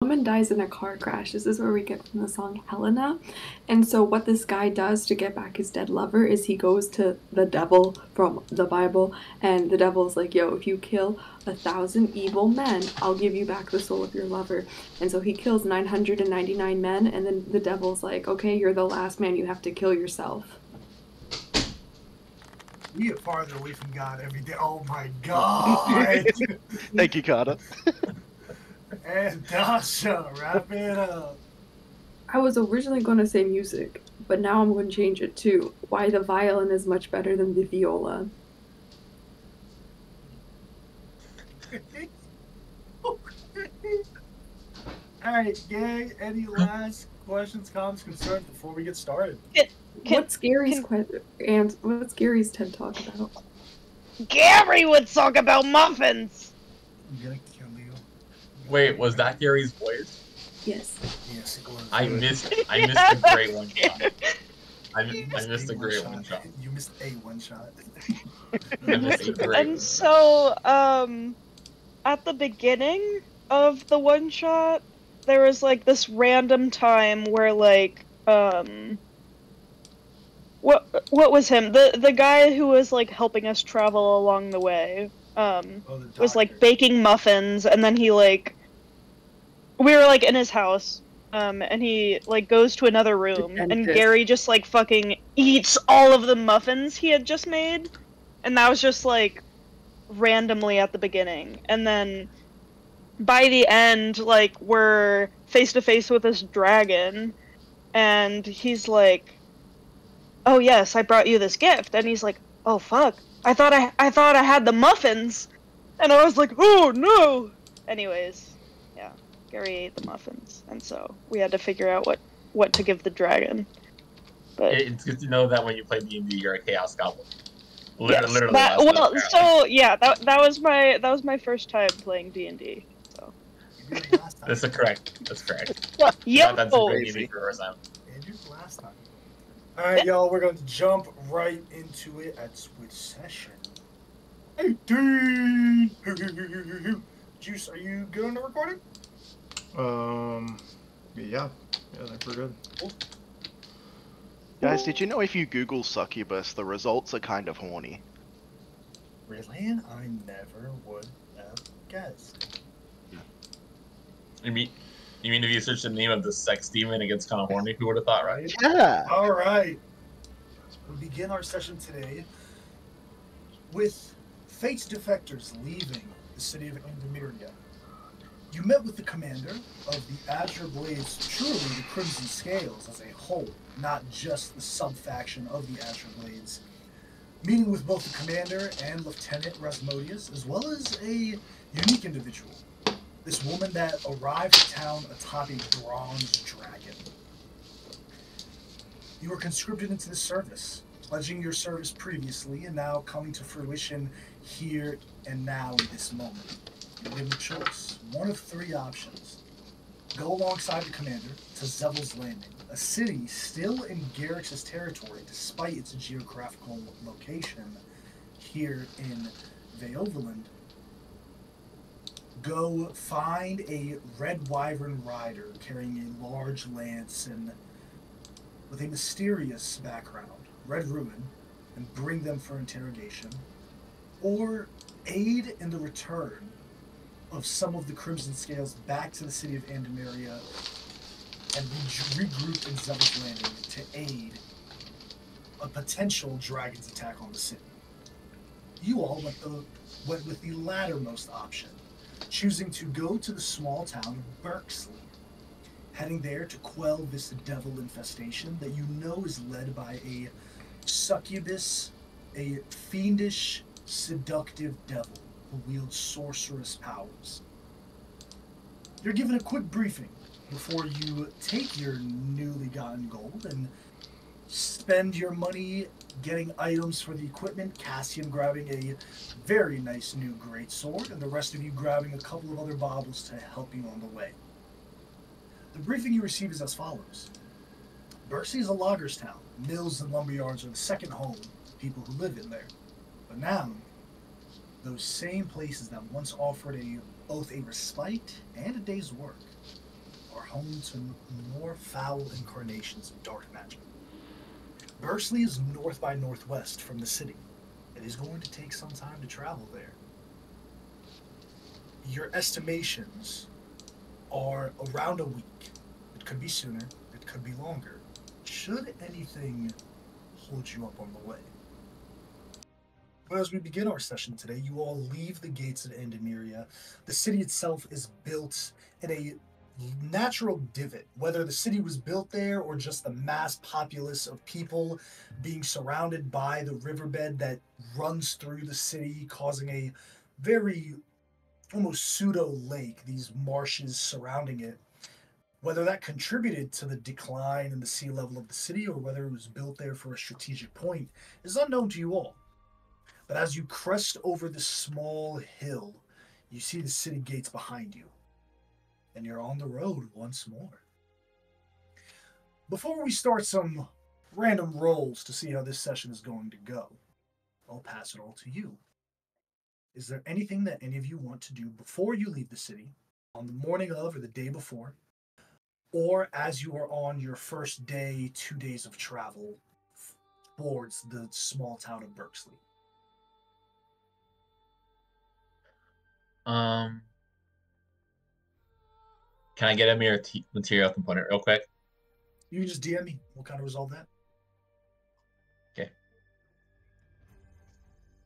woman dies in a car crash. This is where we get from the song Helena. And so what this guy does to get back his dead lover is he goes to the devil from the Bible, and the devil's like, yo, if you kill 1,000 evil men, I'll give you back the soul of your lover. And so he kills 999 men, and then the devil's like, okay, you're the last man, you have to kill yourself. We get farther away from God every day. Oh my God! Thank you, Carter. And Dasha, wrap it up. I was originally going to say music, but now I'm going to change it to why the violin is much better than the viola. Alright, gang, any last questions, comments, concerns before we get started? What's Gary's TED Talk about? Gary would talk about muffins! I'm gonna kill you. Wait, was that Gary's voice? Yes. Yes, it was. I missed a great one shot. I missed a great one shot. You missed a one shot. I missed a great And so, at the beginning of the one shot, there was like this random time where like, what was him? The guy who was like helping us travel along the way, was like baking muffins, and then he like, we were like in his house, and he like goes to another room, and Gary just like fucking eats all of the muffins he had just made, and that was just like randomly at the beginning, and then by the end, like, we're face to face with this dragon, and he's like, oh yes, I brought you this gift, and he's like, oh fuck, I thought I had the muffins, and I was like, oh no. Anyways, yeah, Gary ate the muffins, and so we had to figure out what to give the dragon. But It's good to know that when you play D&D, you're a chaos goblin. yes, Literally. so yeah, that was my first time playing D&D. So That's correct. That's correct. yeah, That's a great D&D for first time. Andrew's last time. Alright, y'all, we're going to jump right into it at Switch Session 18! Juice, are you good on the recording? Yeah, I think we're good. Cool. Guys, did you know if you Google succubus, the results are kind of horny? Really? I never would have guessed. You mean if you search the name of the sex demon, it gets kind of horny? Who would have thought, right? Yeah! Alright. We begin our session today with Fate's defectors leaving the city of Endymiria. You met with the commander of the Azure Blades, truly the Crimson Scales as a whole, not just the sub-faction of the Azure Blades. Meeting with both the commander and Lieutenant Rasmodius, as well as a unique individual. This woman that arrived to town atop a bronze dragon. You were conscripted into the service, pledging your service previously and now coming to fruition here and now in this moment. You're given a choice, one of three options. Go alongside the commander to Zevel's Landing, a city still in Garrix's territory despite its geographical location here in Veovaland. Go find a red wyvern rider carrying a large lance and with a mysterious background, Red Ruin, and bring them for interrogation, or aid in the return of some of the Crimson Scales back to the city of Endymiria and regroup in Zevel's Landing to aid a potential dragon's attack on the city. You all went with the lattermost option, choosing to go to the small town of Berxley, heading there to quell this devil infestation that you know is led by a succubus, a fiendish, seductive devil who wields sorcerous powers. You're given a quick briefing before you take your newly gotten gold and spend your money getting items for the equipment, Cassian grabbing a very nice new greatsword, and the rest of you grabbing a couple of other baubles to help you on the way. The briefing you receive is as follows. Berxley is a loggers town. Mills and lumberyards are the second home to people who live in there. But now, those same places that once offered both a respite and a day's work are home to more foul incarnations of dark magic. Berxley is north by northwest from the city. It is going to take some time to travel there. Your estimations are around a week. It could be sooner, it could be longer. Should anything hold you up on the way? But as we begin our session today, you all leave the gates of Endymiria. The city itself is built in a natural divot, whether the city was built there or just the mass populace of people being surrounded by the riverbed that runs through the city, causing a very almost pseudo lake, these marshes surrounding it. Whether that contributed to the decline in the sea level of the city or whether it was built there for a strategic point is unknown to you all. But as you crest over the small hill, you see the city gates behind you, and you're on the road once more. Before we start some random rolls to see how this session is going to go, I'll pass it all to you. Is there anything that any of you want to do before you leave the city, on the morning of or the day before, or as you are on your first day, 2 days of travel towards the small town of Berxley? Can I get a material component real quick? You can just DM me. We'll kind of resolve that. Okay.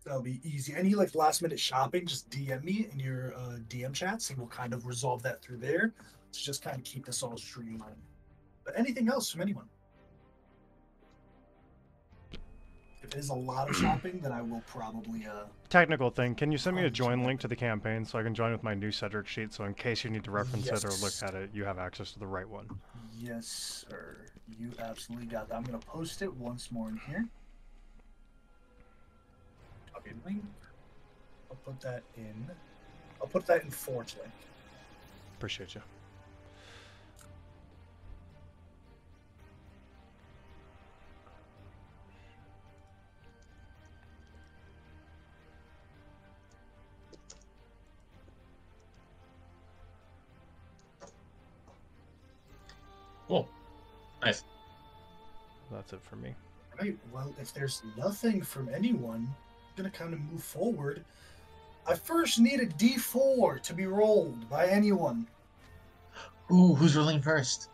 That'll be easy. Any like last minute shopping, just DM me in your DM chats, and we'll kind of resolve that through there to just kind of keep this all streamlined. But anything else from anyone? If it is a lot of shopping, then I will probably Technical thing, can you send me a join link to the campaign so I can join with my new Cedric sheet, so in case you need to reference it or look at it, you have access to the right one? Yes, sir. You absolutely got that. I'm going to post it once more in here. Copy link. I'll put that in Forge link. Appreciate you. Cool. Nice. That's it for me. Right. Well, if there's nothing from anyone, I'm going to kind of move forward. I first need a D4 to be rolled by anyone. Ooh, who's rolling first?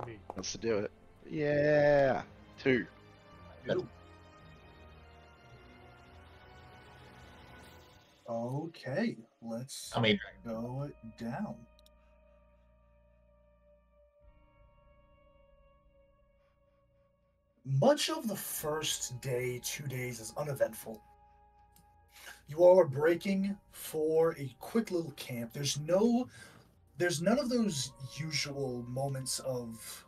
Me. Let's do it. Yeah. 2. Ew. Okay, let's How many go down. Much of the first day, 2 days, is uneventful. You all are breaking for a quick little camp. There's none of those usual moments of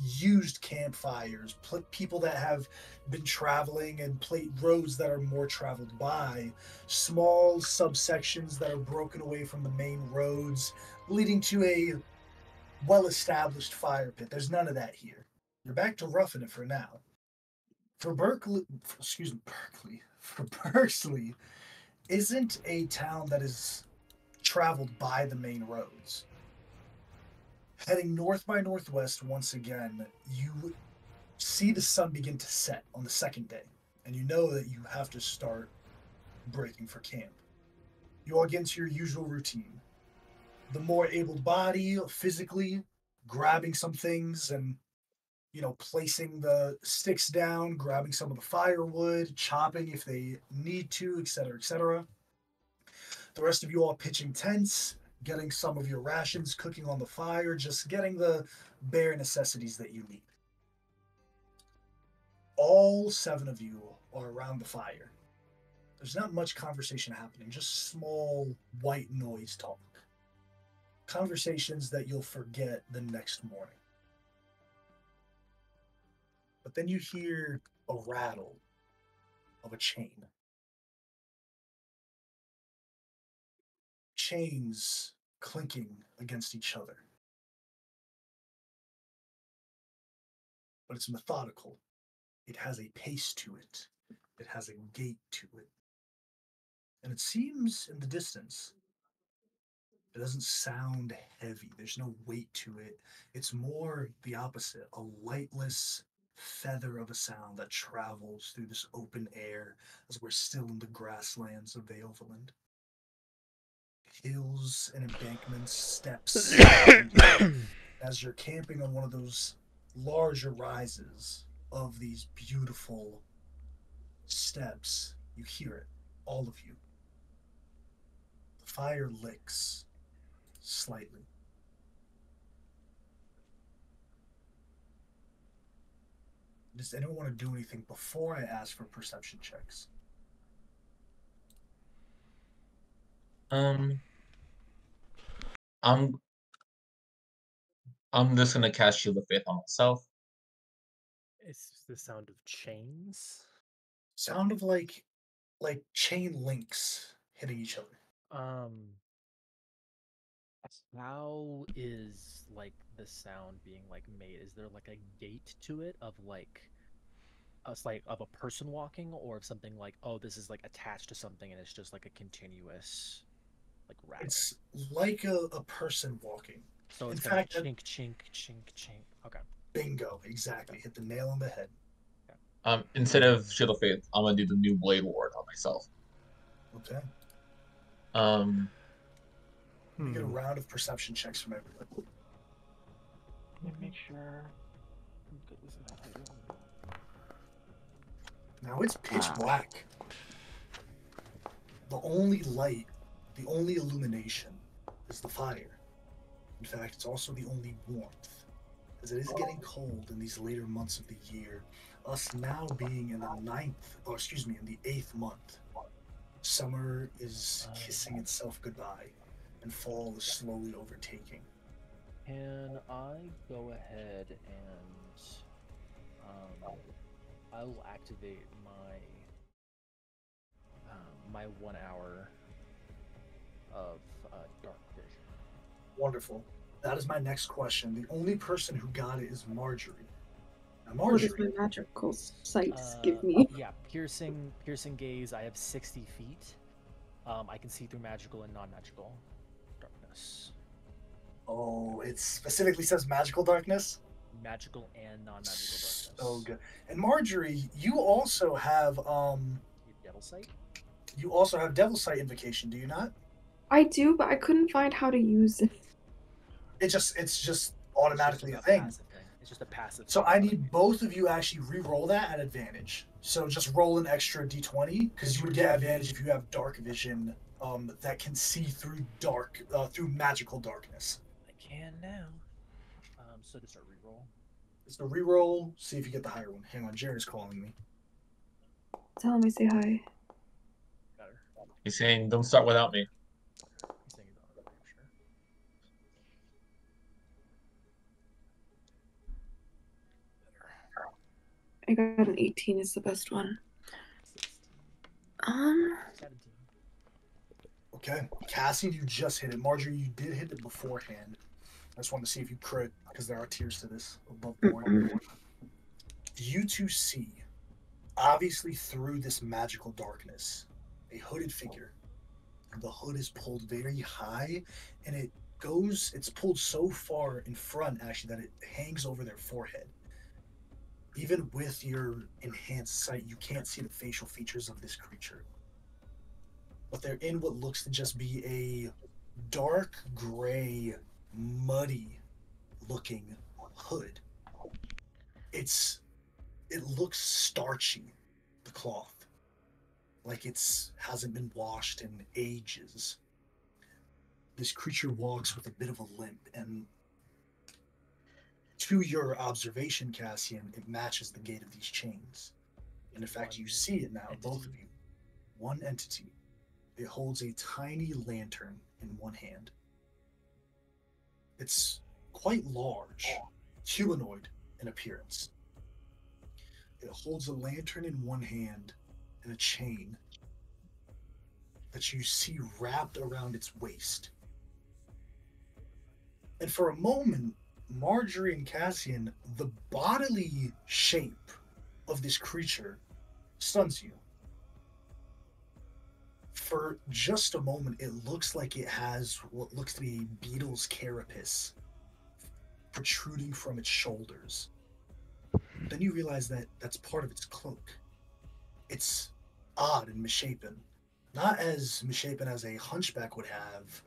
used campfires, people that have been traveling and roads that are more traveled by, small subsections that are broken away from the main roads, leading to a well-established fire pit. There's none of that here. You're back to roughing it for now. For Berxley isn't a town that is traveled by the main roads. Heading north by northwest once again, you see the sun begin to set on the second day, and you know that you have to start breaking for camp. You all get into your usual routine. The more able-bodied, physically, grabbing some things and placing the sticks down, grabbing some of the firewood, chopping if they need to, etc., etc. The rest of you all pitching tents, getting some of your rations, cooking on the fire, just getting the bare necessities that you need. All 7 of you are around the fire. There's not much conversation happening, just small white noise talk. Conversations that you'll forget the next morning. But then you hear a rattle of a chain. Chains clinking against each other. But it's methodical. It has a pace to it. It has a gait to it. And it seems in the distance It doesn't sound heavy. There's no weight to it. It's more the opposite, a lightless feather of a sound that travels through this open air as we're still in the grasslands of Veilvoland. Hills and embankments, steps. As you're camping on one of those larger rises of these beautiful steps, you hear it, all of you. The fire licks slightly. Does anyone want to do anything before I ask for perception checks? I'm I'm just gonna cast Shield of Faith on myself. It's the sound of chains. Sound of like chain links hitting each other. How is like the sound being like made? Is there like a gate to it of like us like of a person walking, or of something like, oh, this is like attached to something and it's just like a continuous like rattle? It's like a person walking. So it's in kind fact, of chink, chink, chink, chink. Okay. Bingo, exactly. Hit the nail on the head. Instead of Shield of Faith, I'm gonna do the new Blade Ward on myself. Okay. We get a round of perception checks from everybody. Let me make sure I'm good with that. Now it's pitch black. The only light, the only illumination is the fire. In fact, it's also the only warmth, as it is getting cold in these later months of the year. Us now being in the 8th month. Summer is kissing itself goodbye, and fall is slowly overtaking. Can I go ahead and I will activate my 1 hour of dark vision. Wonderful. That is my next question. The only person who got it is Marjorie. Now, What does Marjorie, my magical sights give me? Yeah, piercing gaze. I have 60 feet. I can see through magical and non-magical darkness. oh, it specifically says magical darkness? Magical and non-magical darkness. Oh, good. And Marjorie, you also have Devil sight? You also have Devil Sight Invocation, do you not? I do, but I couldn't find how to use it. It's just automatically a thing. It's just a passive. So I need both of you actually re-roll that at advantage. So just roll an extra d20, because you would get advantage if you have dark vision that can see through through magical darkness. I can now. So just a re-roll. It's a re-roll. See if you get the higher one. Hang on, Jared's calling me. Tell him I say hi. Got her. He's saying, "Don't start without me." He's saying he's on it, for sure. I got an 18 is the best one. 17. Okay. Cassie, you just hit it. Marjorie, you did hit it beforehand. I just wanted to see if you crit, because there are tiers to this above board. You two see, obviously through this magical darkness, a hooded figure. The hood is pulled very high, and it's pulled so far in front, actually, that it hangs over their forehead. Even with your enhanced sight, you can't see the facial features of this creature. But they're in what looks to just be a dark gray, muddy looking hood. It looks starchy, the cloth. Like hasn't been washed in ages. This creature walks with a bit of a limp, and to your observation, Cassian, it matches the gait of these chains. And in fact, you see it now, both of you. One entity. It holds a tiny lantern in one hand. It's quite large, humanoid in appearance. It holds a lantern in one hand and a chain that you see wrapped around its waist. And for a moment, Marjorie and Cassian, the bodily shape of this creature stuns you. For just a moment, it looks like it has what looks to be a beetle's carapace protruding from its shoulders. Then you realize that that's part of its cloak. It's odd and misshapen. Not as misshapen as a hunchback would have,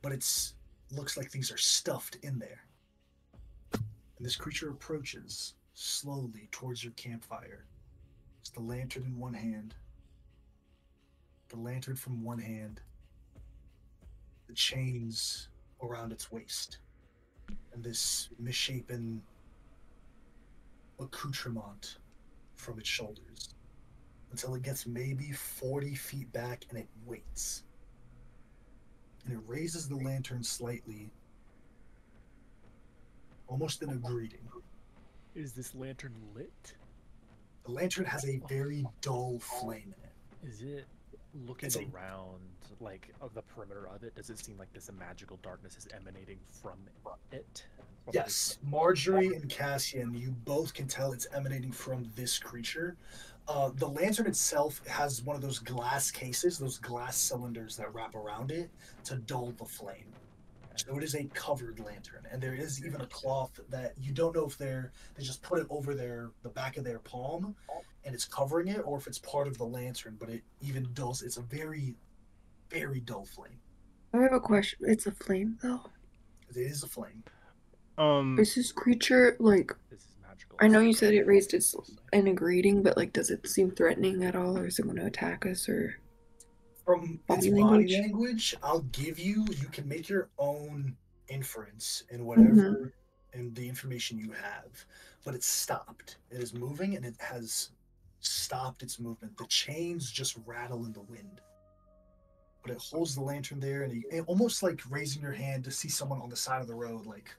but it's looks like things are stuffed in there. And this creature approaches slowly towards your campfire. It's the lantern in one hand. The lantern from one hand. The chains around its waist. And this misshapen accoutrement from its shoulders. Until it gets maybe 40 feet back and it waits. And it raises the lantern slightly, almost in a greeting. Is this lantern lit? The lantern has a very dull flame in it. Is it looking around, like, of the perimeter of it? Does it seem like this magical darkness is emanating from it? Yes, Marjorie and Cassian, you both can tell it's emanating from this creature. The lantern itself has one of those glass cases, those glass cylinders that wrap around it to dull the flame. So it is a covered lantern, and there is even a cloth that you don't know if they just put it over the back of their palm, and it's covering it, or if it's part of the lantern. But it even dulls. It's a very, very dull flame. I have a question. It's a flame, though. It is a flame. Is this creature like? This is magical. I know you said it raised its in a greeting, but like, does it seem threatening at all, or is it going to attack us, or? From its body language, I'll give you. You can make your own inference in whatever in the information you have, but it's stopped. It is moving, and it has stopped its movement. The chains just rattle in the wind, but it holds the lantern there, and it almost like raising your hand to see someone on the side of the road. Like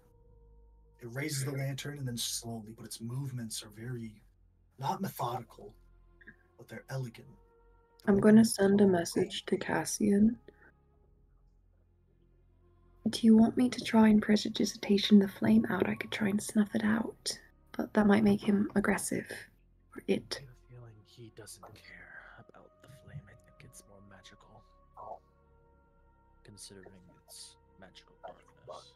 it raises the lantern, and then slowly, but its movements are very not methodical, but they're elegant. I'm going to send a message to Cassian. Do you want me to try and prestidigitation the flame out? I could try and snuff it out, but that might make him aggressive. Or it. I have a feeling he doesn't care about the flame. I think it's more magical, considering its magical darkness.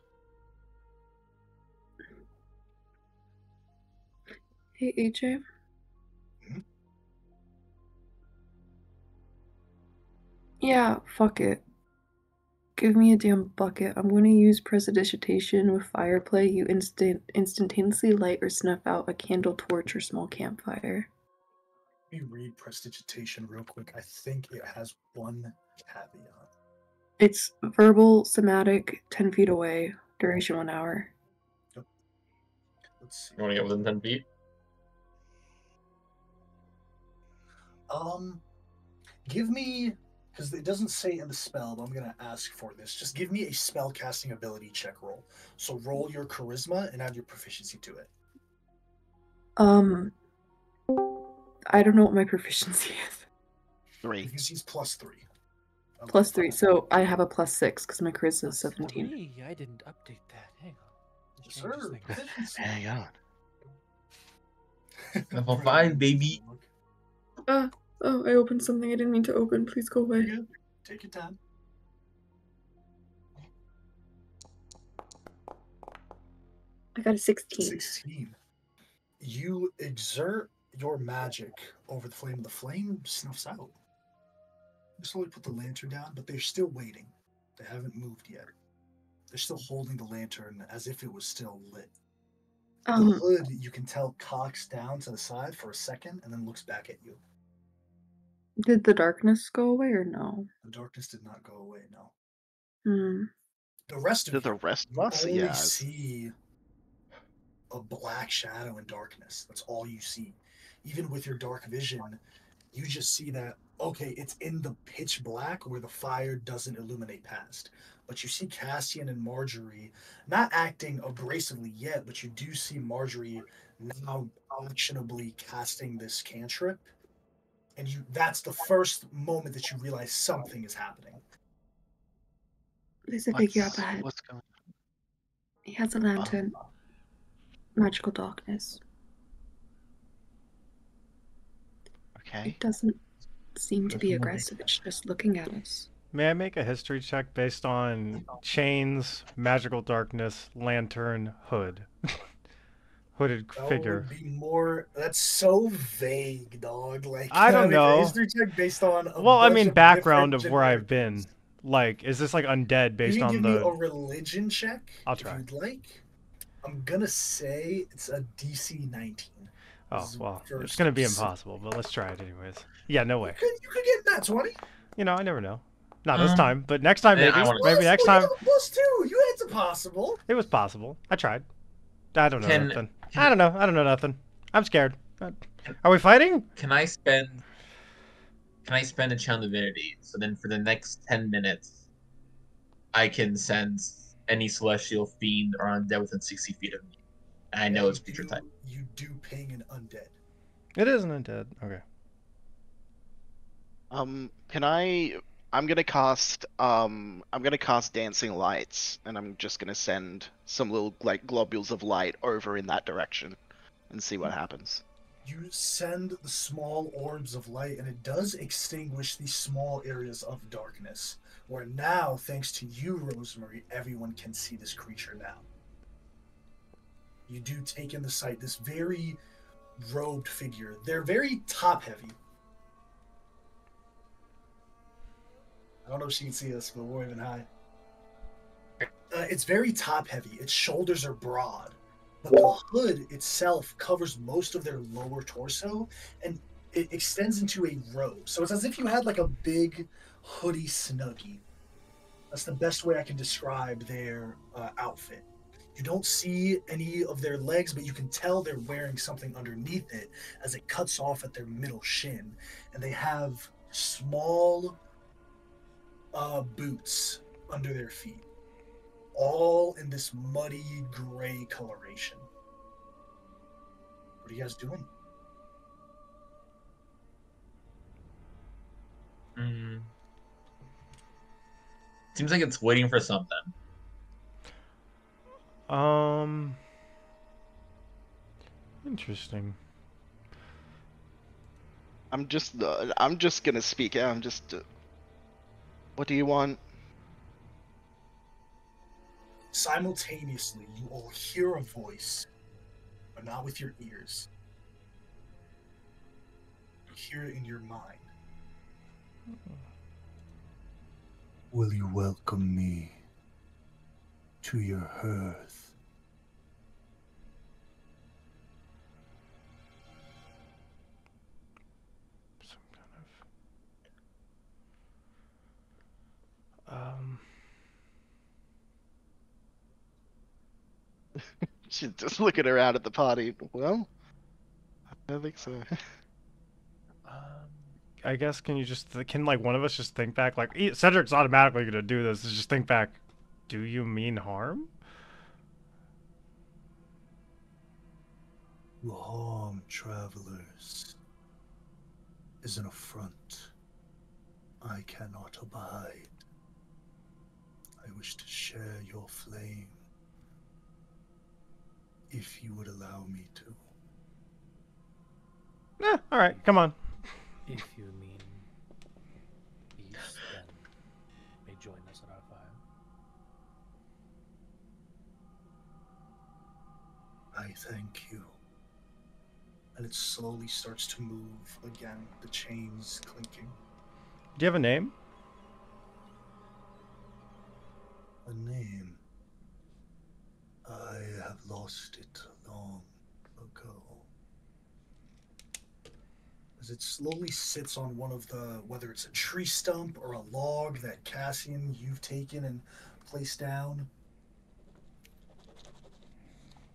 Hey, AJ. Yeah, fuck it. Give me a damn bucket. I'm going to use prestidigitation with fireplay. You instantaneously light or snuff out a candle, torch, or small campfire. Let me read prestidigitation real quick. I think it has one caveat. It's verbal, somatic, 10 feet away, duration 1 hour. Yep. Let's see. You want to get within 10 feet? Give me, because it doesn't say in the spell, but I'm going to ask for this. Just give me a spell casting ability check roll. So roll your charisma and add your proficiency to it. I don't know what my proficiency is. 3. Proficiency's +3. Plus 3, so I have a +6 because my charisma is 17. 3? I didn't update that. Hang on. Yes, sir. Hang on. Level 5, baby. Oh, I opened something I didn't mean to open. Please go away. Good. Take your time. I got a 16. 16. You exert your magic over the flame. The flame snuffs out. You slowly put the lantern down, but they're still waiting. They haven't moved yet. They're still holding the lantern as if it was still lit. The hood, you can tell, cocks down to the side for a second and then looks back at you. Did the darkness go away or no? The darkness did not go away, no. The rest of the rest of us? only Yeah. see a black shadow and darkness. That's all you see. Even with your dark vision, you just see that, okay, it's in the pitch black where the fire doesn't illuminate past. But you see Cassian and Marjorie not acting abrasively yet, but you do see Marjorie now actionably casting this cantrip. And that's the first moment that you realize something is happening. There's a figure up ahead. What's going on? He has a lantern. Magical darkness. Okay. It doesn't seem to be aggressive. It's just looking at us. May I make a history check based on chains, magical darkness, lantern, hood? Hooded figure. Would be more. That's so vague, dog. Like I don't a know. history check based on a Well, I bunch mean, of background different of where I've generic been. Like, is this like undead You based can on give me the? a religion check I'll if try. you'd like. I'm gonna say it's a DC 19. Oh well, it's First gonna be s- impossible, but let's try it anyways. Yeah, no way. You could get that 20. You know, I never know. Not this time, but next time Yeah, maybe. I wanna- Maybe next Possible, you time. have a plus 2. You it's possible. It was possible. I tried. I don't know Can- nothing. can- I don't know. I don't know nothing. I'm scared. Are we fighting? Can I spend a channel divinity? So then for the next 10 minutes, I can sense any celestial fiend or undead within 60 feet of me. And I know it's creature type. You do ping an undead. It is an undead. Okay. Can I? I'm gonna cast dancing lights, and I'm just gonna send some little like globules of light over in that direction, and see what happens. You send the small orbs of light, and it does extinguish these small areas of darkness. Where now, thanks to you, Rosemary, everyone can see this creature now. You do take in the sight this very robed figure. They're very top heavy. I don't know if she can see us, but we're even high. It's very top heavy. Its shoulders are broad, but the hood itself covers most of their lower torso, and it extends into a robe. So it's as if you had like a big hoodie snuggie. That's the best way I can describe their outfit. You don't see any of their legs, but you can tell they're wearing something underneath it as it cuts off at their middle shin. And they have small boots under their feet, all in this muddy gray coloration. What are you guys doing? Seems like it's waiting for something. Interesting. I'm just gonna speak out. What do you want? Simultaneously, you all hear a voice, but not with your ears. You hear it in your mind. Will you welcome me to your hearth? Some kind of. She's just looking around at the party. Well, I think so. I guess can like one of us just think back? Like Cedric's automatically gonna do this. Is just think back. Do you mean harm? To harm travelers is an affront I cannot abide. I wish to share your flame, if you would allow me to. All right, come on. If you mean peace, then may join us at our fire. I thank you. And it slowly starts to move again, the chains clinking. Do you have a name? A name. I have lost it long ago. As it slowly sits on one of the, whether it's a tree stump or a log that Cassian, you've taken and placed down,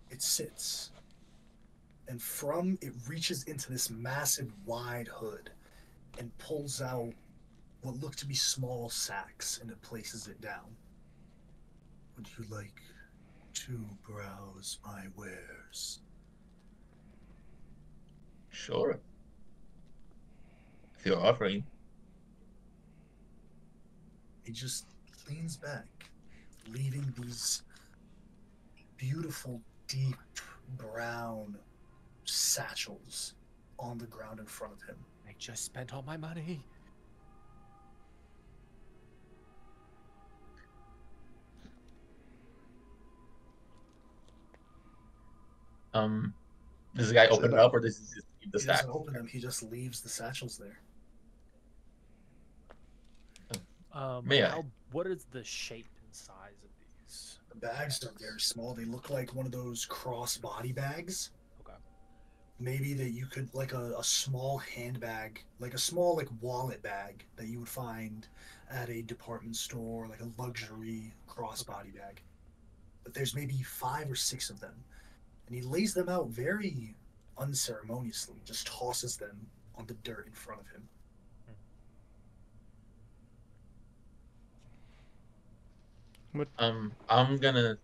it sits. And from it reaches into this massive wide hood and pulls out what look to be small sacks, and it places it down. Would you like to browse my wares? Sure. If you're offering. He just leans back, leaving these beautiful, deep brown satchels on the ground in front of him. I just spent all my money. Does the guy open it up, or does he just leave the He stack? doesn't open them. He just leaves the satchels there. May I? What is the shape and size of these? The bags are very small. They look like one of those cross-body bags. Okay. Maybe that you could, like a small handbag, like a small like wallet bag that you would find at a department store, like a luxury cross-body bag. But there's maybe 5 or 6 of them. And he lays them out very unceremoniously, just tosses them on the dirt in front of him. I'm gonna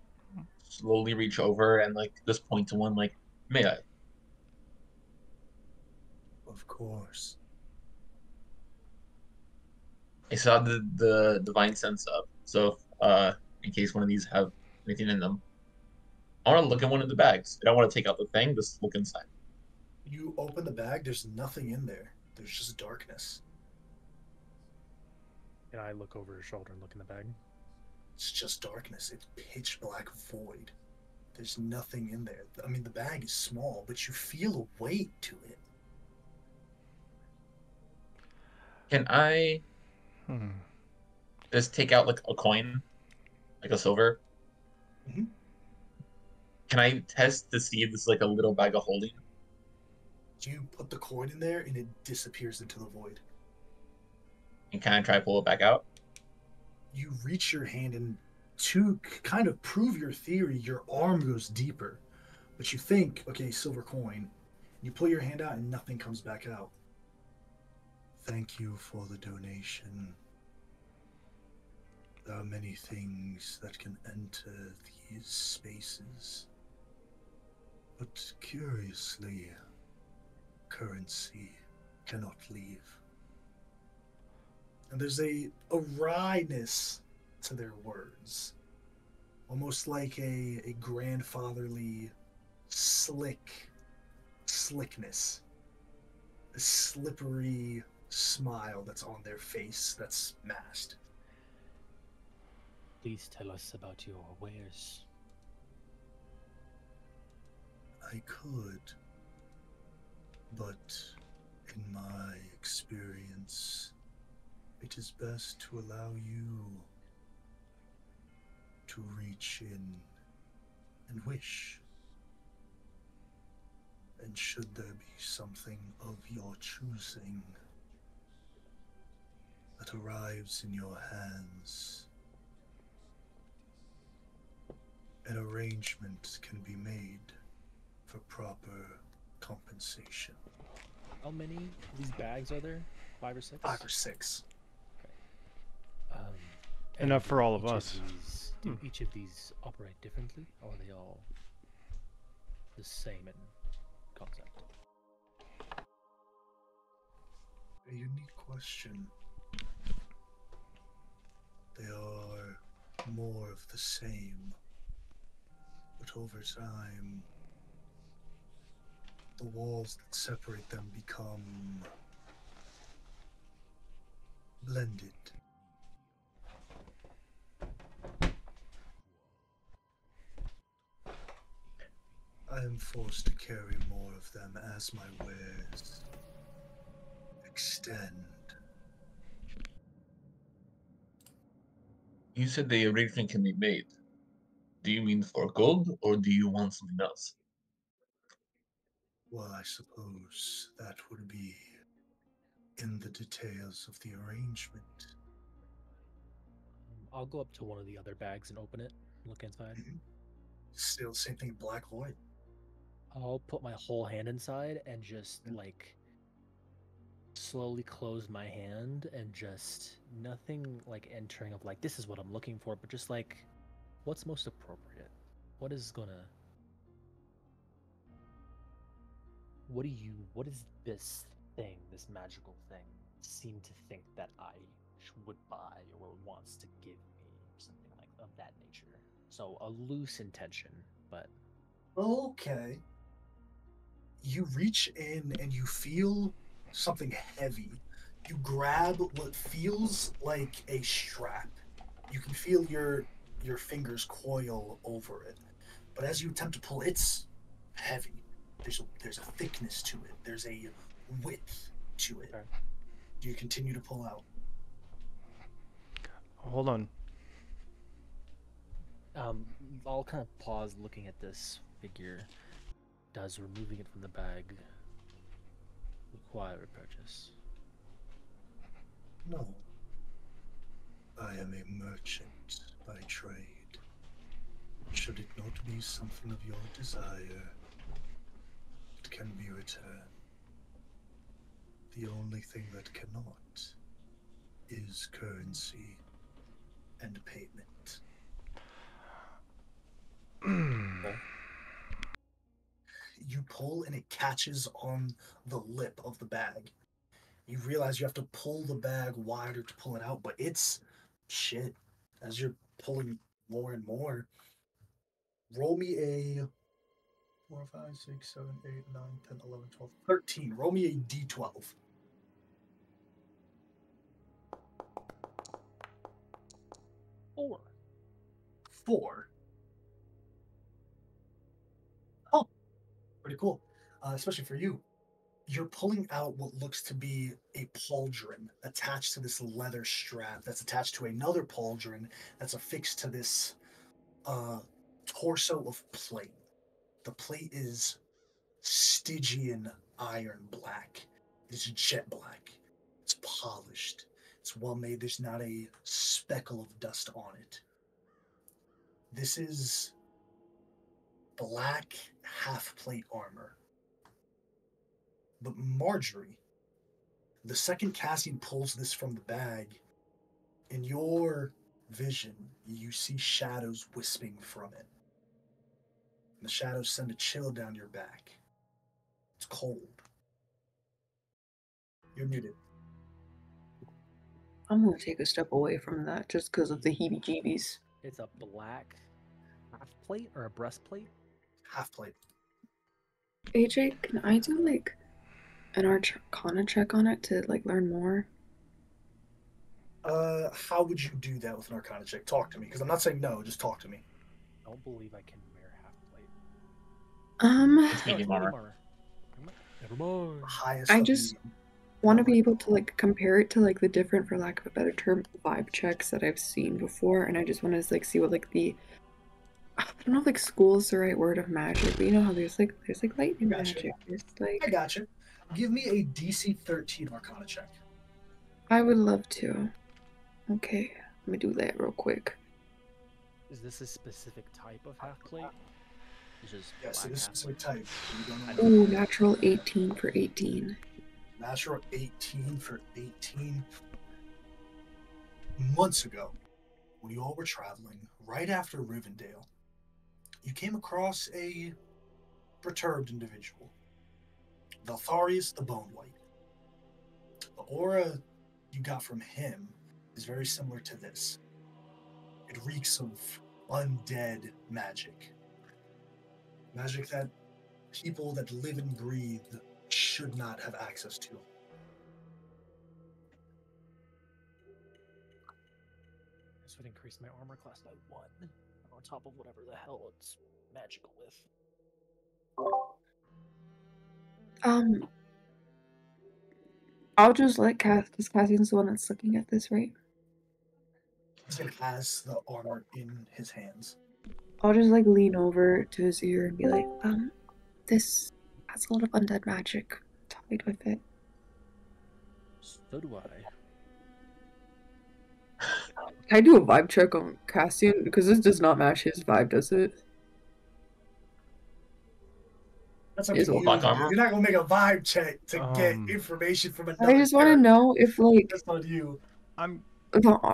slowly reach over and like just point to one, like, may I? Of course. I saw the divine sense up, so in case one of these have anything in them, I want to look in one of the bags. I don't want to take out the thing. Just look inside. You open the bag. There's nothing in there. There's just darkness. And I look over his shoulder and look in the bag. It's just darkness. It's pitch black void. There's nothing in there. I mean, the bag is small, but you feel a weight to it. Can I just take out like a coin, like a silver? Mm-hmm. Can I test to see if this is like a little bag of holding? You put the coin in there, and it disappears into the void. And can I try to pull it back out? You reach your hand, and to kind of prove your theory, your arm goes deeper. But you think, okay, silver coin. You pull your hand out, and nothing comes back out. Thank you for the donation. There are many things that can enter these spaces. But curiously, currency cannot leave. And there's a wryness to their words. Almost like a grandfatherly slickness. A slippery smile that's on their face that's masked. Please tell us about your wares. I could, but in my experience, it is best to allow you to reach in and wish. And should there be something of your choosing that arrives in your hands, an arrangement can be made for proper compensation. How many of these bags are there? 5 or 6? 5 or 6. Enough for all of each us. Do each of these operate differently, or are they all the same in concept? A unique question. They are more of the same, but over time, the walls that separate them become blended. I am forced to carry more of them as my wares extend. You said the arrangement can be made. Do you mean for gold, or do you want something else? Well, I suppose that would be in the details of the arrangement. I'll go up to one of the other bags and open it, look inside. Still, same thing, black void. I'll put my whole hand inside and just like slowly close my hand and just nothing like entering of like this is what I'm looking for, but just like what's most appropriate. What is this thing, this magical thing, seem to think that I would buy or wants to give me, something like of that nature. So a loose intention, but Okay. You reach in and you feel something heavy. You grab what feels like a strap. You can feel your fingers coil over it. But as you attempt to pull, it's heavy. There's a thickness to it. There's a width to it. Okay. Do you continue to pull out? Hold on. I'll kind of pause looking at this figure. Does removing it from the bag require a purchase? No. I am a merchant by trade. Should it not be something of your desire, it can be returned. The only thing that cannot is currency and payment. You pull and it catches on the lip of the bag. You realize you have to pull the bag wider to pull it out, but it's shit. As you're pulling more and more, roll me a 4, 5, 6, 7, 8, 9, 10, 11, 12, 13. Roll me a d12. 4. 4. Oh, pretty cool. Especially for you. You're pulling out what looks to be a pauldron attached to this leather strap that's attached to another pauldron that's affixed to this torso of plate. The plate is Stygian iron black. It's jet black. It's polished. It's well made. There's not a speckle of dust on it. This is black half-plate armor. But Marjorie, the second Cassian pulls this from the bag, in your vision, you see shadows wisping from it. And the shadows send a chill down your back. It's cold. You're muted. I'm gonna take a step away from that just because of the heebie-jeebies. It's a black half plate or a breastplate? Half plate. AJ, can I do like an Arcana check on it to like learn more? How would you do that with an Arcana check? Talk to me, because I'm not saying no, just talk to me. I don't believe I can wear half plate. It's No, medium it's armor. Never mind. Highest I of just medium. want to be able to like compare it to like the different, for lack of a better term, vibe checks that I've seen before, and I just want to like see what like the, I don't know if like school is the right word of magic, but you know how there's like lightning Gotcha. magic. There's I like, gotcha. Give me a DC 13 Arcana check. I would love to. Okay, let me do that real quick. Is this a specific type of half plate? It's just Yes, it black is half specific plate. type. You don't I know. know. Ooh, natural 18 for 18. Natural 18 for 18. Months ago, when you all were traveling, right after Rivendell, you came across a perturbed individual. Valtharius the Bone White. The aura you got from him is very similar to this. It reeks of undead magic. Magic that people that live and breathe should not have access to. This would increase my armor class by 1, on top of whatever the hell it's magical with. I'll just let Cass, because Cassian's the one that's looking at this, right? He has the armor in his hands. I'll just like lean over to his ear and be like, this has a lot of undead magic tied with it. So do I. Can I do a vibe check on Cassian? Because this does not match his vibe, does it? That's up Is to it you. black armor? You're not gonna make a vibe check to get information from another. I just want to know if like That's on you. I'm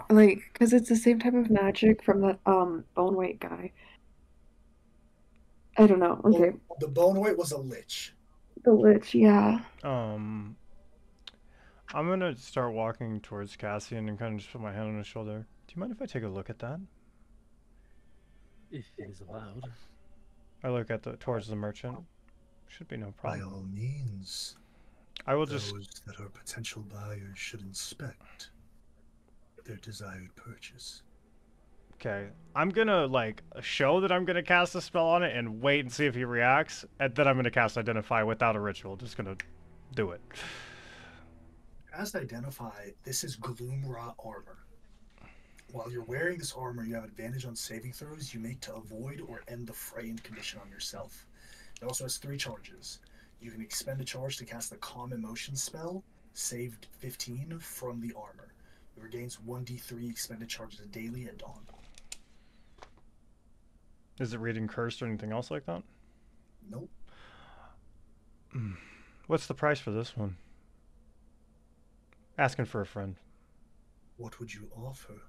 like because it's the same type of magic from that Bone White guy. I don't know. Okay, Well, the Bone White was a lich. the Lich, yeah. I'm gonna start walking towards Cassian and kind of just put my hand on his shoulder. Do you mind if I take a look at that? If it is allowed. I look at towards the merchant. Should be no By problem. all means, I will those just. that are potential buyers should inspect their desired purchase. Okay, I'm gonna like show that I'm gonna cast a spell on it and wait and see if he reacts, and then I'm gonna cast Identify without a ritual. Just gonna do it. Cast Identify. This is Gloomrot armor. While you're wearing this armor, you have advantage on saving throws you make to avoid or end the frightened condition on yourself. It also has 3 charges. You can expend a charge to cast the Calm Emotion spell, saved 15 from the armor. It regains 1d3 expended charges daily at dawn. Is it reading cursed or anything else like that? Nope. What's the price for this one? Asking for a friend. What would you offer?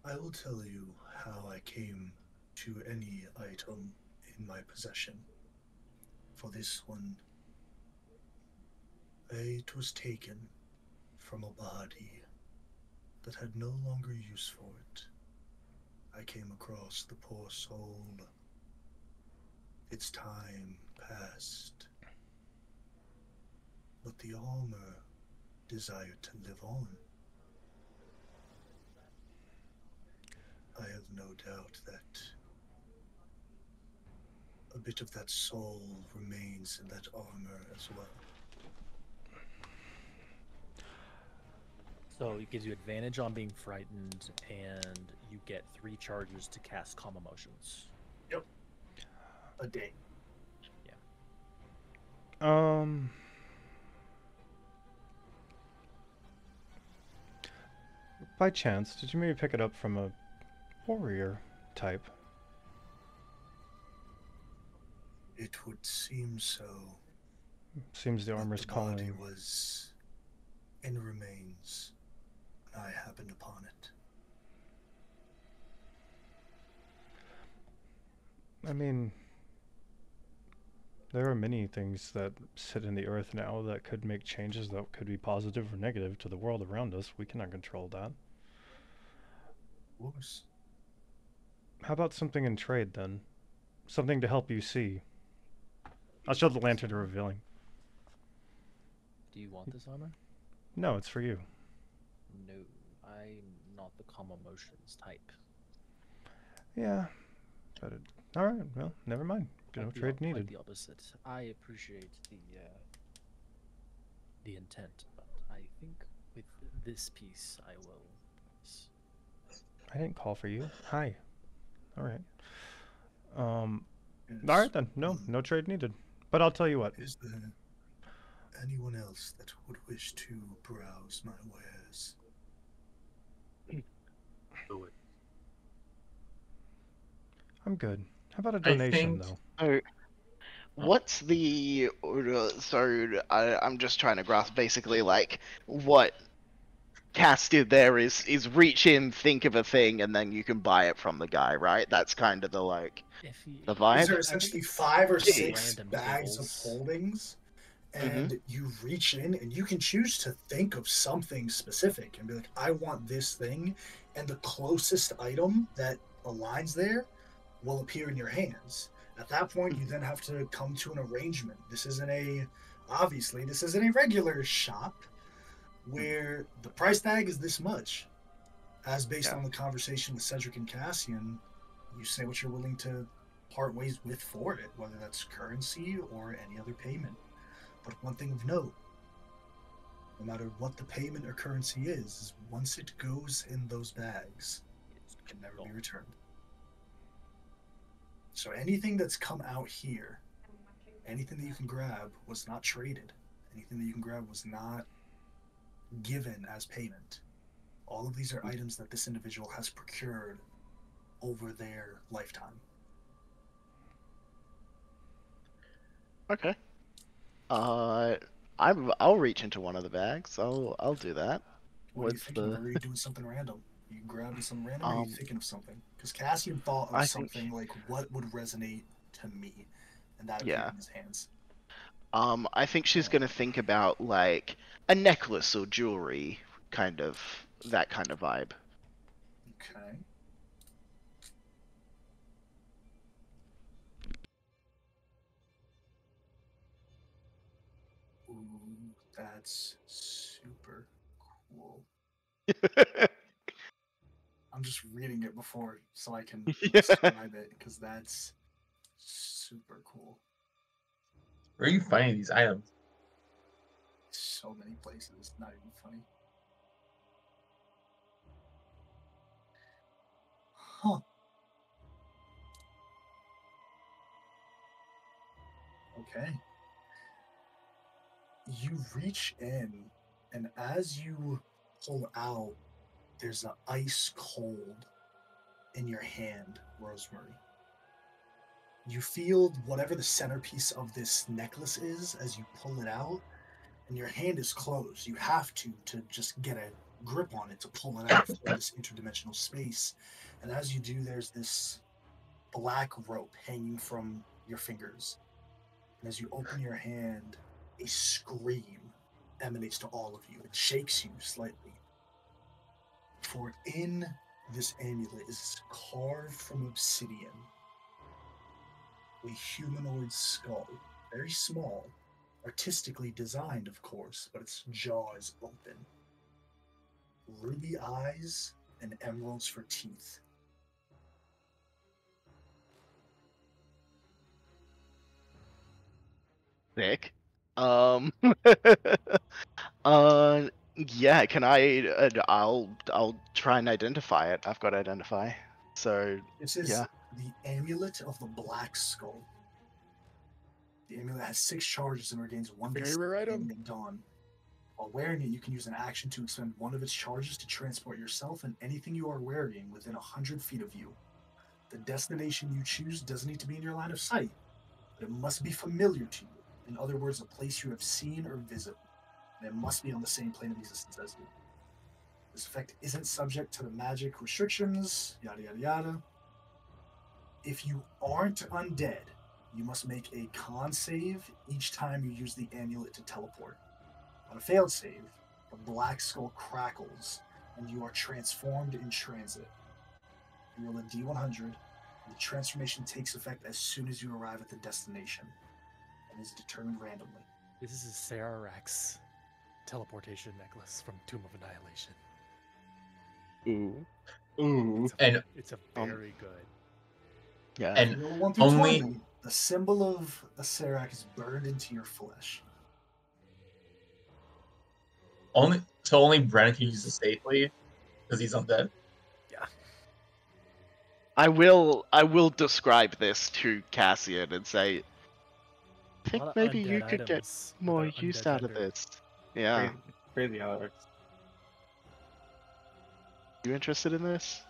I will tell you how I came to any item in my possession. For this one, it was taken from a body that had no longer use for it. I came across the poor soul. Its time passed, but the armor desired to live on. I have no doubt that a bit of that soul remains in that armor as well. So it gives you advantage on being frightened, and you get 3 charges to cast Calm Emotions. Yep. A day. By chance, did you maybe pick it up from a warrior type? It would seem so. Seems the armor's calling. The body was in remains. I happened upon it. I mean, there are many things that sit in the earth now that could make changes that could be positive or negative to the world around us. We cannot control that. Of course. How about something in trade then? Something to help you see. I'll show the lantern to revealing. Do you want this armor? No, it's for you. No, I'm not the Calm Emotions type. Yeah, but all right. Well, never mind. No trade needed. Quite the opposite. I appreciate the intent, but I think with this piece, I will. I didn't call for you. Hi. All right. Yes. All right then. No trade needed. But I'll tell you what. Is there anyone else that would wish to browse my wares? Do it. I'm good. How about a donation though? Oh, what's the so I'm just trying to grasp basically like what Cass did there is reach in, think of a thing, and then you can buy it from the guy, right? That's kind of the the vibe. These are essentially 5 or 6 Random bags tables. of holdings, and you reach in and you can choose to think of something specific and be like, I want this thing, and the closest item that aligns there will appear in your hands. At that point, you then have to come to an arrangement. This isn't a regular shop where the price tag is this much. As based on the conversation with Cedric and Cassian, you say what you're willing to part ways with for it, whether that's currency or any other payment. But one thing of note, no matter what the payment or currency is once it goes in those bags, it can never be returned. So anything that's come out here, anything that you can grab was not traded. Anything that you can grab was not given as payment. All of these are items that this individual has procured over their lifetime. Okay. I'll reach into one of the bags. I'll do that. What are you thinking? Or are you doing something random? You grabbing something random, or are you thinking of something? Because Cassian thought of something like, what would resonate to me, and that appeared in his hands. I think she's gonna think about like a necklace or jewelry, kind of that kind of vibe. Okay. Ooh. That's super cool. I'm just reading it before so I can describe it because that's super cool. Where are you finding these items? So many places, not even funny. Huh. Okay. You reach in, and as you pull out, there's an ice cold in your hand, Rosemary. You feel whatever the centerpiece of this necklace is as you pull it out, and your hand is closed. You have to just get a grip on it to pull it out from this interdimensional space. And as you do, there's this black rope hanging from your fingers. And as you open your hand, a scream emanates to all of you. It shakes you slightly. For in this amulet is carved from obsidian a humanoid skull, very small, artistically designed, of course, but its jaw is open. Ruby eyes and emeralds for teeth. Sick. Yeah. Can I? I'll try and identify it. I've got to identify. So This is yeah. the amulet of the Black Skull. The amulet has 6 charges and regains 1 Very rare item. at dawn. While wearing it, you can use an action to expend one of its charges to transport yourself and anything you are wearing within 100 feet of you. The destination you choose doesn't need to be in your line of sight, but it must be familiar to you. In other words, a place you have seen or visited. And it must be on the same plane of existence as you. This effect isn't subject to the magic restrictions, yada yada yada. If you aren't undead, you must make a con save each time you use the amulet to teleport. On a failed save, the Black Skull crackles and you are transformed in transit. You roll a d100, and the transformation takes effect as soon as you arrive at the destination and is determined randomly. This is a Sararex teleportation necklace from Tomb of Annihilation. Ooh. It's a very good. Yeah. And Roll 1 through only 20. The symbol of a Serac is burned into your flesh. only Brennan can use it safely because he's undead. Yeah. I will describe this to Cassian and say, I think maybe you could get more use out of this. Yeah. Crazy how it works. You interested in this?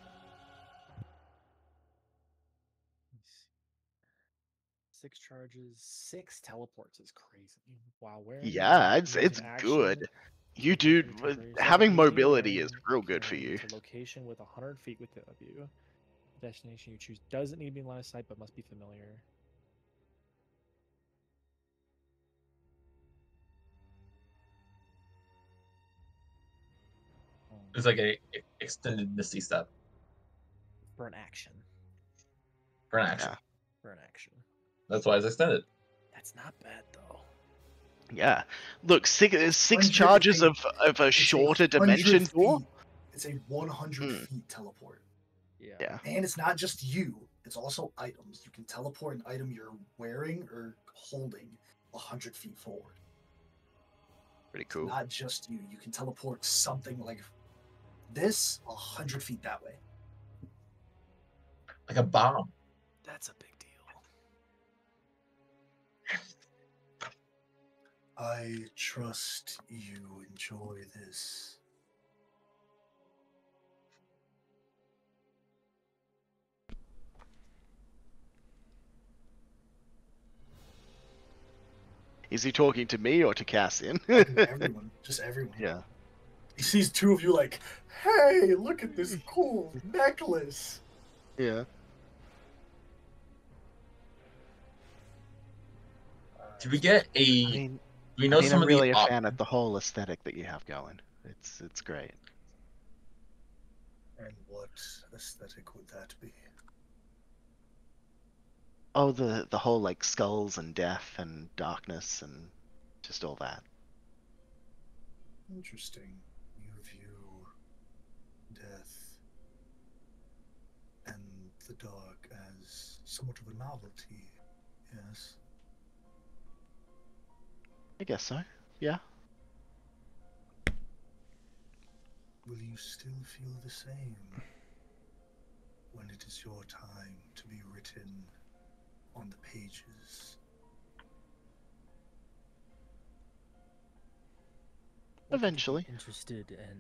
6 charges, 6 teleports is crazy. While wearing Yeah, use it's an good. action, You do temporary having yourself, mobility wearing is real good for you. To location with 100 feet within of you. The destination you choose doesn't need to be in line of sight, but must be familiar. It's like a extended Misty Step For an action. for an action. Yeah. For an action. That's why it's extended. That's not bad though. Yeah. Look, six 100 charges feet. of a It's shorter 100 dimension feet. door. It's a 100 feet teleport. Yeah. And it's not just you, it's also items. You can teleport an item you're wearing or holding 100 feet forward. Pretty cool. It's not just you. You can teleport something like this 100 feet that way. Like a bomb. That's a big deal. I trust you enjoy this. Is he talking to me or to Cassian? Everyone, just everyone. Yeah. He sees 2 of you like, hey, look at this cool necklace. Yeah. Did we get a? I mean, do we know some I'm of really the? a fan of the whole aesthetic that you have going. It's great. And what aesthetic would that be? Oh, the whole like skulls and death and darkness and just all that. Interesting. You view death and the dark as somewhat of a novelty, yes? I guess so. Yeah. Will you still feel the same when it is your time to be written on the pages? What would you Eventually. be interested in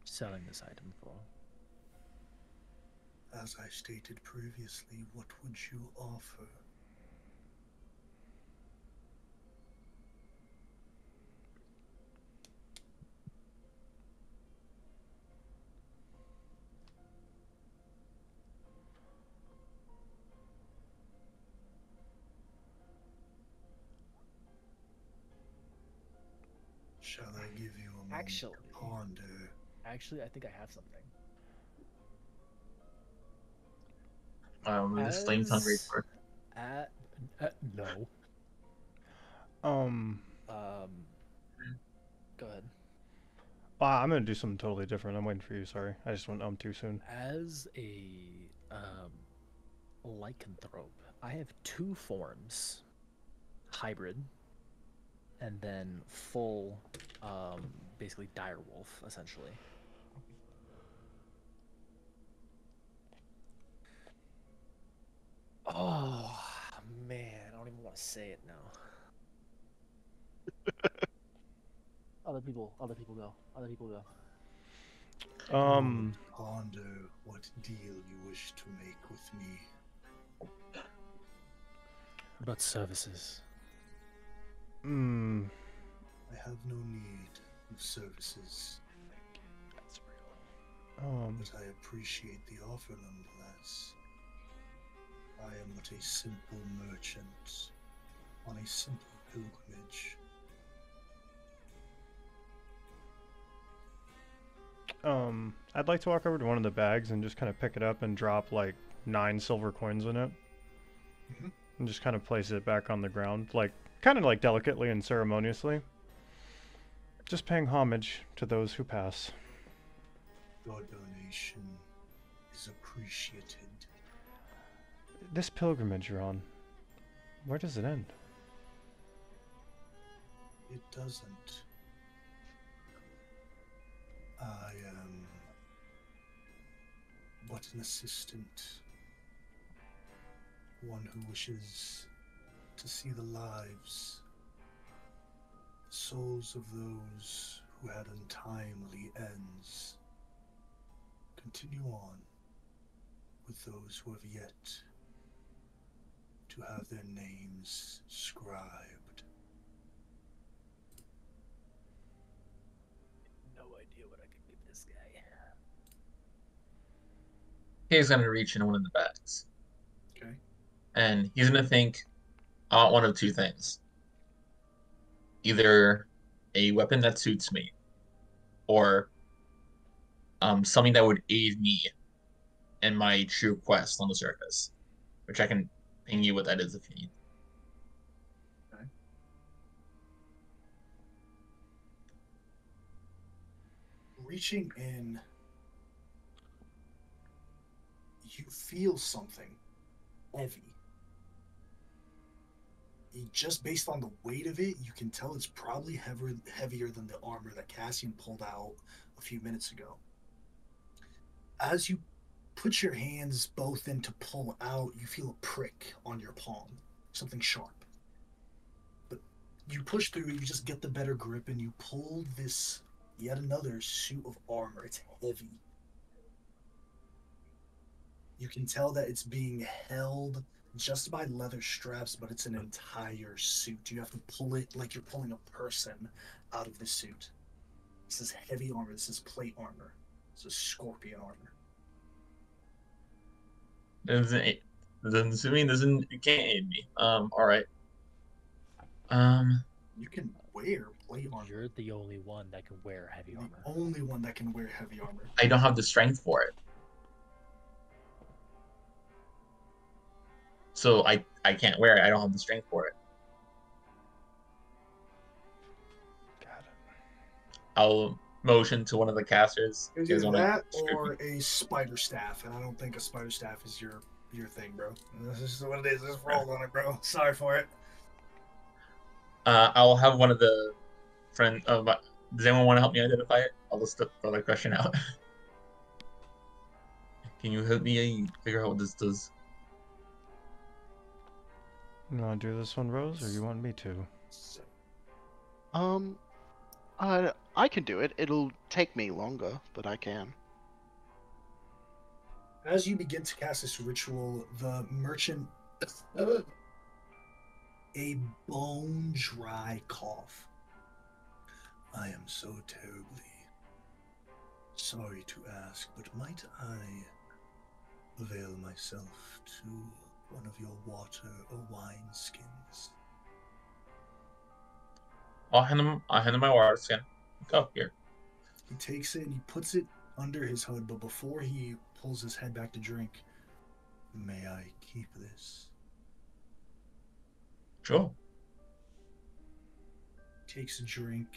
selling this item for? As I stated previously, what would you offer? Shall I give you a moment Actually, to ponder? I think I have something. This flame sounds great for. No. Um, Go ahead. I'm gonna do something totally different. I'm waiting for you. Sorry, I just went too soon. As a lycanthrope, I have two forms: hybrid, and then full, basically direwolf, essentially. Oh man, I don't even want to say it now. Other people go. Other people go. Ponder what deal you wish to make with me. What about services? I have no need of services, but I appreciate the offer nonetheless. I am but a simple merchant on a simple pilgrimage. I'd like to walk over to one of the bags and just kind of pick it up and drop like 9 silver coins in it. And just kind of place it back on the ground, like kind of like delicately and ceremoniously. Just paying homage to those who pass. Your donation is appreciated. This pilgrimage you're on, where does it end? It doesn't. I am but an assistant, one who wishes to see the lives, the souls of those who had untimely ends continue on with those who have yet to have their names scribed. No idea what I can give this guy. He's gonna reach in one of the bags. Okay. And he's gonna think one of two things. Either a weapon that suits me, or something that would aid me in my true quest on the surface, which I can ping you what that is if you need. Okay. Reaching in, you feel something heavy. Just based on the weight of it, you can tell it's probably heavier than the armor that Cassian pulled out a few minutes ago. As you put your hands both in to pull out, you feel a prick on your palm, something sharp. But you push through, you just get the better grip, and you pull this yet another suit of armor. It's heavy. You can tell that it's being held just by leather straps, but it's an entire suit. You have to pull it like you're pulling a person out of the suit. This is heavy armor. This is plate armor. This is scorpion armor. It can't aid me. All right. You can wear plate armor. You're the only one that can wear heavy armor. The only one that can wear heavy armor. I don't have the strength for it. So I can't wear it. I don't have the strength for it. Got I'll motion to one of the casters. It's You guys either wanna that scoop or me? a spider staff, and I don't think a spider staff is your thing, bro. This is what it is. Just roll on it, bro. Sorry for it. I'll have one of the friend. Does anyone want to help me identify it? I'll just throw the question out. Can you help me figure out what this does? You want to do this one, Rose, or you want me to? I can do it. It'll take me longer, but I can. As you begin to cast this ritual, the merchant, a bone dry cough. I am so terribly sorry to ask, but might I avail myself to one of your water or wine skins? I'll hand him my water skin. Oh, here. He takes it and he puts it under his hood, but before he pulls his head back to drink, may I keep this? Sure. Takes a drink.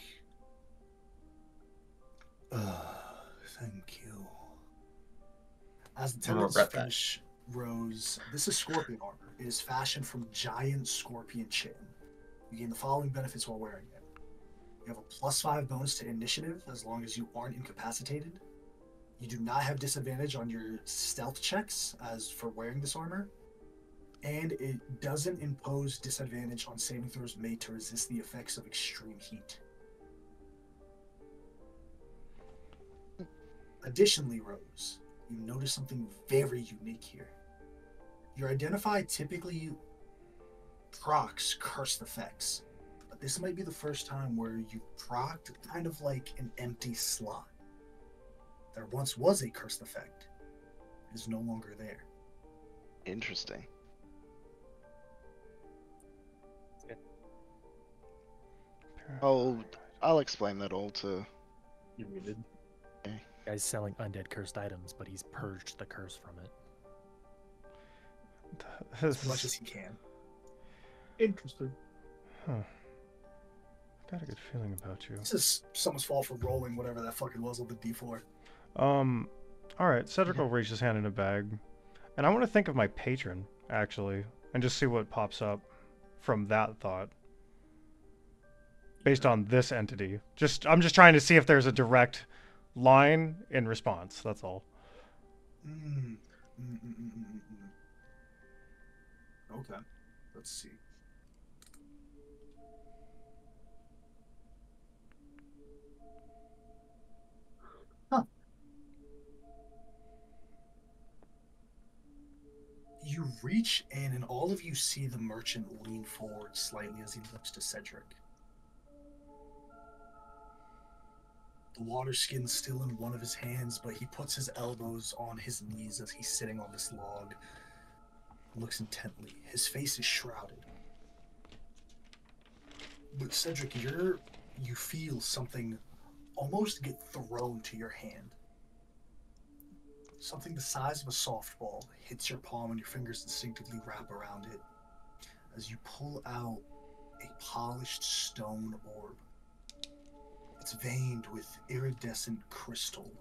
Thank you. As the tenants finish, Rose, this is scorpion armor. It is fashioned from giant scorpion chin. You gain the following benefits while wearing it. You have a +5 bonus to initiative as long as you aren't incapacitated. You do not have disadvantage on your stealth checks as for wearing this armor. And it doesn't impose disadvantage on saving throws made to resist the effects of extreme heat. Additionally, Rose, you notice something very unique here. Your Identify typically procs cursed effects, but this might be the first time where you procced kind of like an empty slot. There once was a cursed effect. It is no longer there. Interesting. I'll explain that all to. You muted. Okay. Guy's selling undead cursed items, but he's purged the curse from it. As much as he can. Interesting. Huh. I got a good feeling about you. This is someone's fault for rolling whatever that fucking was on the D4. Alright, Cedric will reach his hand in a bag. And I want to think of my patron, actually, and just see what pops up from that thought. Based on this entity. I'm just trying to see if there's a direct line in response, that's all. Okay, let's see. Huh. You reach in and all of you see the merchant lean forward slightly as he looks to Cedric. The water skin's still in one of his hands, but he puts his elbows on his knees as he's sitting on this log. Looks intently. His face is shrouded. But Cedric, you feel something almost get thrown to your hand. Something the size of a softball hits your palm and your fingers instinctively wrap around it as you pull out a polished stone orb. It's veined with iridescent crystal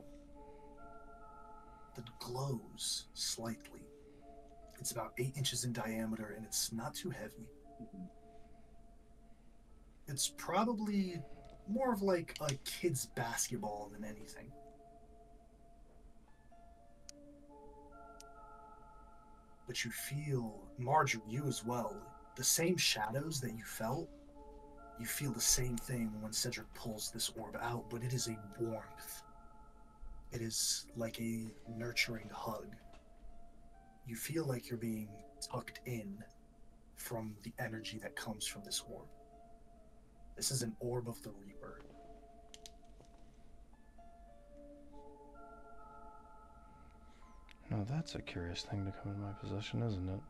that glows slightly. It's about 8 inches in diameter and it's not too heavy. It's probably more of like a kid's basketball than anything. But you feel, Marjorie, you as well, the same shadows that you felt. You feel the same thing when Cedric pulls this orb out, but it is a warmth. It is like a nurturing hug. You feel like you're being tucked in from the energy that comes from this orb. This is an orb of the Reaper. Now that's a curious thing to come in my possession, isn't it?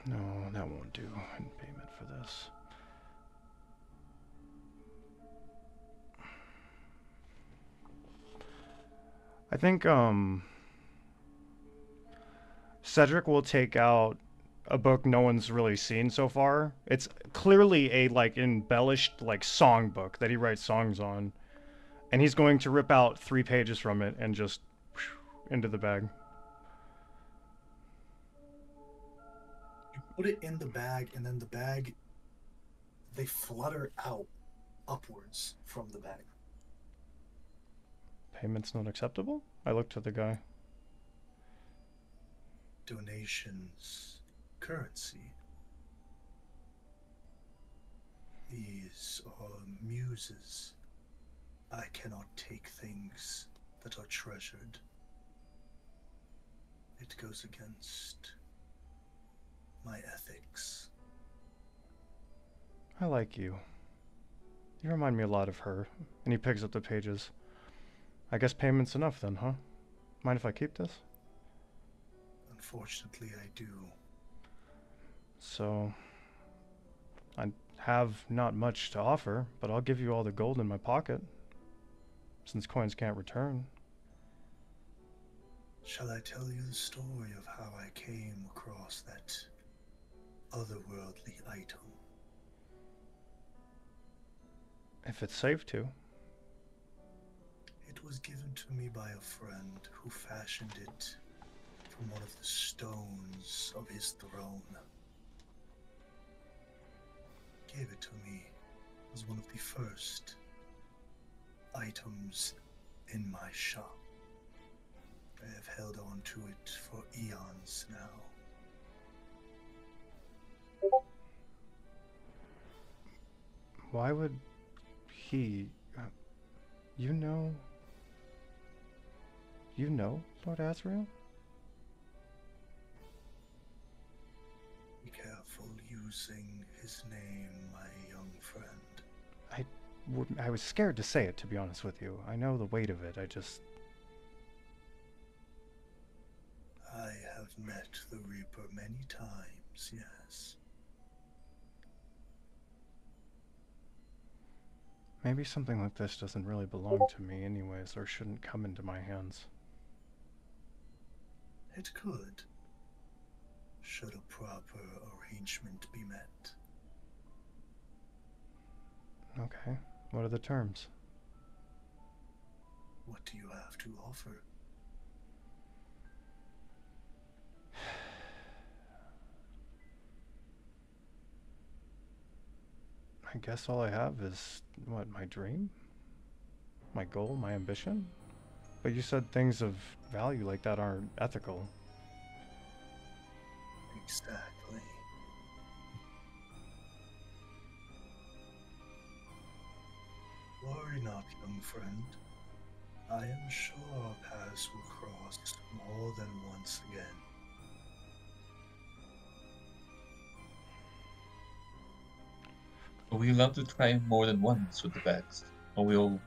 No, that won't do in payment for this. I think, Cedric will take out a book no one's really seen so far. It's clearly a like embellished like song book that he writes songs on, and he's going to rip out 3 pages from it and just into the bag. You put it in the bag, and then the bag, they flutter out upwards from the bag. Payment's not acceptable? I look to the guy. Donations, currency. These are muses. I cannot take things that are treasured. It goes against my ethics. I like you. You remind me a lot of her. And he picks up the pages. I guess payment's enough then, huh? Mind if I keep this? Unfortunately, I do. So, I have not much to offer, but I'll give you all the gold in my pocket, since coins can't return. Shall I tell you the story of how I came across that otherworldly item? If it's safe to. It was given to me by a friend who fashioned it from one of the stones of his throne. Gave it to me as one of the first items in my shop. I have held on to it for eons now. Why would he... You know Lord Azrael? Be careful using his name, my young friend. I was scared to say it, to be honest with you. I know the weight of it, I have met the Reaper many times, yes. Maybe something like this doesn't really belong to me anyways, or shouldn't come into my hands. It could, should a proper arrangement be met. Okay, what are the terms? What do you have to offer? I guess all I have is, what, my dream? My goal, my ambition? But you said things of value like that aren't ethical. Exactly. Worry not, young friend. I am sure our paths will cross more than once again. We love to try more than once with the bags, or we'll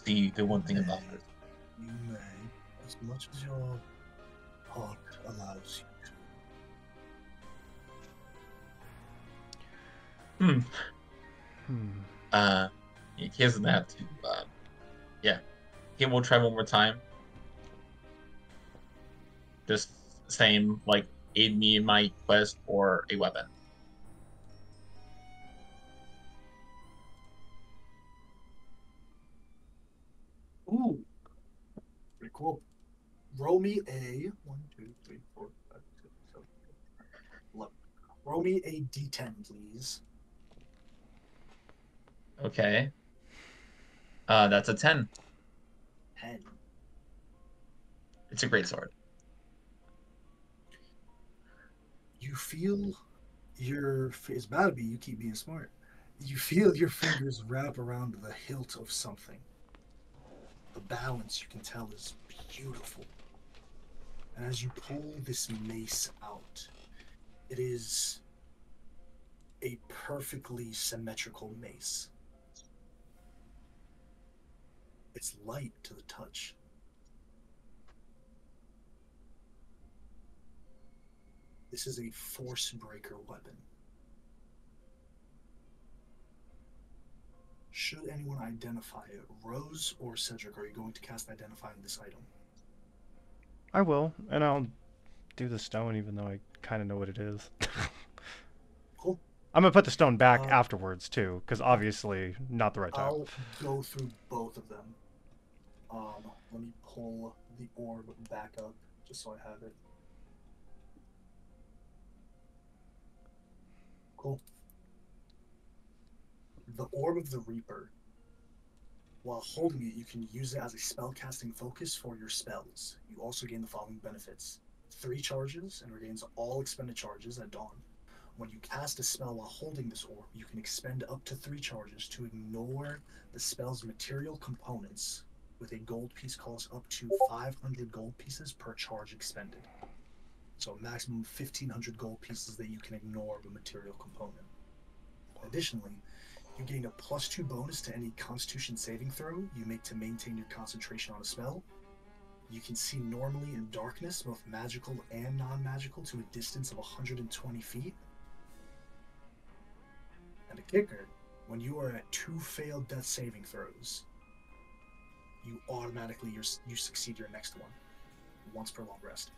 see the one thing about it. You may, as much as your heart allows you to. He doesn't have to. Yeah, he will try one more time. Just same, like, aid me in my quest or a weapon. Ooh, pretty cool. Roll me a 1, 2, 3, 4, 5, 6, 7, 8, 11. Roll me a d10, please. Okay. That's a 10. 10. It's a great sword. You feel your... It's bad to be, you keep being smart. You feel your fingers wrap around the hilt of something. The balance, you can tell, is beautiful. And as you pull this mace out, it is a perfectly symmetrical mace. It's light to the touch. This is a force breaker weapon. Should anyone identify it, Rose or Cedric, are you going to cast Identify on this item? I will, and I'll do the stone even though I kind of know what it is. Cool. I'm gonna put the stone back afterwards too, because obviously not the right time. I'll go through both of them. Let me pull the orb back up just so I have it. Cool. The Orb of the Reaper. While holding it, you can use it as a spellcasting focus for your spells. You also gain the following benefits. 3 charges and regains all expended charges at dawn. When you cast a spell while holding this orb, you can expend up to 3 charges to ignore the spell's material components, with a gold piece cost up to 500 gold pieces per charge expended. So a maximum of 1,500 gold pieces that you can ignore the material component. Additionally, you gain a +2 bonus to any Constitution saving throw you make to maintain your concentration on a spell. You can see normally in darkness, both magical and non-magical, to a distance of 120 feet. And a kicker, when you are at 2 failed death saving throws, you automatically you succeed your next one, once per long rest.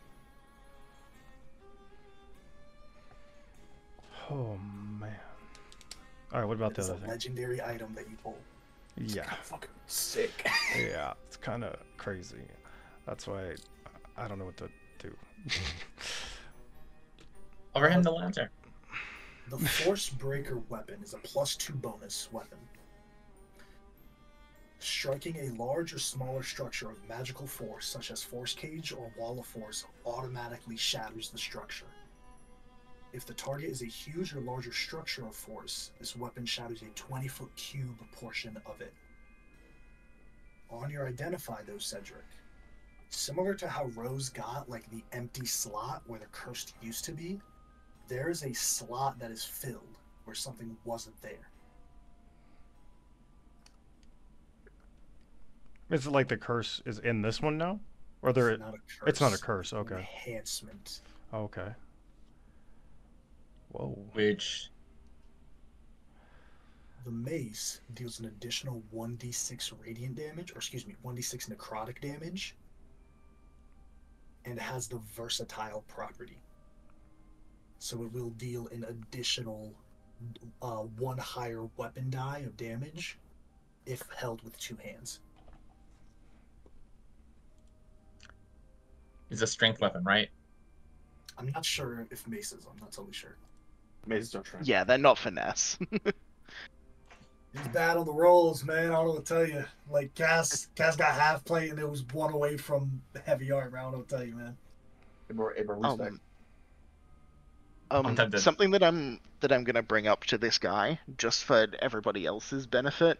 Oh man. All right, what about the other It's a thing? legendary item that you pull. It's Yeah. kind of fucking sick. Yeah, it's kind of crazy. That's why I don't know what to do. Overhand the lantern. The Force Breaker weapon is a +2 bonus weapon. Striking a large or smaller structure of magical force, such as Force Cage or Wall of Force, automatically shatters the structure. If the target is a huge or larger structure of force, this weapon shatters a 20-foot cube portion of it. On your identify, though, Cedric, similar to how Rose got like the empty slot where the cursed used to be, there is a slot that is filled where something wasn't there. Is it like the curse is in this one now? Or there? It's not a curse. It's not a curse. It's an Okay. enhancement. Okay. Whoa. Which The mace deals an additional 1d6 radiant damage, or excuse me, 1d6 necrotic damage, and it has the versatile property. So it will deal an additional 1 higher weapon die of damage if held with 2 hands. is a strength weapon, right? I'm not sure if maces, I'm not totally sure. Mazes don't shrink. Yeah, they're not finesse. He's bad on the rolls, man. I don't know what to tell you. Like, Cass got half plate and it was 1 away from heavy armor. I don't know what to tell you, man. Respect. I'm tempted. Something that I'm gonna bring up to this guy, just for everybody else's benefit.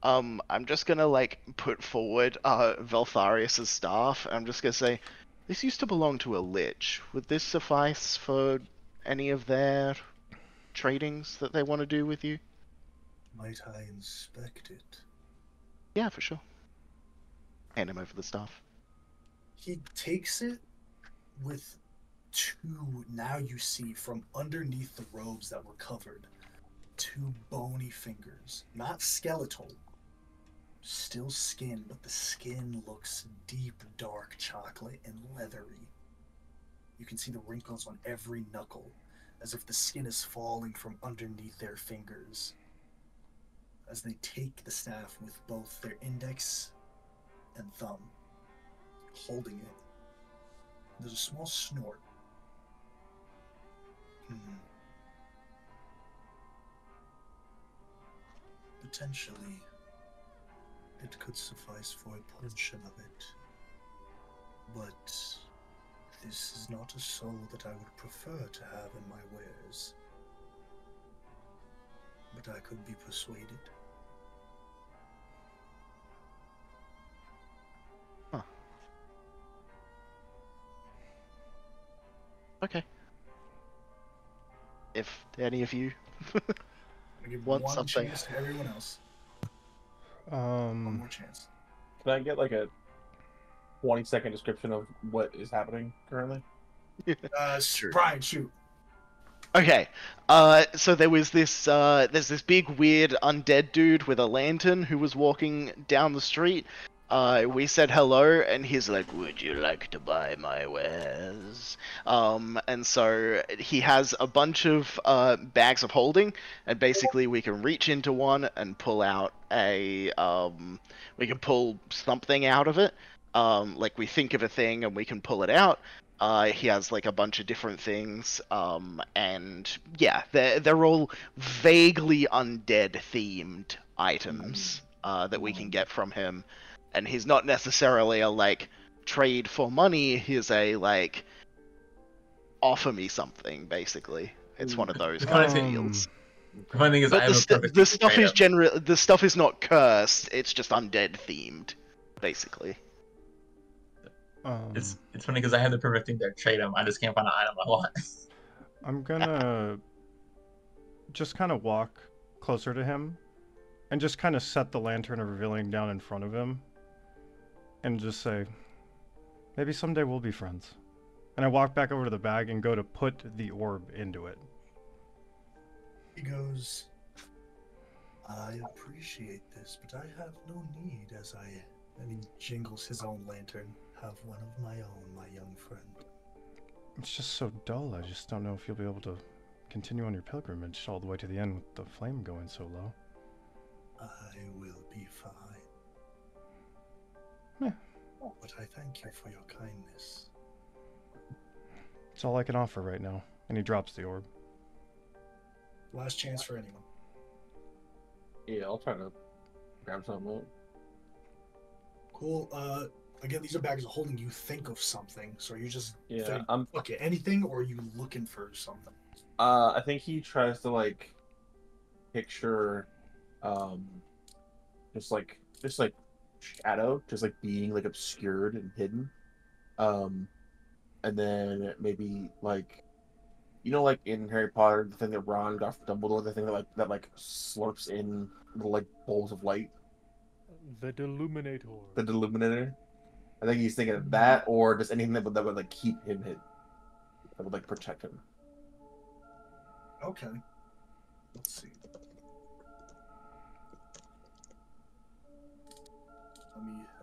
I'm just gonna like put forward Veltharius's staff. I'm just gonna say, this used to belong to a lich. Would this suffice for any of their tradings that they want to do with you? Might I inspect it? Yeah, for sure. Hand him over the staff. He takes it with 2, now you see, from underneath the robes that were covered, 2 bony fingers. Not skeletal. Still skin, but the skin looks deep, dark chocolate and leathery. You can see the wrinkles on every knuckle, as if the skin is falling from underneath their fingers. As they take the staff with both their index and thumb, holding it. There's a small snort. Potentially, it could suffice for a portion of it. But this is not a soul that I would prefer to have in my wares. But I could be persuaded. Huh. Okay. If any of you I give want one something. chance to everyone else. One more chance. Can I get like a 20-second description of what is happening currently? Sure. Brian, shoot. Okay, so there was this, there's this big weird undead dude with a lantern who was walking down the street. we said hello, and he's like, "Would you like to buy my wares?" And so he has a bunch of bags of holding, and basically we can reach into one and pull out we can pull something out of it. Like we think of a thing and we can pull it out. He has like a bunch of different things, and yeah, they're all vaguely undead themed items that we can get from him. And he's not necessarily a like trade for money. He's a like offer me something. Basically, it's one of those kind of deals. The funny thing is, I But have a perfect thing to stuff trade is him. the stuff is not cursed. It's just undead themed, basically. It's funny because I have the perfect thing to trade him. I just can't find an item I want. I'm gonna just kind of walk closer to him and just kind of set the lantern of revealing down in front of him and just say, maybe someday we'll be friends. And I walk back over to the bag and go to put the orb into it. He goes, I appreciate this, but I have no need and he jingles his own lantern. Have one of my own, my young friend. It's just so dull, I just don't know if you'll be able to continue on your pilgrimage all the way to the end with the flame going so low. I will be fine. Yeah. But I thank you for your kindness. It's all I can offer right now. And he drops the orb. Last chance for anyone. Yeah, I'll try to grab something up. Cool. Again, these are bags of holding. You think of something, so are you just okay, anything, or are you looking for something? I think he tries to like picture, just like shadow, just like being like obscured and hidden, and then maybe like, like in Harry Potter, the thing that Ron got from Dumbledore, the thing that slurps in little like bowls of light. The Deluminator. The Deluminator. I think he's thinking of that, or just anything that would like keep him hidden, that would like protect him. Okay. Let's see.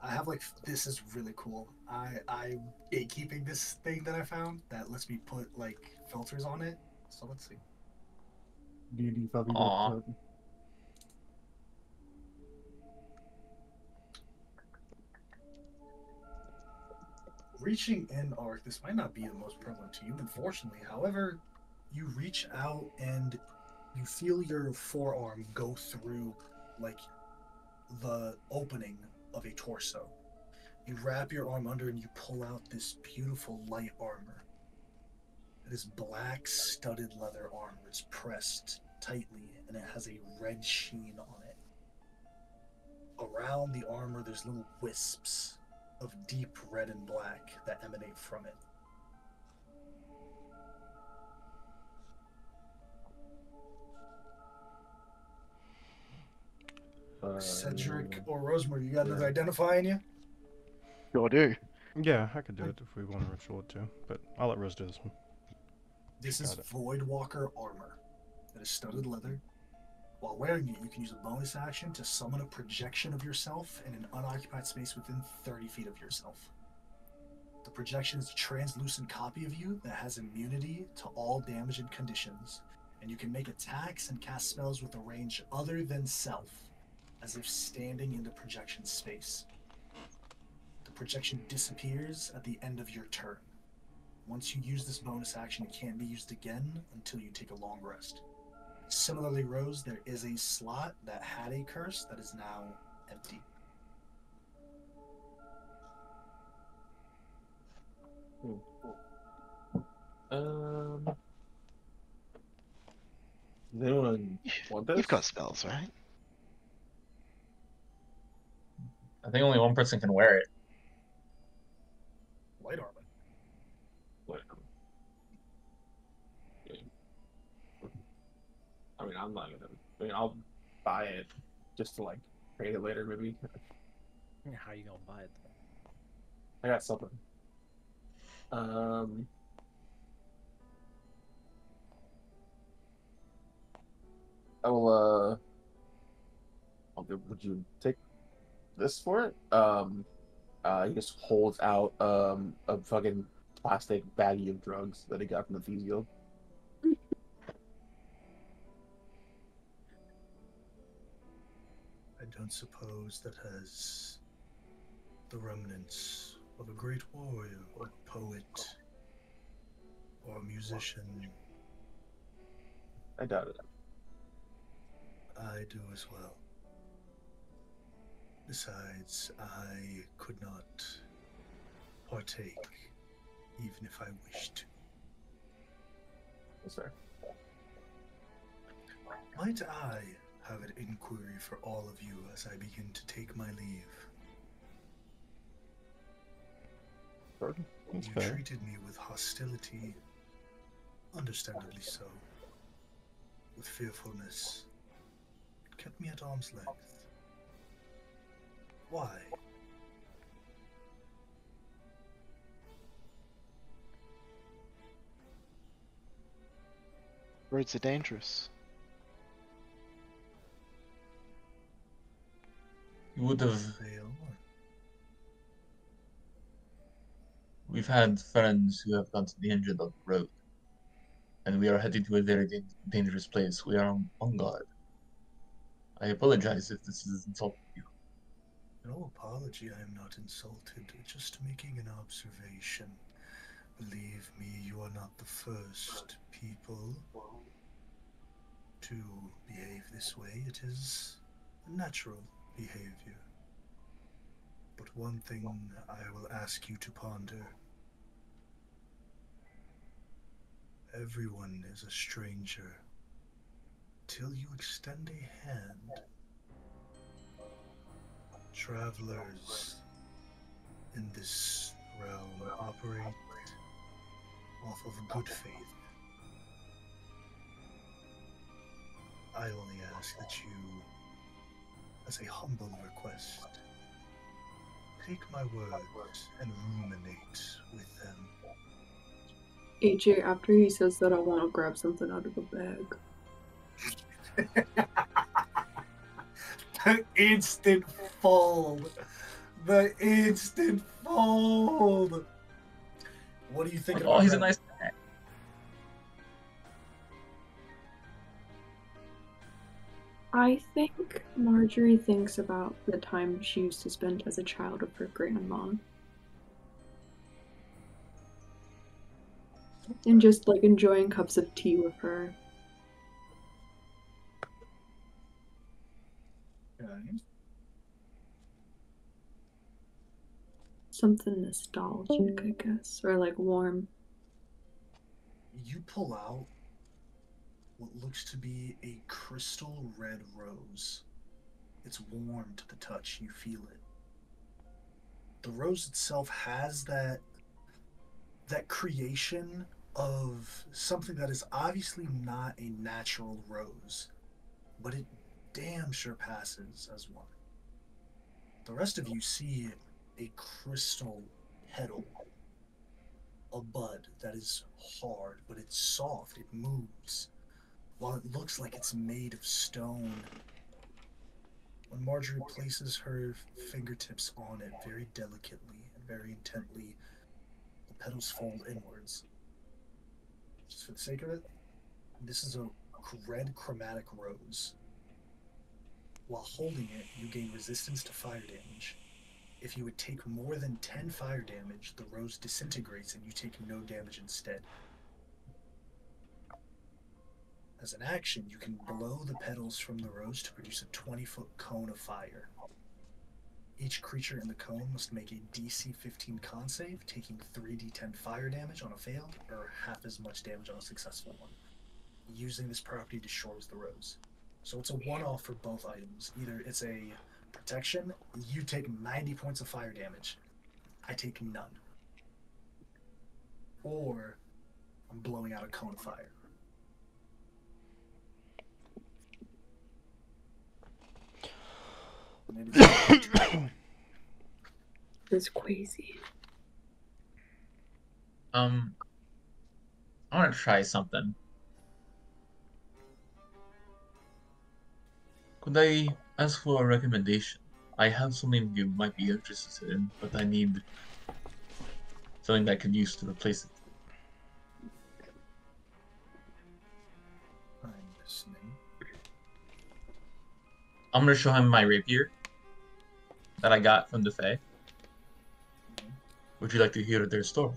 I have like, this is really cool. I'm gatekeeping this thing that I found that lets me put like filters on it. So let's see. Aww. Reaching in arc, this might not be the most prevalent to you, unfortunately. However, you reach out and you feel your forearm go through like the opening of a torso. You wrap your arm under and you pull out this beautiful light armor. It is black studded leather armor. It's pressed tightly and it has a red sheen on it. Around the armor, there's little wisps of deep red and black that emanate from it. Cedric or Rosemary, you got another identifying you? Sure do. Yeah, I could do it if we want to ritual it too, but I'll let Rose do this one. This is Voidwalker armor. It is studded leather. While wearing it, you can use a bonus action to summon a projection of yourself in an unoccupied space within 30 feet of yourself. The projection is a translucent copy of you that has immunity to all damage and conditions, and you can make attacks and cast spells with a range other than self, as if standing in the projection space. The projection disappears at the end of your turn. Once you use this bonus action, it can't be used again until you take a long rest. Similarly, Rose, there is a slot that had a curse that is now empty. Does anyone want this? You've got spells, right? I think only one person can wear it. Light armor. I mean, I'm not gonna. I mean, I'll buy it just to like trade it later, maybe. How are you gonna buy it? I got something. I will. Would you take this for it. He just holds out a fucking plastic baggie of drugs that he got from the physio. I don't suppose that has the remnants of a great warrior or poet or a musician. I doubt it. I do as well. Besides, I could not partake, even if I wished to. Yes, sir. Might I have an inquiry for all of you as I begin to take my leave? That's You fair. treated me with hostility, understandably so, with fearfulness. It kept me at arm's length. Why? Roads are dangerous. You would have. They are. We've had friends who have gotten injured on the road, and we are heading to a very dangerous place. We are on guard. I apologize if this is insulting you. No apology, I am not insulted, just making an observation. Believe me, you are not the first people to behave this way. It is natural behavior. But one thing I will ask you to ponder. Everyone is a stranger till you extend a hand. Travelers in this realm operate off of good faith. I only ask that you, as a humble request, take my words and ruminate with them. AJ, after he says that, I want to grab something out of the bag. The instant fold. The instant fold. What do you think about he's that? a nice guy. I think Marjorie thinks about the time she used to spend as a child with her grandma. And just like enjoying cups of tea with her. Something nostalgic, I guess, or like warm. You pull out what looks to be a crystal red rose. It's warm to the touch, you feel it. The rose itself has that creation of something that is obviously not a natural rose, but it damn sure passes as one. The rest of you see a crystal petal, a bud that is hard, but it's soft, it moves. While it looks like it's made of stone, when Marjorie places her fingertips on it very delicately and very intently, the petals fold inwards. Just for the sake of it, this is a red chromatic rose. While holding it, you gain resistance to fire damage. If you would take more than 10 fire damage, the rose disintegrates and you take no damage instead. As an action, you can blow the petals from the rose to produce a 20-foot cone of fire. Each creature in the cone must make a DC 15 con save, taking 3d10 fire damage on a failed, or half as much damage on a successful one. Using this property destroys the rose. So it's a one-off for both items. Either it's a protection, you take 90 points of fire damage, I take none. Or I'm blowing out a cone of fire. It's crazy. I want to try something. Could I ask for a recommendation? I have something you might be interested in, but I need something that I could use to replace it. I'm listening. I'm gonna show him my rapier that I got from the Fae. Would you like to hear their story?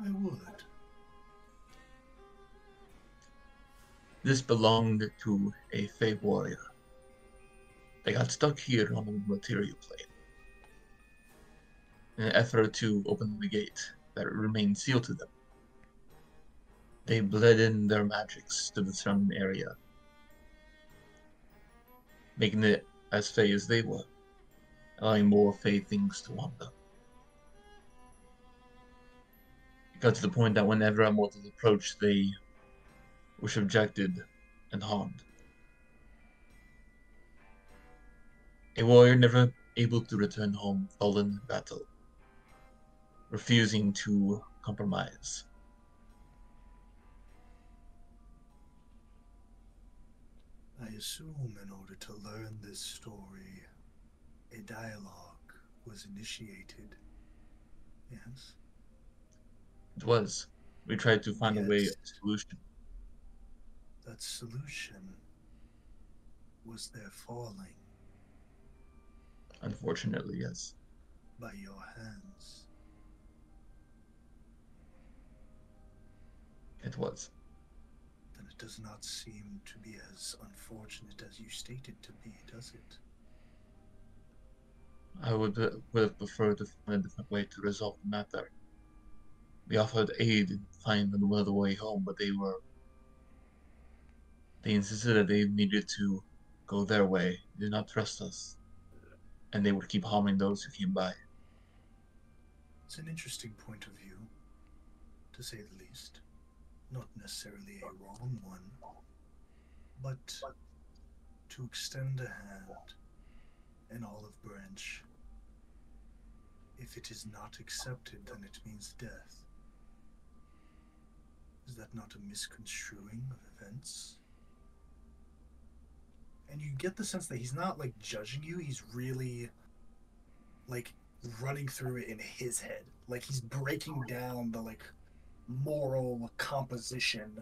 I would. This belonged to a Fae warrior. They got stuck here on the material plane. In an effort to open the gate that remained sealed to them, they bled in their magics to the surrounding area, making it as Fae as they were, allowing more Fae things to wander. It got to the point that whenever mortals approached, they were subjected and harmed. A warrior never able to return home fallen in battle, refusing to compromise. I assume in order to learn this story, a dialogue was initiated. Yes? It was. We tried to find a way of solution. That solution was their falling. Unfortunately, yes. By your hands. It was. Then it does not seem to be as unfortunate as you state it to be, does it? I would have preferred to find a different way to resolve the matter. We offered aid in finding another way home, but they insisted that they needed to go their way. They did not trust us, and they would keep harming those who came by. It's an interesting point of view, to say the least. Not necessarily a wrong one, but to extend a hand, an olive branch, if it is not accepted, then it means death. Is that not a misconstruing of events? And you get the sense that he's not, like, judging you, he's really, like, running through it in his head. Like, he's breaking down the, like, moral composition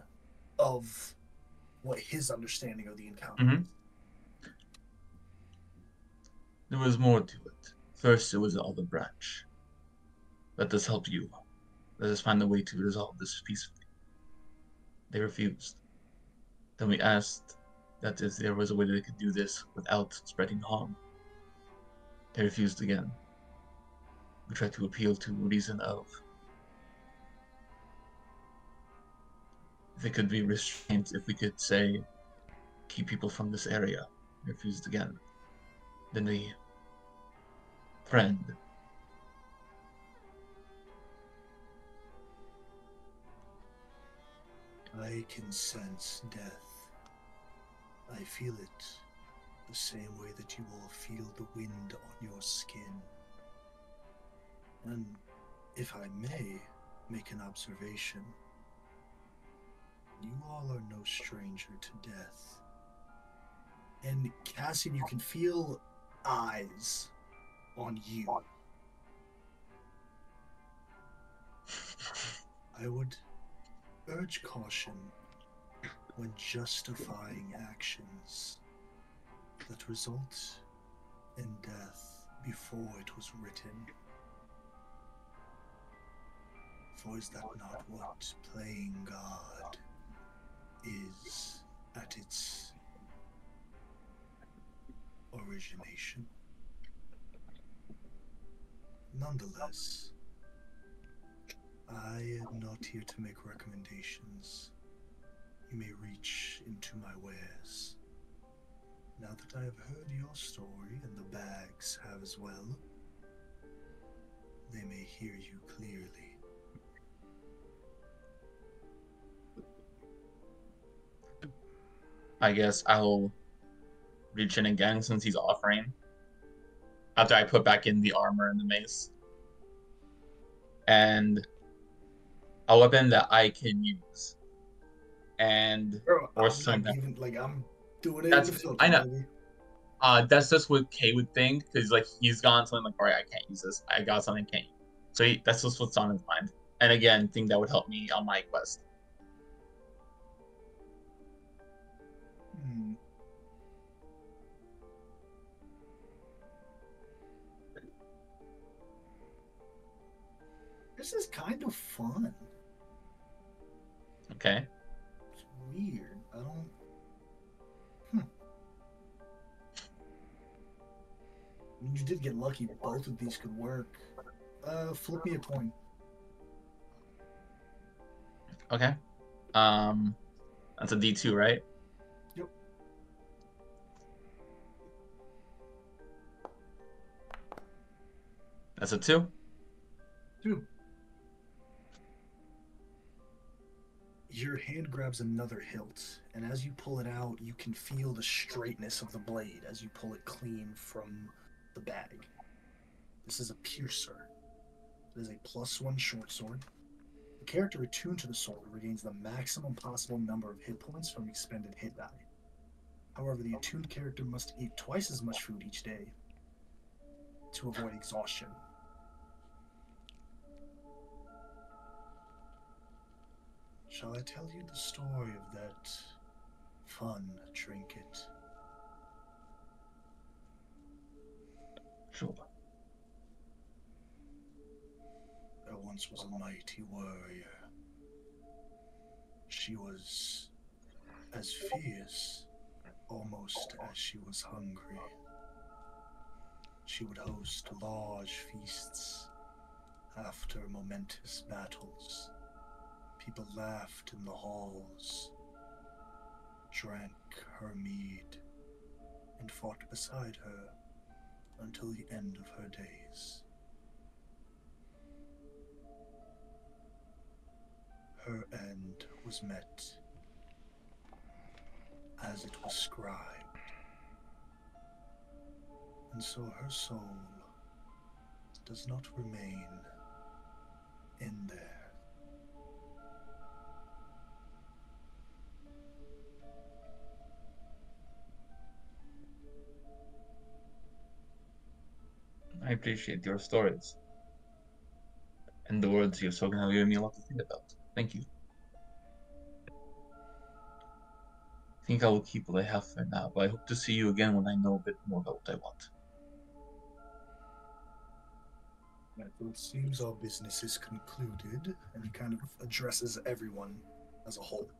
of what his understanding of the encounter is. There was more to it. First, it was the olive branch. Let us help you. Let us find a way to resolve this peacefully. They refused. Then we asked that if there was a way that they could do this without spreading harm. They refused again. We tried to appeal to reason of if it could be restrained, if we could say, keep people from this area. They refused again. Then the friend. I can sense death. I feel it the same way that you all feel the wind on your skin. And if I may make an observation, you all are no stranger to death. And Cassian, you can feel eyes on you. I would urge caution when justifying actions that result in death before it was written. For is that not what playing God is at its origination? Nonetheless, I am not here to make recommendations. You may reach into my wares. Now that I have heard your story, and the bags have as well, they may hear you clearly. I guess I'll reach in again since he's offering. After I put back in the armor and the mace. And a weapon that I can use. And Bro, or I'm something. even, like, I'm doing it That's in the filter, I know. baby. That's just what Kay would think, because like he's gone something like, all right, I can't use this. I got something, I can't use. So that's just what's on his mind. And again, think that would help me on my quest. Hmm. This is kind of fun. Okay. It's weird. I don't. You did get lucky. Both of these could work. Flip me a coin. Okay. That's a D2, right? Yep. That's a 2. 2. Your hand grabs another hilt, and as you pull it out, you can feel the straightness of the blade as you pull it clean from the bag. This is a piercer. It is a +1 short sword. The character attuned to the sword regains the maximum possible number of hit points from expended hit die. However, the attuned character must eat twice as much food each day to avoid exhaustion. Shall I tell you the story of that fun trinket? Sure. There once was a mighty warrior. She was as fierce, almost as she was hungry. She would host large feasts after momentous battles. People laughed in the halls, drank her mead, and fought beside her until the end of her days. Her end was met as it was scribed, and so her soul does not remain in there. I appreciate your stories. And the words you've spoken have given me a lot to think about. Thank you. I think I will keep what I have for now, but I hope to see you again when I know a bit more about what I want. So it seems our business is concluded, and he kind of addresses everyone as a whole.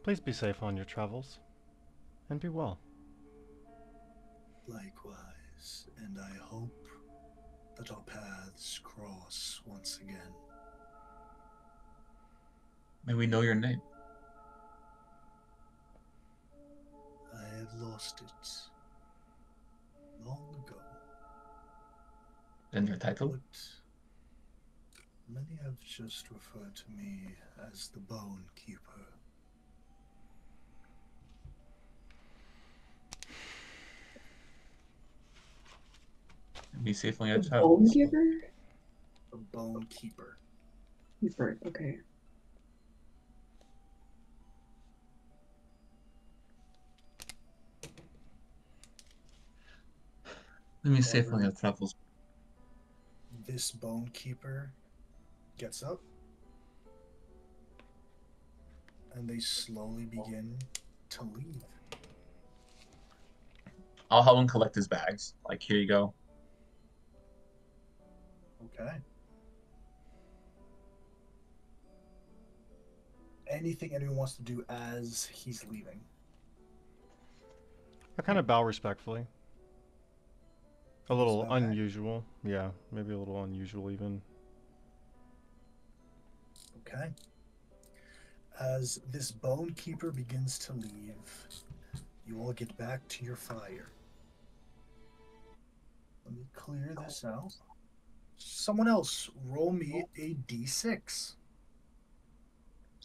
Please be safe on your travels, and be well. Likewise, and I hope that our paths cross once again. May we know your name? I have lost it long ago. And your title? But many have just referred to me as the Bone Keeper. Be safe on your The travels. Bone Giver? The Bone Keeper. Keeper, okay. Let me safe on your travels. This Bone Keeper gets up, and they slowly begin to leave. I'll help him collect his bags. Like, here you go. Okay. Anything anyone wants to do as he's leaving? I kind of bow respectfully. A little bow back? unusual. Yeah, maybe a little unusual even. Okay. As this Bone Keeper begins to leave, you all get back to your fire. Let me clear this out. Someone else, roll me a d6.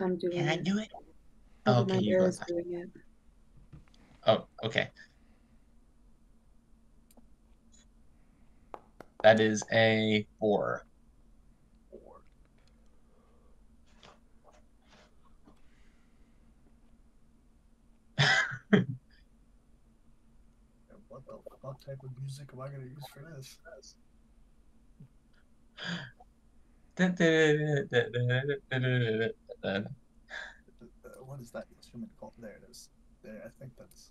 I'm doing Can I it. do it? Never Okay, mind, you go. Era's doing it. Oh, okay. That is a 4. what the fuck type of music am I gonna use for this? What is that instrument called? There it is. There, I think that's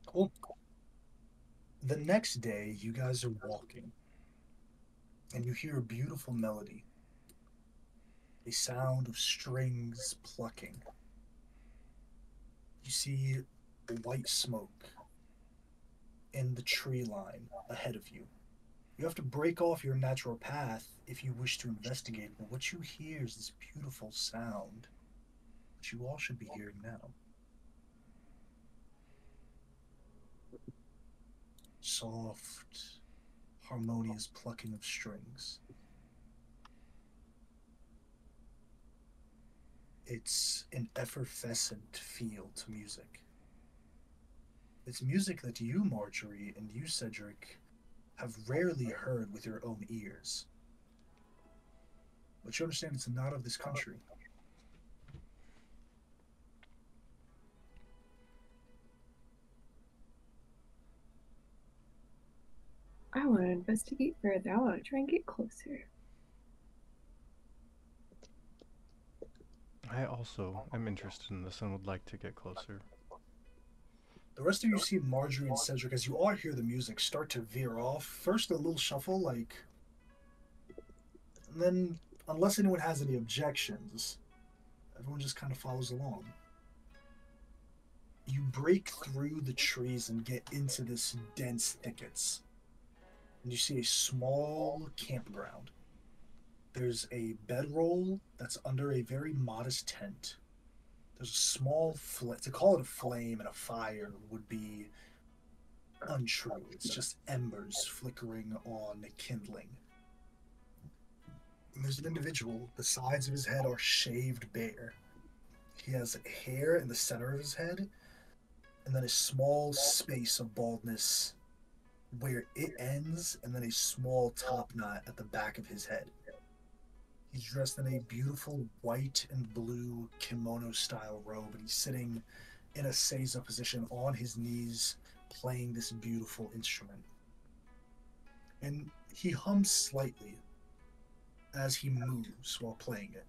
cool. The next day, you guys are walking, and you hear a beautiful melody. A sound of strings plucking. You see white smoke in the tree line ahead of you. You have to break off your natural path if you wish to investigate, but what you hear is this beautiful sound that you all should be hearing now. Soft, harmonious plucking of strings. It's an effervescent feel to music. It's music that you, Marjorie, and you, Cedric, have rarely heard with your own ears. But you understand it's not of this country. I want to investigate further. I want to try and get closer. I also am interested in this and would like to get closer. The rest of you see Marjorie and Cedric, as you all hear the music, start to veer off. First a little shuffle, like... And then, unless anyone has any objections, everyone just kind of follows along. You break through the trees and get into this dense thickets. And you see a small campground. There's a bedroll that's under a very modest tent. There's a small to call it a flame and a fire would be untrue. It's just embers flickering on kindling. And there's an individual. The sides of his head are shaved bare. He has hair in the center of his head, and then a small space of baldness where it ends, and then a small top knot at the back of his head. He's dressed in a beautiful white and blue kimono-style robe, and he's sitting in a seiza position on his knees, playing this beautiful instrument. And he hums slightly as he moves while playing it.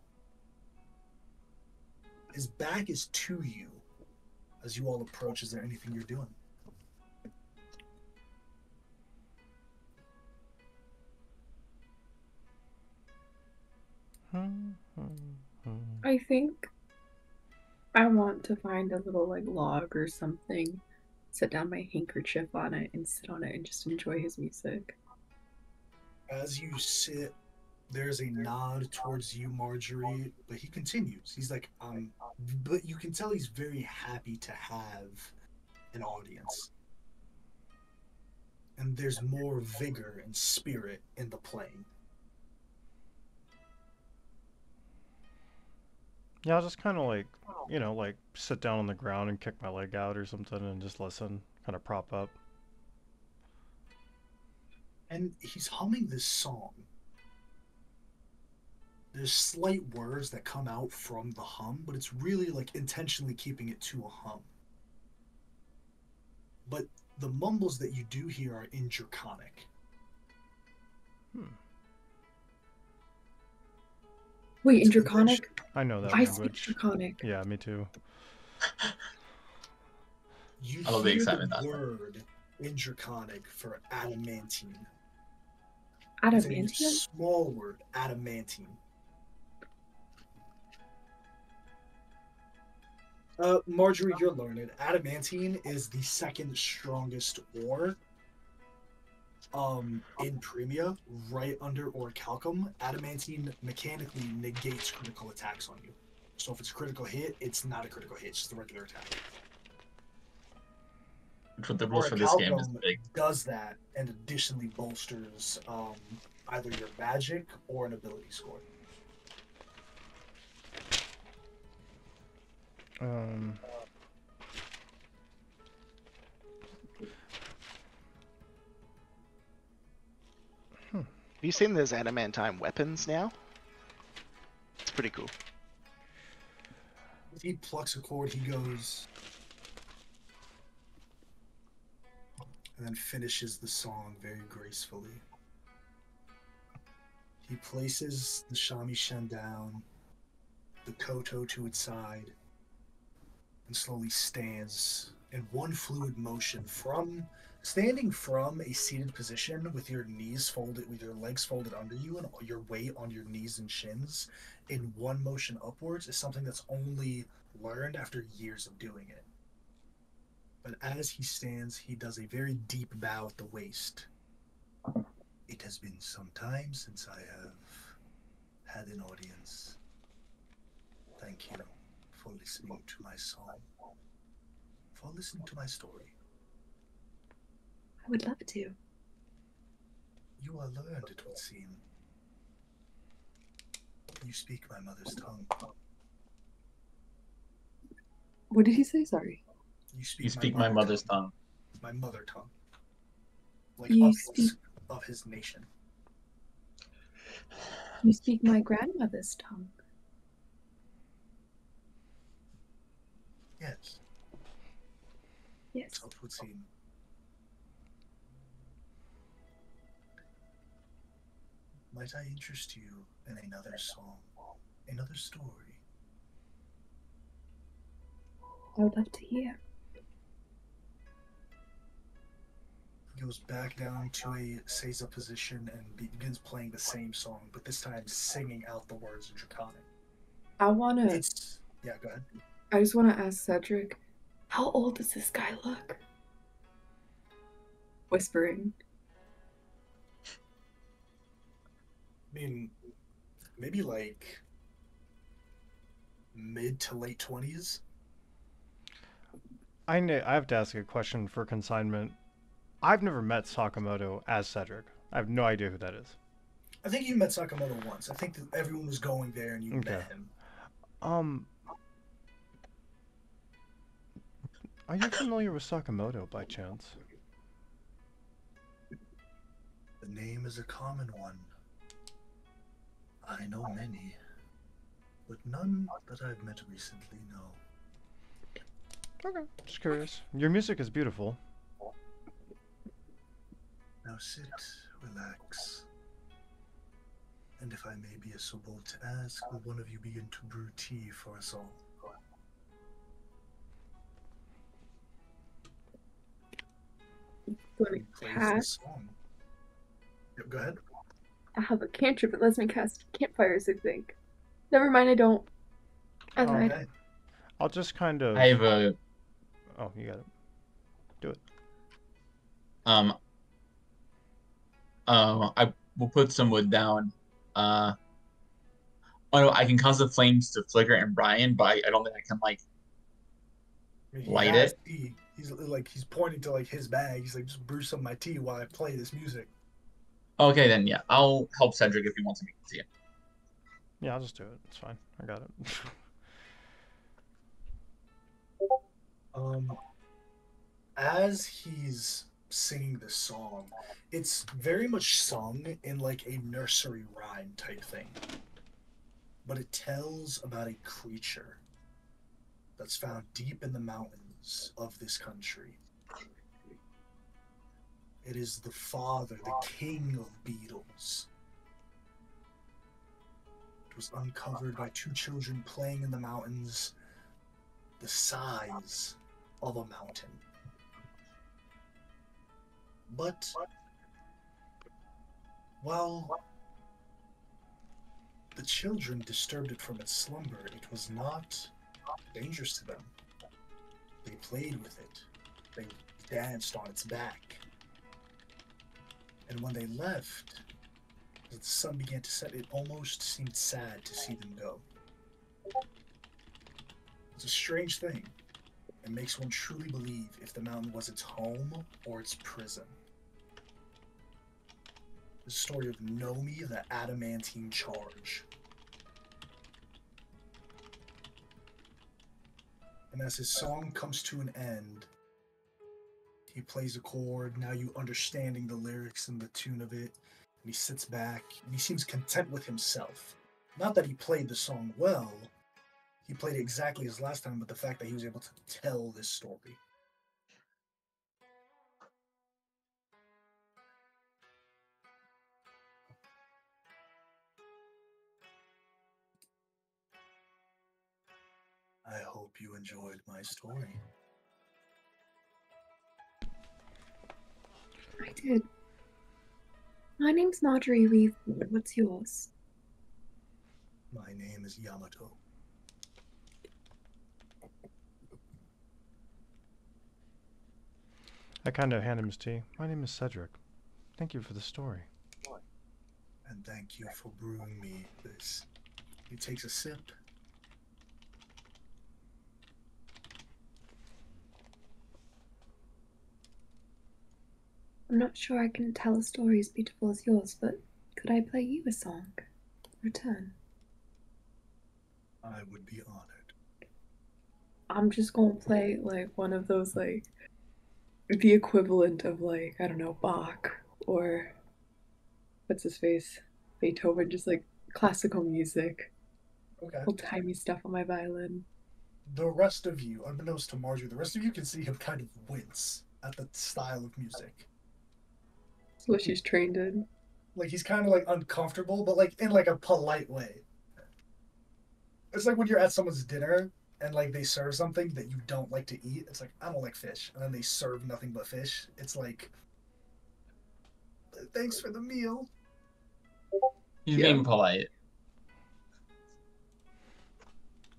His back is to you as you all approach. Is there anything you're doing? I think I want to find a little like log or something, set down my handkerchief on it and sit on it and just enjoy his music. As you sit, there's a nod towards you, Marjorie, but he continues. He's like, but you can tell he's very happy to have an audience. And there's more vigor and spirit in the playing. Yeah, I'll just kind of like, you know, like sit down on the ground and kick my leg out or something and just listen, kind of prop up. And he's humming this song. There's slight words that come out from the hum, but it's really like intentionally keeping it to a hum. But the mumbles that you do hear are in Draconic. Wait, in Draconic? I know that I language. speak Draconic. Yeah, me too. You I love the hear excitement. the word in Draconic for adamantine. Adamantine? It's a small word, adamantine. Marjorie, you're learned. Adamantine is the second strongest ore in Premia, right under Orichalcum. Adamantine mechanically negates critical attacks on you. So if it's a critical hit, it's not a critical hit, it's just a regular attack. But the rules for this game is big. Does that and additionally bolsters either your magic or an ability score. Have you seen those adamantine weapons now? It's pretty cool. He plucks a chord, he goes, and then finishes the song very gracefully. He places the shamisen down, the koto to its side, and slowly stands in one fluid motion standing from a seated position with your knees folded, with your legs folded under you and your weight on your knees and shins in one motion upwards is something that's only learned after years of doing it. But as he stands, he does a very deep bow at the waist. It has been some time since I have had an audience. Thank you for listening to my song, for listening to my story. I would love to. You are learned, it would seem. You speak my mother's tongue. What did he say? Sorry. You speak my mother's tongue. My mother tongue. Like You of his nation. You speak my grandmother's tongue. Yes. Yes. So it would seem. Might I interest you in another song, another story? I would love to hear. He goes back down to a Seiza position and begins playing the same song, but this time singing out the words in Draconic. Yeah, go ahead. I just want to ask Cedric, how old does this guy look? Whispering. I mean, maybe like mid to late 20s. I have to ask a question for consignment. I've never met Sakamoto as Cedric. I have no idea who that is. I think you met Sakamoto once. I think that everyone was going there and you met him. Are you familiar with Sakamoto by chance? The name is a common one. I know many, but none that I've met recently, no. Okay, just curious. Your music is beautiful. Now sit, relax. And if I may be so bold to ask, will one of you begin to brew tea for us all? Going to cast. Yep, go ahead. I have a cantrip that lets me cast campfires, I think. Never mind, I don't. I lied. Okay. I'll just kind of... I have a... Oh, you got it. Do it. I will put some wood down. Oh no, I can cause the flames to flicker and Brian, but I don't think I can light it. Tea. He's pointing to like his bag. He's like, just brew some of my tea while I play this music. Okay, then yeah, I'll help Cedric if he wants to make tea. Yeah, I'll just do it. It's fine. I got it. As he's singing this song, it's very much sung in like a nursery rhyme type thing. But it tells about a creature that's found deep in the mountains of this country. It is the father, the king of beetles. It was uncovered by two children playing in the mountains, the size of a mountain. But while the children disturbed it from its slumber, it was not dangerous to them. They played with it. They danced on its back. And when they left, as the sun began to set, it almost seemed sad to see them go. It's a strange thing. It makes one truly believe if the mountain was its home or its prison. The story of Nomi, the adamantine charge. And as his song comes to an end, he plays a chord, now you understanding the lyrics and the tune of it, and he sits back, and he seems content with himself. Not that he played the song well, he played it exactly as last time, but the fact that he was able to tell this story. enjoyed my story. I did. My name's Marjorie Weavewood. What's yours? My name is Yamato. I kind of hand him his tea. My name is Cedric. Thank you for the story. And thank you for brewing me this. He takes a sip. I'm not sure I can tell a story as beautiful as yours, but could I play you a song? Return. I would be honored. I'm just gonna play like one of those like the equivalent of like, I don't know, Bach or what's his face? Beethoven, just like classical music. Okay. Old timey stuff on my violin. The rest of you, unbeknownst to Marjorie, the rest of you can see him kind of wince at the style of music. That's what she's trained in. Like he's kind of like uncomfortable, but like in like a polite way. It's like when you're at someone's dinner and like they serve something that you don't like to eat. It's like, I don't like fish, and then they serve nothing but fish. It's like, thanks for the meal. He's being polite.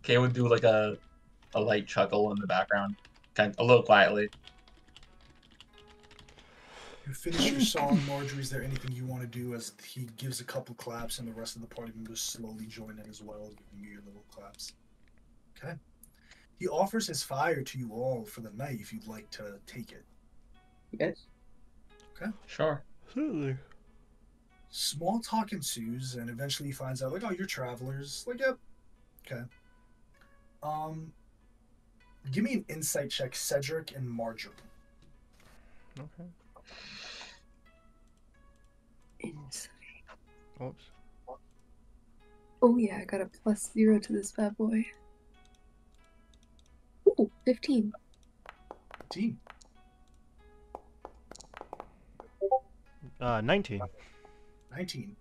Kay would do like a light chuckle in the background, kind of, a little quietly. You finish your song, Marjorie. Is there anything you want to do? As he gives a couple claps, and the rest of the party members slowly join in as well, giving you your little claps. Okay. He offers his fire to you all for the night if you'd like to take it. Yes. Okay. Sure. Absolutely. Small talk ensues, and eventually he finds out, like, oh, you're travelers. Like, yep. Okay. Give me an insight check, Cedric and Marjorie. Okay. Insight. Oops. Oh yeah, I got a +0 to this bad boy. Ooh, 15. Team. 19. 19.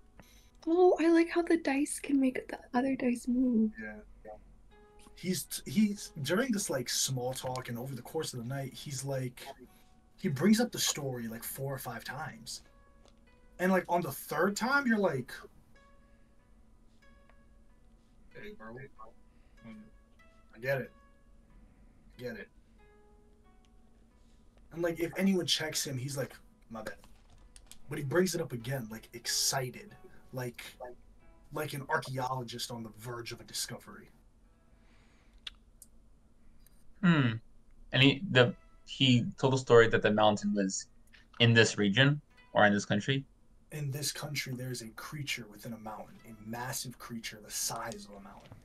Oh, I like how the dice can make the other dice move. Yeah. He's during this like small talk and over the course of the night, he's like, he brings up the story like 4 or 5 times, and like on the 3rd time, you're like, hey, bro, I get it. And like, if anyone checks him, he's like, my bad. But he brings it up again, like excited, like an archaeologist on the verge of a discovery. And he told the story that the mountain was in this region or in this country. In this country, there's a creature within a mountain, a massive creature the size of a mountain.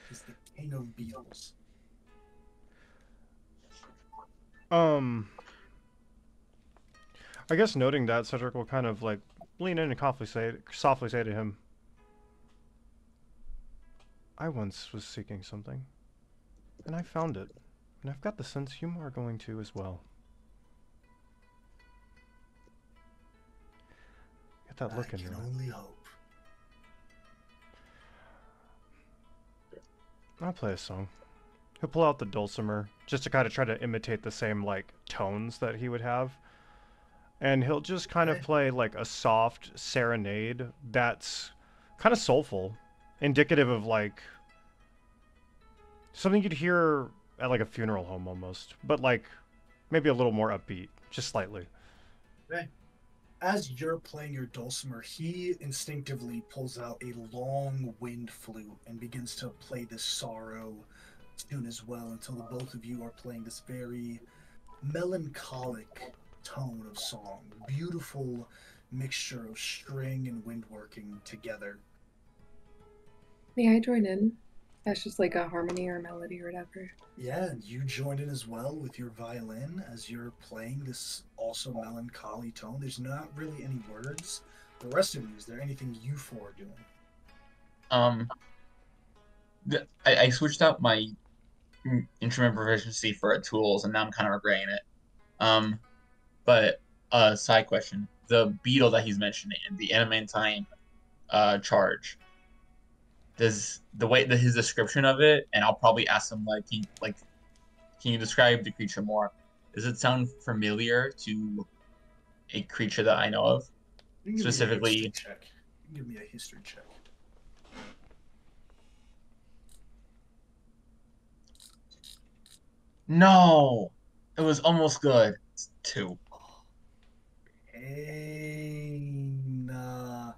He's the king of beetles. I guess noting that, Cedric will kind of like lean in and softly say to him, I once was seeking something, and I found it, and I've got the sense you are going to as well. Get that look in your eye. I can only hope. I'll play a song. He'll pull out the dulcimer, just to kind of try to imitate the same, like, tones that he would have. And he'll just kind of play, like, a soft serenade that's kind of soulful. Indicative of, like, something you'd hear at, like, a funeral home almost. But, like, maybe a little more upbeat, just slightly. Okay. As you're playing your dulcimer, he instinctively pulls out a long wind flute and begins to play this sorrow tune as well, until the both of you are playing this very melancholic tone of song. Beautiful mixture of string and wind working together. May I join in? That's just like a harmony or a melody or whatever. Yeah, and you join in as well with your violin as you're playing this also melancholy tone. There's not really any words. The rest of you, is there anything you four are doing? I switched out my instrument proficiency for tools, and now I'm kind of regretting it. But side question: the beetle that he's mentioning, the adamantine charge. does his description of it, and I'll probably ask him like, can you describe the creature more? Does it sound familiar to a creature that I know of? Specifically, check. Give me a history check. no, it was almost good. It's 2. Hey, nah.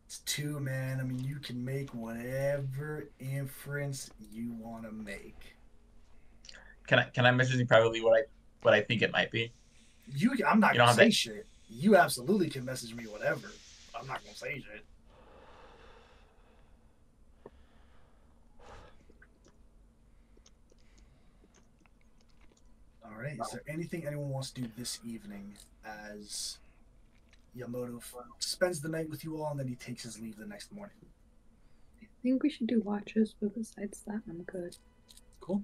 It's 2, man. I mean, you can make whatever inference you want to make. Can I message you privately what I think it might be? I'm not gonna say shit. You absolutely can message me whatever. I'm not gonna say shit. All right. Is there anything anyone wants to do this evening as Yamato spends the night with you all and then he takes his leave the next morning? I think we should do watches, but besides that, I'm good. Cool.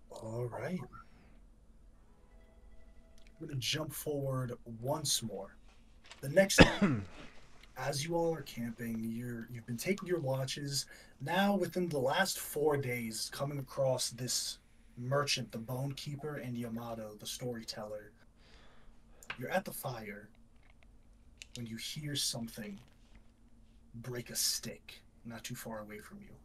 All right. I'm going to jump forward once more. The next day, as you all are camping, you've been taking your watches. Now, within the last 4 days, coming across this merchant, the bone keeper, and Yamato, the storyteller. You're at the fire when you hear something break a stick not too far away from you.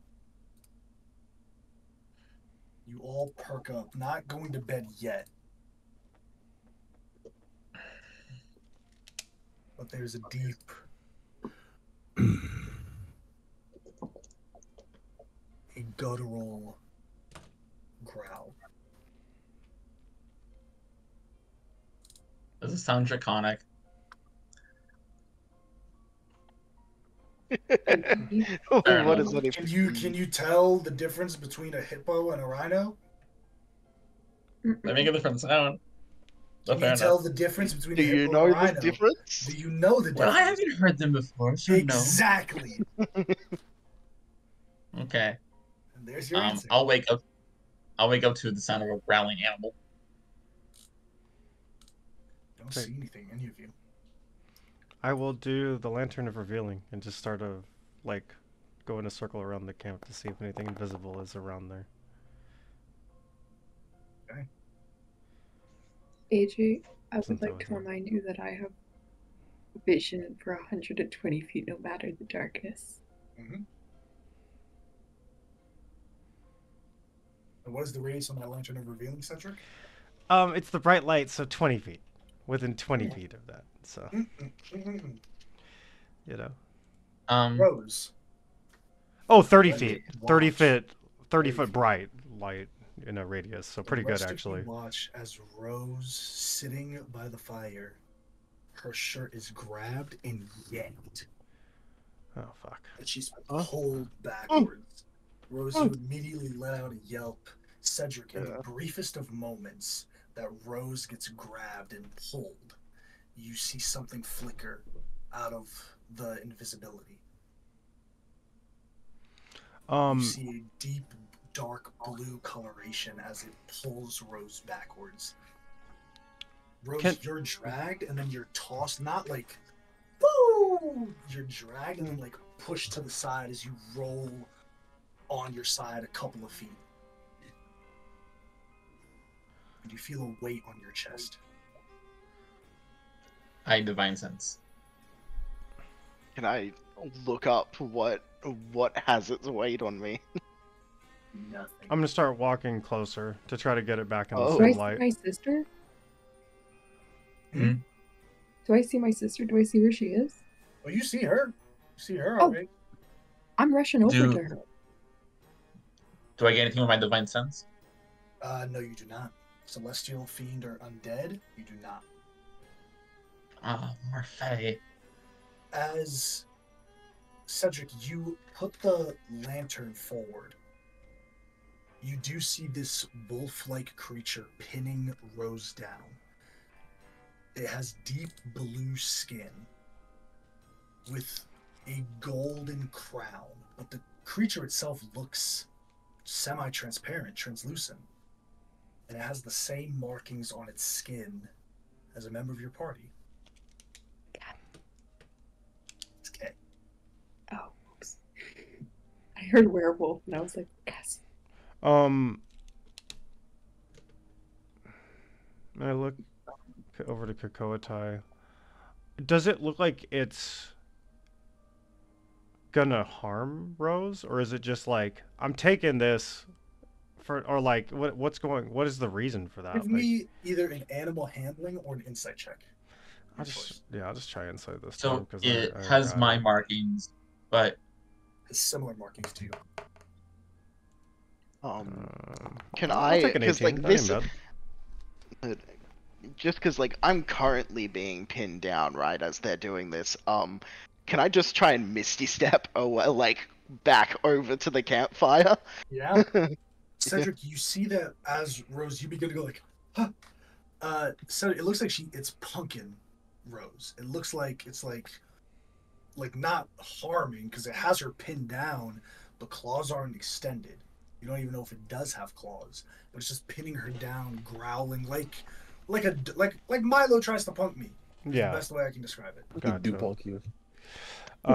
You all perk up, not going to bed yet. But there's a deep a guttural growl. Does it sound draconic? What is that? Can you tell the difference between a hippo and a rhino? They make a different sound. Can you tell the difference between a hippo and a rhino? Do you know the difference? Do you know the difference? Well, I haven't heard them before, so exactly. No. Okay. And there's your answer. I'll wake up to the sound of a growling animal. Don't see anything, any of you. I will do the Lantern of Revealing and just start to, like, go in a circle around the camp to see if anything invisible is around there. Okay. AJ, I would like to remind you that I have vision for 120 feet no matter the darkness. Mm-hmm. And what is the radius on that Lantern of Revealing, Cedric? It's the bright light, so 20 feet. Within 20 feet of that, so. You know. Rose. Oh, 30 feet. 30 foot bright light in a radius, so pretty good, actually. Watch as Rose, sitting by the fire, her shirt is grabbed and yanked. Oh, fuck. And she's pulled backwards. Rose, you immediately let out a yelp. Cedric, in the briefest of moments that Rose gets grabbed and pulled, you see something flicker out of the invisibility. You see a deep, dark blue coloration as it pulls Rose backwards. Rose, you're dragged and then you're tossed, not like, woo! You're dragged and then like pushed to the side as you roll on your side a couple of feet. And you feel a weight on your chest. I divine sense. Can I look up what has its weight on me? Nothing. I'm gonna start walking closer to try to get it back in the Do I sunlight. see my sister? Hmm? Do I see my sister? Do I see where she is? Oh, you see her. You see her already. I'm rushing over to her. Do I get anything with my divine sense? No, you do not. Celestial, fiend, or undead, you do not. Ah, more fae. As Cedric, you put the lantern forward, you do see this wolf-like creature pinning Rose down. It has deep blue skin with a golden crown, but the creature itself looks semi-transparent, translucent. And it has the same markings on its skin as a member of your party. It's K. Oh, oops. heard werewolf and I was like, yes. I look over to Kokoatai. Does it look like it's gonna harm Rose, or is it just like I'm taking this for, or like what is the reason for that? Give Like, me either an animal handling or an insight check. I'll just try inside this So time because it I has got my it. markings, but It's similar markings to you. Can I'll take an because 18. like That ain't this, bad. just because like I'm currently being pinned down right as they're doing this, can I just try and misty step away, like back over to the campfire? Yeah. Cedric, you see that as Rose, you begin to go like, huh. So it looks like it's punking Rose. It looks like it's like not harming because it has her pinned down, but claws aren't extended. You don't even know if it does have claws, but it's just pinning her down, growling like Milo tries to punk me. Yeah. The best way I can describe it. Gotcha. Do bulk you. Do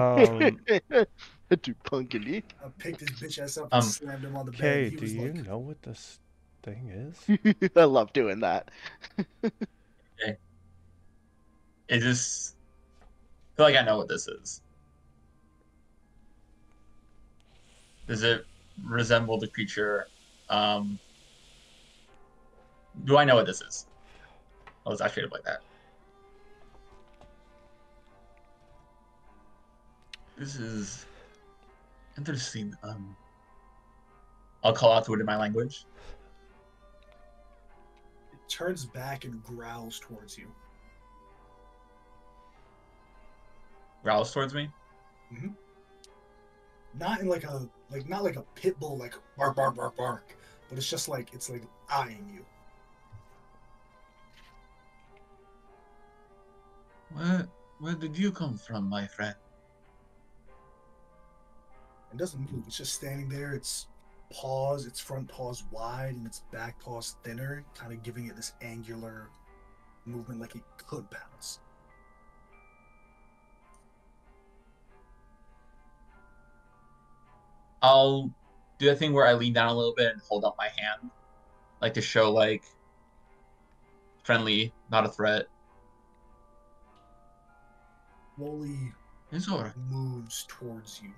punking it. I picked his bitch ass up and slammed him on the bed. Okay, He do was you like, know what this thing is? I love doing that. okay. It just I feel like I know what this is. Does it resemble the creature? Do I know what this is? Let's ask it like that. This is interesting. I'll call out to it in my language. it turns back and growls towards you. Growls towards me. Mm-hmm. Not in not like a pit bull, like bark bark bark bark, but it's just like it's like eyeing you. Where did you come from, my friend? It doesn't move. It's just standing there. Its front paws wide and its back paws thinner, kind of giving it this angular movement like it could pounce. I'll do that thing where I lean down a little bit and hold up my hand, like to show like friendly, not a threat. Slowly It's alright. moves towards you.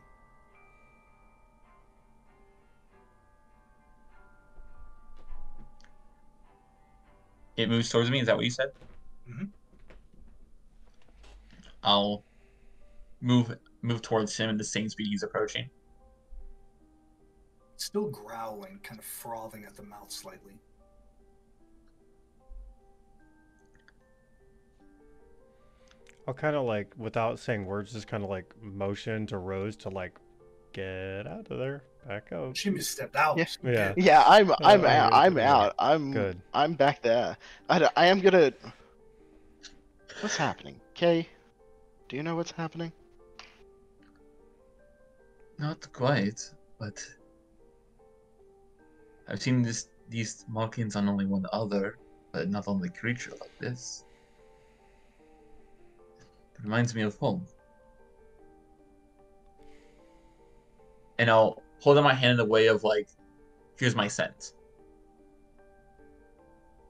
It moves towards me. Is that what you said? Mm-hmm. I'll move towards him at the same speed he's approaching. Still growling, kind of frothing at the mouth slightly. I'll kind of like, without saying words, just kind of like motion to Rose to like get out of there, back out. She misstepped out. Yeah. Yeah, I'm yeah, out. I'm yeah. out. I'm Good. I'm back there. I am gonna. What's happening? Kay, do you know what's happening? Not quite, but I've seen these markings on only one other, but not on the creature like this. It reminds me of home. And I'll hold out my hand in a way of like, here's my scent.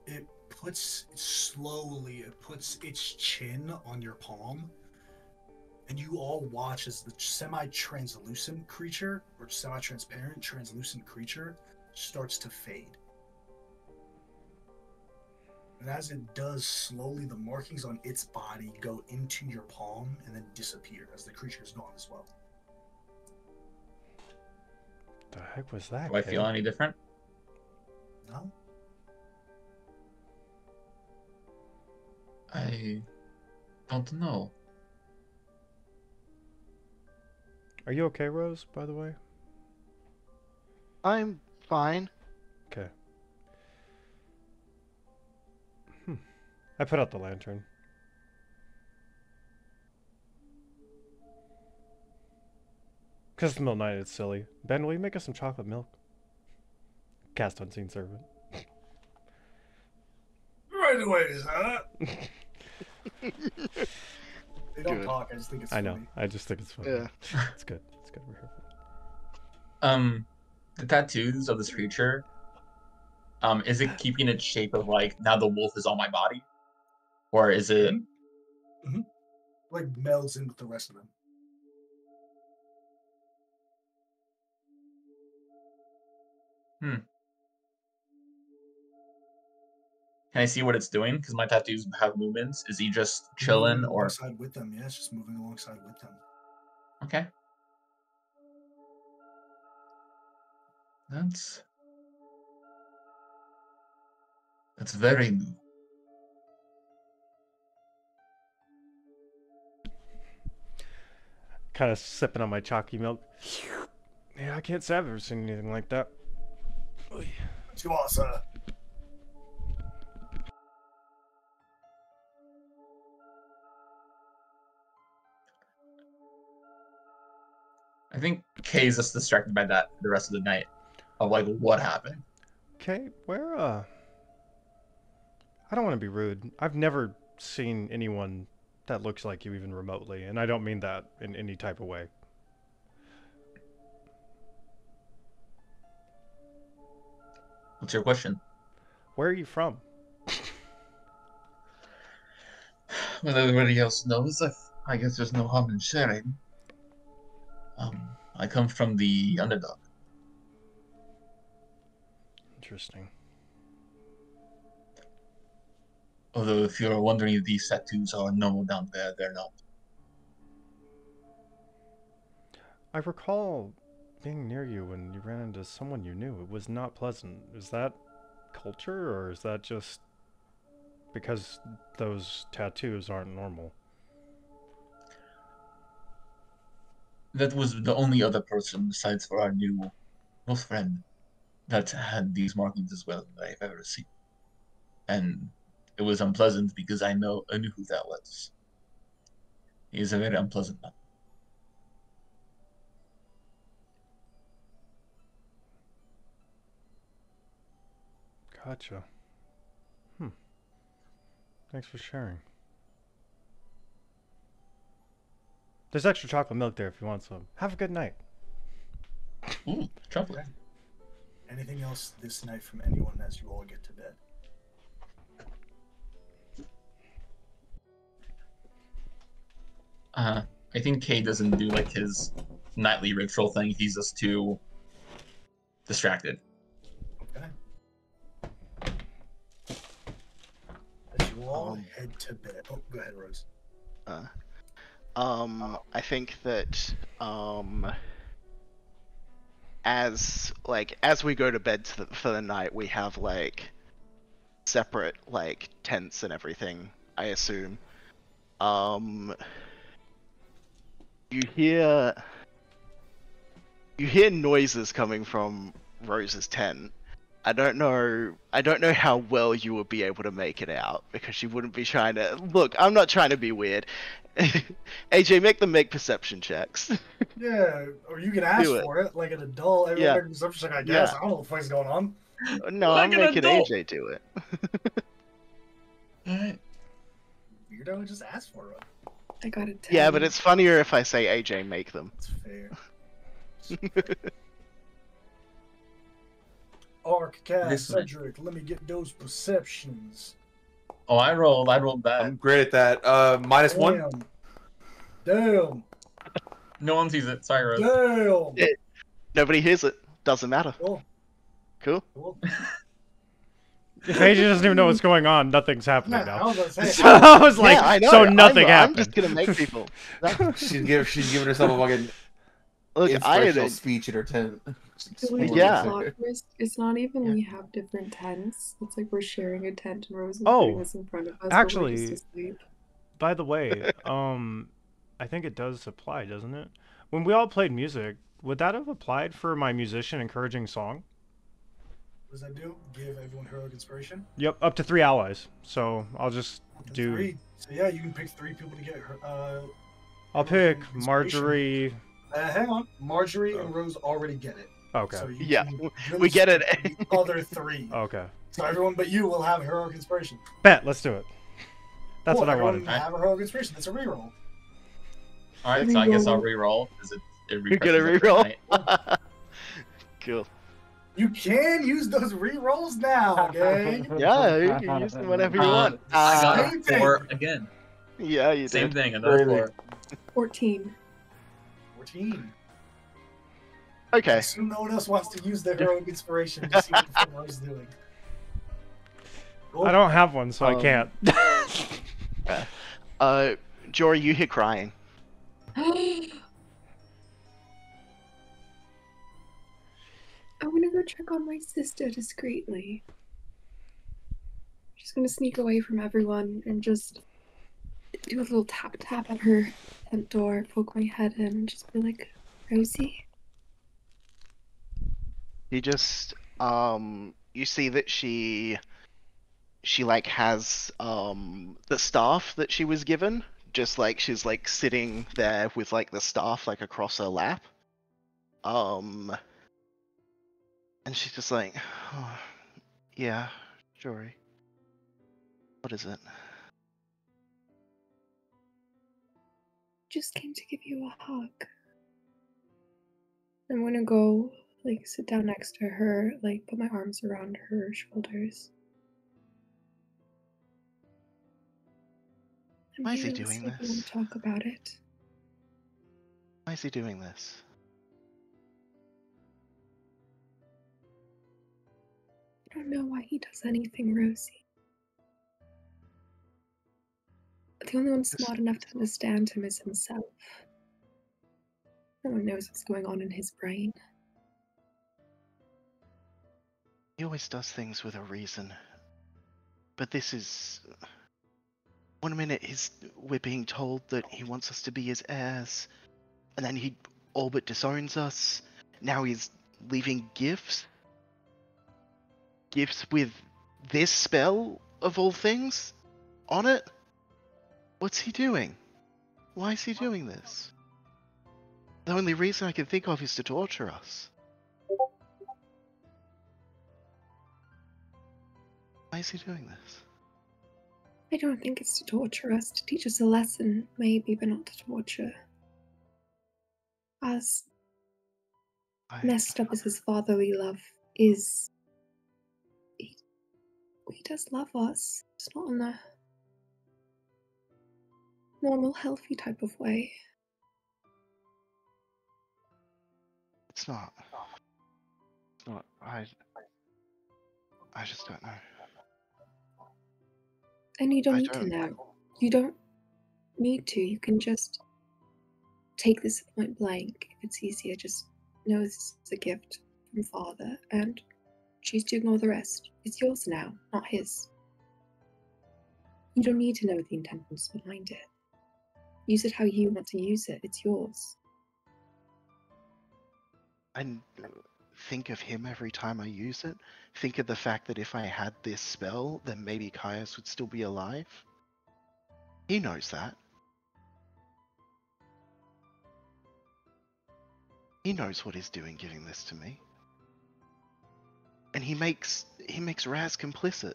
It puts its chin on your palm, and you all watch as the semi-translucent creature, or semi-transparent, translucent creature, starts to fade. And as it does, slowly the markings on its body go into your palm and then disappear as the creature is gone as well. The heck was that? Do I feel any different? No? I don't know. Are you okay, Rose, by the way? I'm fine. Okay. I put out the lantern. Because it's the middle of the night, it's silly. Ben, will you make us some chocolate milk? Cast unseen servant. Right away, huh? They don't Good. talk, I just think it's I funny. know. I just think it's funny. Yeah. It's good. It's good. We're here for it. The tattoos of this creature, is it keeping its shape of like now the wolf is on my body, or is it? Mm-hmm. Like melds in with the rest of them. Can I see what it's doing? Because my tattoos have movements. Is he just chilling moving or alongside with them? Yeah, it's just moving alongside with them. okay? That's very new. Kind of sipping on my chalky milk. Yeah, I can't say I've ever seen anything like that. Chihuahua. I think Kay's just distracted by that for the rest of the night. Of like what happened. Okay, where I don't want to be rude. I've never seen anyone that looks like you even remotely, and I don't mean that in any type of way. What's your question? Where are you from? Well, everybody else knows. I guess there's no harm in sharing. I come from the underdog. Interesting. Although, if you're wondering if these tattoos are normal down there, they're not. I recall being near you when you ran into someone you knew. It was not pleasant. Is that culture, or is that just because those tattoos aren't normal? That was the only other person besides for our new close friend that had these markings as well that I've ever seen. And it was unpleasant because I knew who that was. He is a very unpleasant man. Gotcha. Thanks for sharing. There's extra chocolate milk there if you want some. Have a good night. Ooh, chocolate. Anything else this night from anyone as you all get to bed? I think Kay doesn't do like his nightly ritual thing. He's just too distracted. Okay. As you all head to bed. Oh, go ahead, Rose. I think that as we go to bed for the night, we have like separate like tents and everything, I assume. You hear noises coming from Rose's tent. I don't know how well you would be able to make it out because she wouldn't be trying to look. I'm not trying to be weird. AJ, make perception checks. Yeah, or you can ask for it like an adult. Everyone makes perception check, I guess. I don't know what the fuck's going on. No, Like I'm making AJ do it. Weirdo, just ask for it. I got a 10. Yeah, but it's funnier if I say AJ make them. That's fair. Arc, Cass, Cedric, let me get those perceptions. Oh, I rolled that. I'm great at that. -1. Damn. No one sees it. Sorry, Rose. Damn. Nobody hears it. Doesn't matter. Cool. If AJ doesn't even know what's going on, nothing's happening now. So I was like, I know. so nothing happened. I'm just gonna make people. She's giving herself a fucking inspirational speech in her tent. Yeah. It's not even we have different tents. It's like we're sharing a tent and Rose is putting this in front of us. Actually, but we're just asleep. by the way, I think it does apply, doesn't it? When we all played music, would that have applied for my musician encouraging song? What does that do? Give everyone heroic inspiration? Yep, up to 3 allies. So I'll just do... 3. So yeah, you can pick 3 people to get her. I'll pick Marjorie... hang on. Marjorie and Rose already get it. Okay. So we get it. The other 3. Okay. So everyone but you will have heroic inspiration. Bet, let's do it. That's what I everyone wanted. Have a heroic inspiration. That's a reroll. Alright, so I guess I'll reroll. Is it You're gonna reroll? Cool. You can use those re-rolls now, gang. Yeah, you can use them whenever you want. I got Same a 4 thing. again. Yeah, you Same did. thing, another Really? 4. 14. 14. Okay. Assume no one else wants to use the heroic inspiration to see what the fuck is doing. I don't have one, so I can't. Jory, you hear crying. I want to go check on my sister discreetly. Just gonna sneak away from everyone and just do a little tap tap at her tent door, poke my head in, and just be like, Rosie? You just you see that she like has the staff that she was given, just like she's like sitting there with like the staff like across her lap. And she's just like, oh, yeah, Jory. What is it? Just came to give you a hug. I'm gonna go, like, sit down next to her, like, put my arms around her shoulders. Why is he doing I want this? to talk about it. Why is he doing this? I don't know why he does anything, Rosie. The only one smart enough to understand him is himself. No one knows what's going on in his brain. He always does things with a reason. But this is... One minute we're being told that he wants us to be his heirs, and then he all but disowns us. Now he's leaving gifts. Gifts with this spell, of all things, on it? What's he doing? Why is he doing this? The only reason I can think of is to torture us. Why is he doing this? I don't think it's to torture us, to teach us a lesson, maybe, but not to torture. As messed up as his fatherly love is, he does love us. It's not in a normal, healthy type of way. It's not. It's not. I just don't know. And you don't need to know. You don't need to. You can just take this point blank. If it's easier, just know this is a gift from Father, and choose to ignore the rest. It's yours now, not his. You don't need to know the intentions behind it. Use it how you want to use it. It's yours. And think of him every time I use it. Think of the fact that if I had this spell, then maybe Caius would still be alive. He knows that. He knows what he's doing giving this to me. And he makes Raz complicit.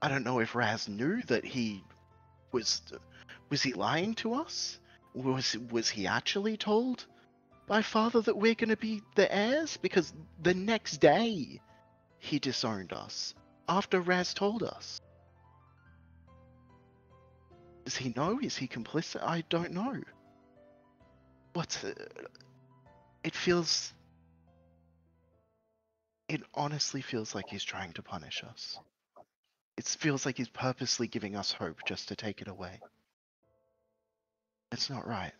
I don't know if Raz knew that he was he lying to us? Was he actually told by Father that we're going to be the heirs? Because the next day he disowned us after Raz told us. Does he know? Is he complicit? I don't know. It honestly feels like he's trying to punish us. It feels like he's purposely giving us hope just to take it away. It's not right.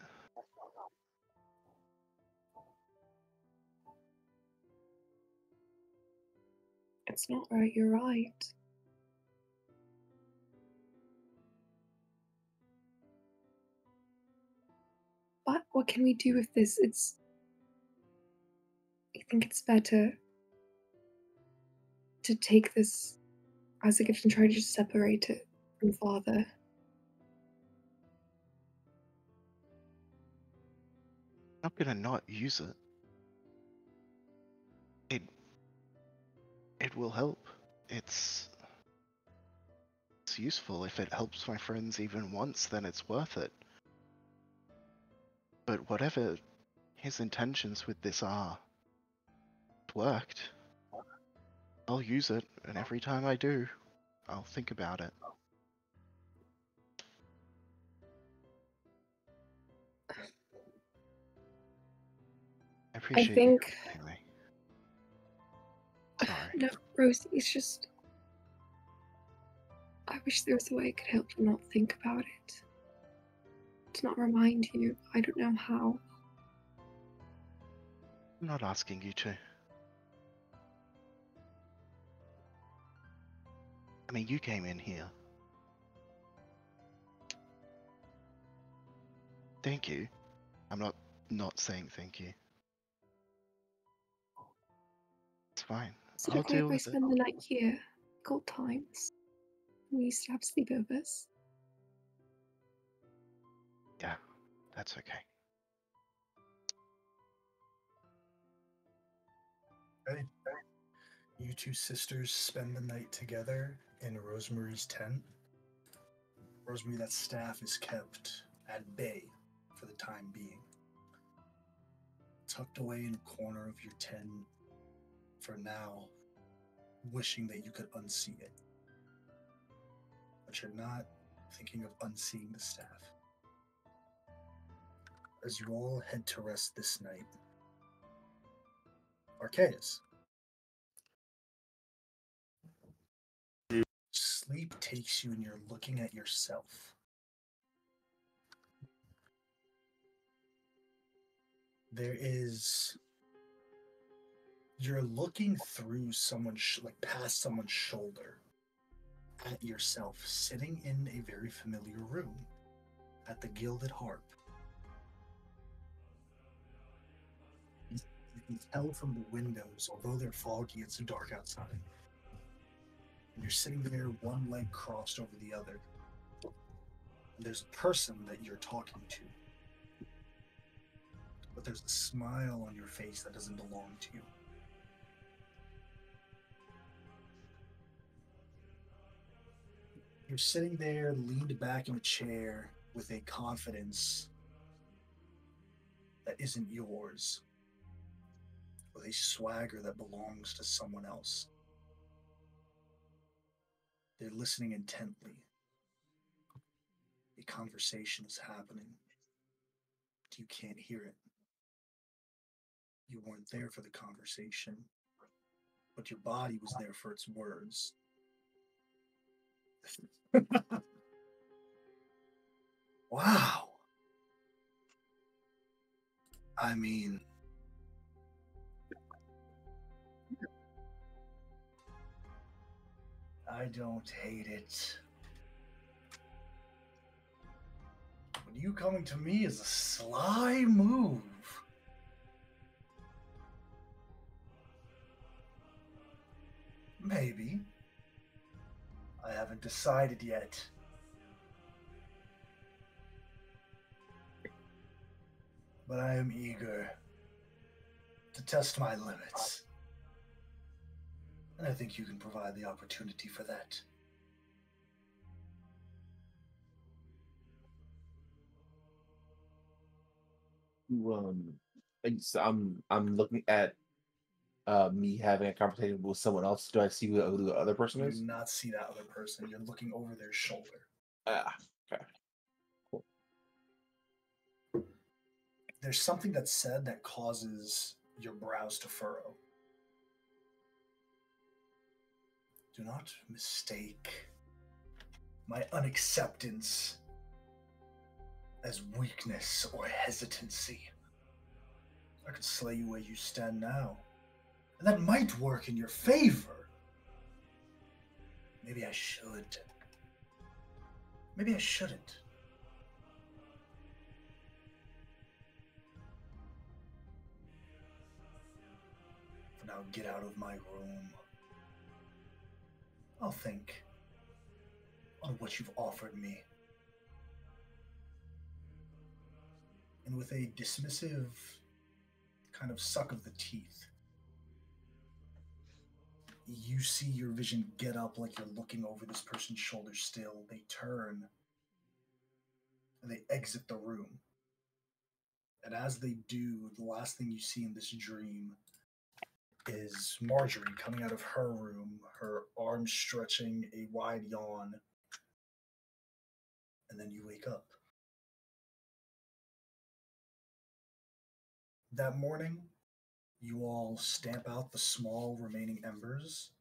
It's not right, you're right. But what can we do with this? I think it's better to take this as a gift and try to just separate it from Father. I'm not gonna not use it. It will help. It's useful. If it helps my friends even once, then it's worth it. But whatever his intentions with this are, worked. I'll use it, and every time I do, I'll think about it. I appreciate think- you comforting me. Sorry. No, Rosie, it's just. I wish there was a way I could help you not think about it. To not remind you. I don't know how. I'm not asking you to. I mean, you came in here. Thank you. I'm not saying thank you. It's fine. Is it I'll okay deal if I with it. spend the night here? Old times. We used to have sleepovers. Yeah, that's okay. Okay. You two sisters spend the night together in Rosemary's tent. Rosemary, that staff is kept at bay for the time being. Tucked away in a corner of your tent for now, wishing that you could unsee it. But you're not thinking of unseeing the staff. As you all head to rest this night, Arceus. Sleep takes you and you're looking at yourself. You're looking through like past someone's shoulder at yourself, sitting in a very familiar room at the Gilded Harp. You can tell from the windows, although they're foggy, it's dark outside. And you're sitting there, one leg crossed over the other. And there's a person that you're talking to. But there's a smile on your face that doesn't belong to you. You're sitting there, leaned back in a chair with a confidence that isn't yours, with a swagger that belongs to someone else. They're listening intently. A conversation is happening, but you can't hear it. You weren't there for the conversation, but your body was there for its words. Wow. I mean, I don't hate it. But you coming to me is a sly move. Maybe. I haven't decided yet. But I am eager to test my limits. And I think you can provide the opportunity for that. I'm looking at me having a conversation with someone else. Do I see who the other person You is? do not see that other person. You're looking over their shoulder. Okay. Cool. There's something that's said that causes your brows to furrow. Do not mistake my unacceptance as weakness or hesitancy. I could slay you where you stand now, and that might work in your favor. Maybe I should. Maybe I shouldn't. For now, get out of my room. I'll think on what you've offered me. And with a dismissive kind of suck of the teeth, you see your vision get up like you're looking over this person's shoulder still. They turn and they exit the room. And as they do, the last thing you see in this dream is Marjorie coming out of her room, her arms stretching a wide yawn. And then you wake up. That morning, you all stamp out the small remaining embers,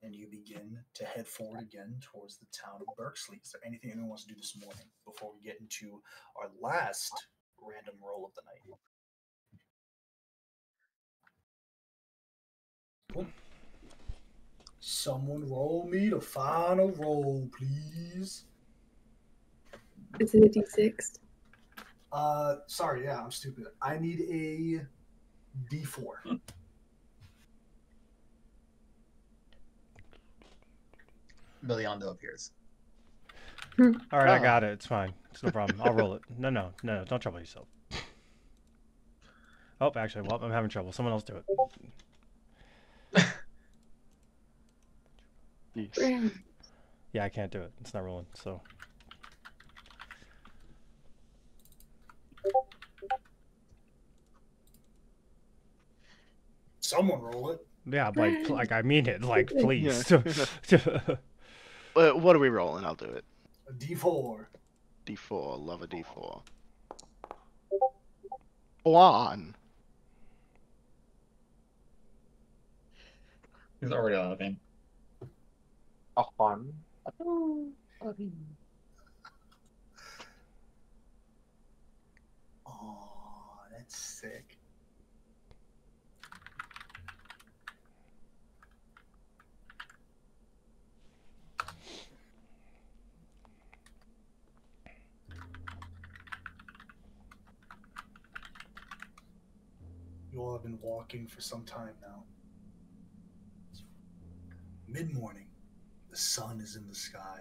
and you begin to head forward again towards the town of Berxley. Is there anything anyone wants to do this morning before we get into our last random roll of the night? Cool. Someone roll me the final roll, please. Is it a D6? Sorry, yeah, I'm stupid. I need a D4. Beliando appears. All right, I got it. It's fine. It's no problem. I'll roll it. No, don't trouble yourself. Oh, actually, well, I'm having trouble. Someone else do it. Yes. Yeah, I can't do it. It's not rolling, so. Someone roll it. Yeah, like I mean it. Like, please. What are we rolling? I'll do it. A D4. D4. Love a D4. 1. He's already laughing. A fun. Oh, that's sick. You all have been walking for some time now. Mid-morning, the sun is in the sky.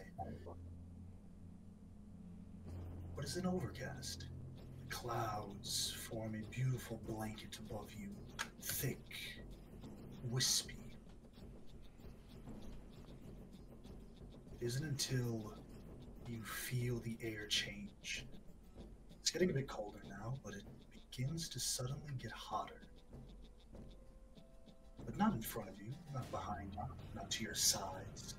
But it's an overcast. The clouds form a beautiful blanket above you, thick, wispy. It isn't until you feel the air change. It's getting a bit colder now, but it begins to suddenly get hotter. But not in front of you, not behind you, not to your sides.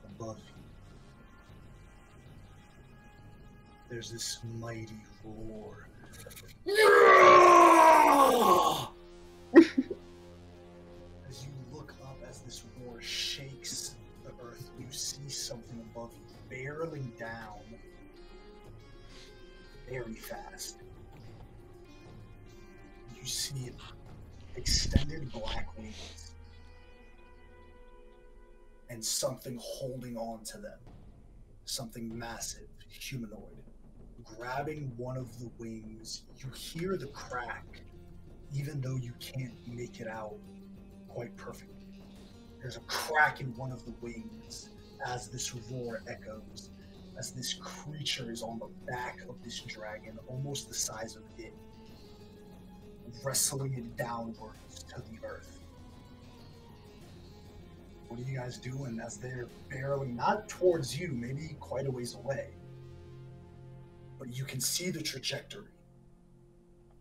Above you. There's this mighty roar. As you look up, as this roar shakes the earth, you see something above you barreling down very fast. You see extended black wings and something holding on to them. Something massive, humanoid. Grabbing one of the wings, you hear the crack, even though you can't make it out quite perfectly. There's a crack in one of the wings as this roar echoes, as this creature is on the back of this dragon, almost the size of it, wrestling it downwards to the earth. What are you guys doing as they're barreling, not towards you, maybe quite a ways away, but you can see the trajectory.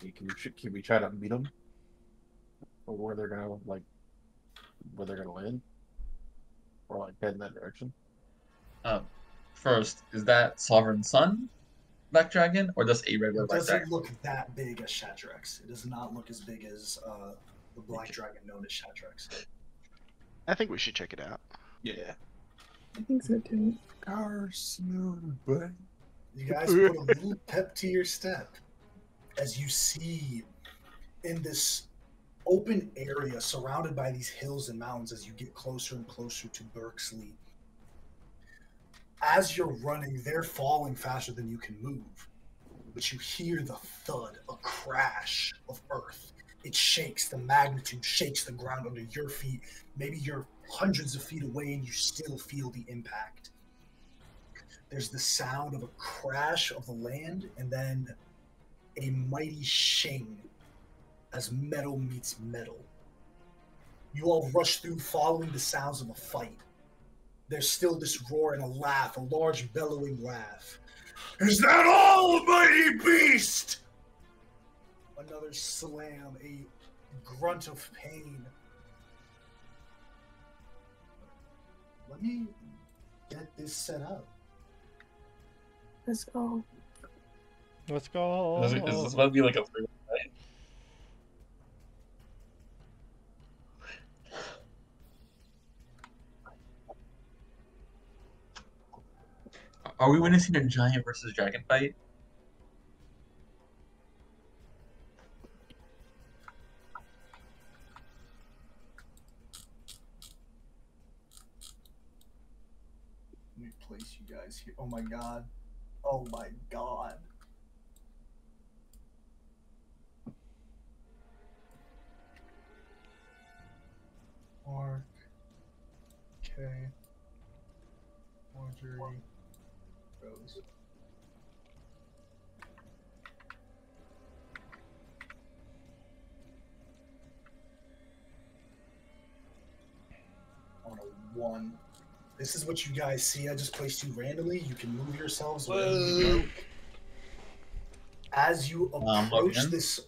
Can we try to meet them? Or where they're gonna land? Or like head in that direction? First, is that Sovereign Sun Black Dragon, or just a regular It Black doesn't Dragon? look that big as Shatrax. It does not look as big as the black dragon known as Shatrax. I think we should check it out. Yeah. I think so too. You guys put a little pep to your step as you see in this open area surrounded by these hills and mountains as you get closer and closer to Berxley. As you're running, they're falling faster than you can move. But you hear the thud, a crash of earth. It shakes, the magnitude shakes the ground under your feet. Maybe you're hundreds of feet away and you still feel the impact. There's the sound of a crash of the land and then a mighty shing as metal meets metal. You all rush through following the sounds of a fight. There's still this roar and a laugh, a large bellowing laugh. Is that all, mighty beast? Another slam, a grunt of pain. Let me get this set up. Let's go. Let's go. Is this about to be like a three night? Are we witnessing a giant versus dragon fight? Let me place you guys here. Oh my god. Oh my god. Mark. Okay. Marjorie. Rose. On a 1. This is what you guys see. I just placed you randomly. You can move yourselves wherever you like. As you approach this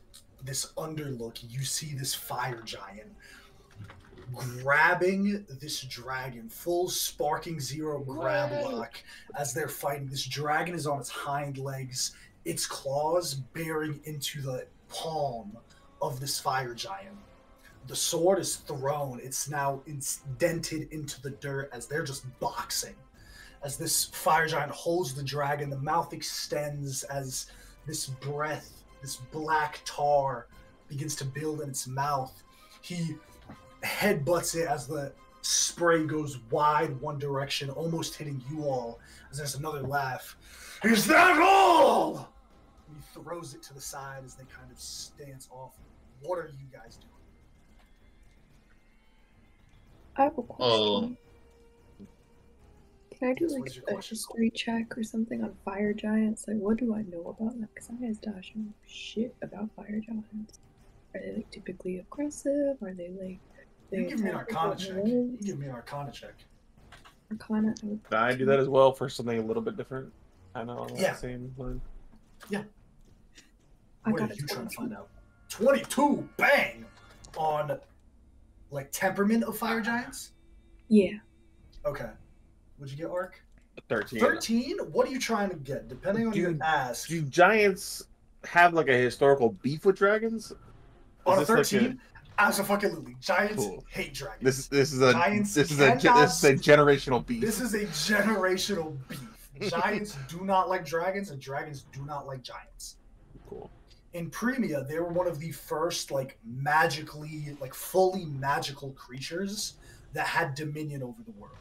underlook, you see this fire giant grabbing this dragon, full sparking zero grab lock as they're fighting. This dragon is on its hind legs, its claws bearing into the palm of this fire giant. The sword is thrown. It's now dented into the dirt as they're just boxing. As this fire giant holds the dragon, the mouth extends as this breath, this black tar begins to build in its mouth. He headbutts it as the spray goes wide one direction, almost hitting you all. As there's another laugh. Is that all? And he throws it to the side as they kind of stance off. What are you guys doing? I have a question. Can I do like a history check or something on fire giants? Like, what do I know about them? Because I just don't know shit about fire giants. Are they like typically aggressive? Are they like? You give me an Arcana check. You give me an Arcana check. Arcana. Can I do that as well for something a little bit different? I know. Yeah. Same line. Yeah. What are you trying to find out? 22. Bang. On like temperament of fire giants. Yeah. Okay. What'd you get, Ark? 13. 13? What are you trying to get? Depending on your ask. Do giants have like a historical beef with dragons? On a 13? Absolutely. Giants hate dragons. This is a generational beef. This is a generational beef. Giants do not like dragons, and dragons do not like giants. Cool. In Premia, they were one of the first fully magical creatures that had dominion over the world.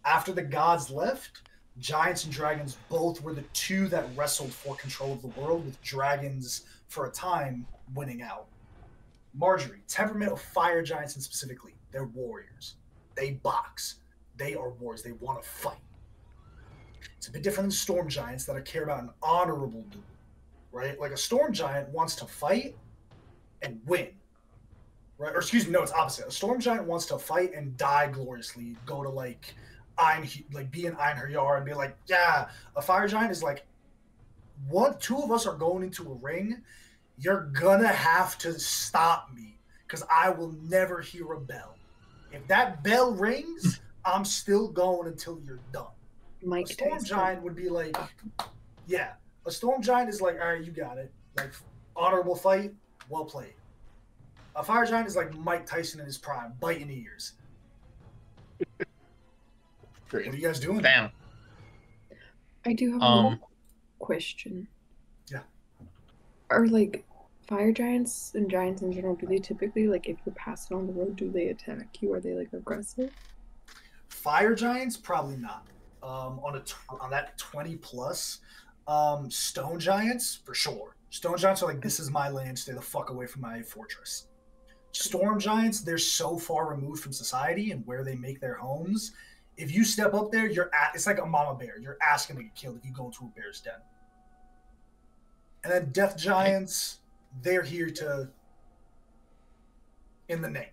After the gods left, giants and dragons both were the two that wrestled for control of the world, with dragons for a time winning out. Marjorie, temperament of fire giants, and specifically, they're warriors. They box. They are warriors. They want to fight. It's a bit different than storm giants that care about an honorable duel, right? Like a storm giant wants to fight and win, right? Or excuse me, no, it's opposite. A storm giant wants to fight and die gloriously. Go to be in Einherjar and be like, yeah. A fire giant is like, two of us are going into a ring. You're gonna have to stop me because I will never hear a bell. If that bell rings, I'm still going until you're done. A storm giant would be like, yeah. A storm giant is like, all right, you got it. Like, honorable fight, well played. A fire giant is like Mike Tyson in his prime, biting ears. What are you guys doing? Bam. I do have one question. Yeah. Are like fire giants and giants in general, do they typically, like, if you're passing on the road, do they attack you? Are they like aggressive? Fire giants, probably not. On that 20 plus, stone giants for sure. Stone giants are like, this is my land, stay the fuck away from my fortress. Storm giants, they're so far removed from society and where they make their homes. If you step up there, it's like a mama bear. Your ass gonna get killed if you go into a bear's den. And then death giants, they're here in the name.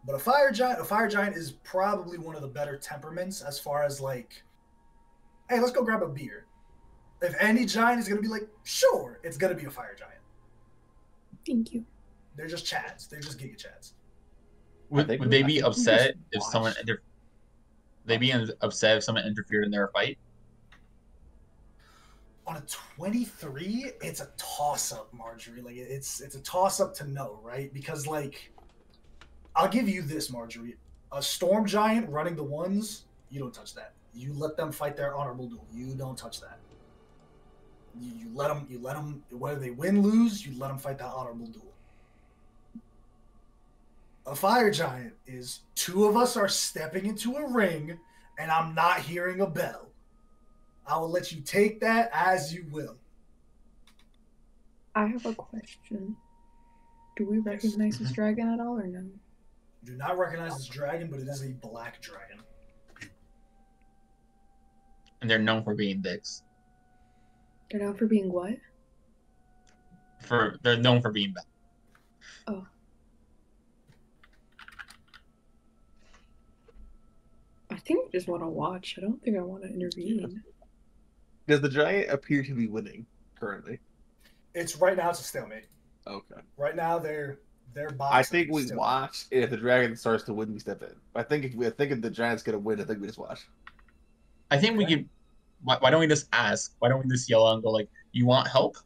But a fire giant is probably one of the better temperaments as far as like, hey, let's go grab a beer. If any giant is gonna be like, sure, it's gonna be a fire giant. Thank you. They're just chads. They're just Giga chads. Would they be upset if someone upset if someone interfered in their fight? On a 23, it's a toss-up, Marjorie. Like it's a toss-up to know, right? Because like, I'll give you this, Marjorie. A storm giant running the ones, you don't touch that. You let them fight their honorable duel. You don't touch that. You let them. Whether they win, lose, you let them fight that honorable duel. A fire giant is two of us are stepping into a ring, and I'm not hearing a bell. I will let you take that as you will. I have a question. Do we recognize this dragon at all or no? Do not recognize this dragon, but it is a black dragon. And they're known for being dicks. They're known for being what? They're known for being bad. Oh. I think I just want to watch. I don't think I want to intervene. Does the giant appear to be winning currently? It's right now. It's a stalemate. Okay. Right now they're boxing. I think we watch, and if the dragon starts to win, we step in. I think if the giant's gonna win, I think we just watch. I think we can. Why don't we just ask? Why don't we just yell out and go like, "You want help?"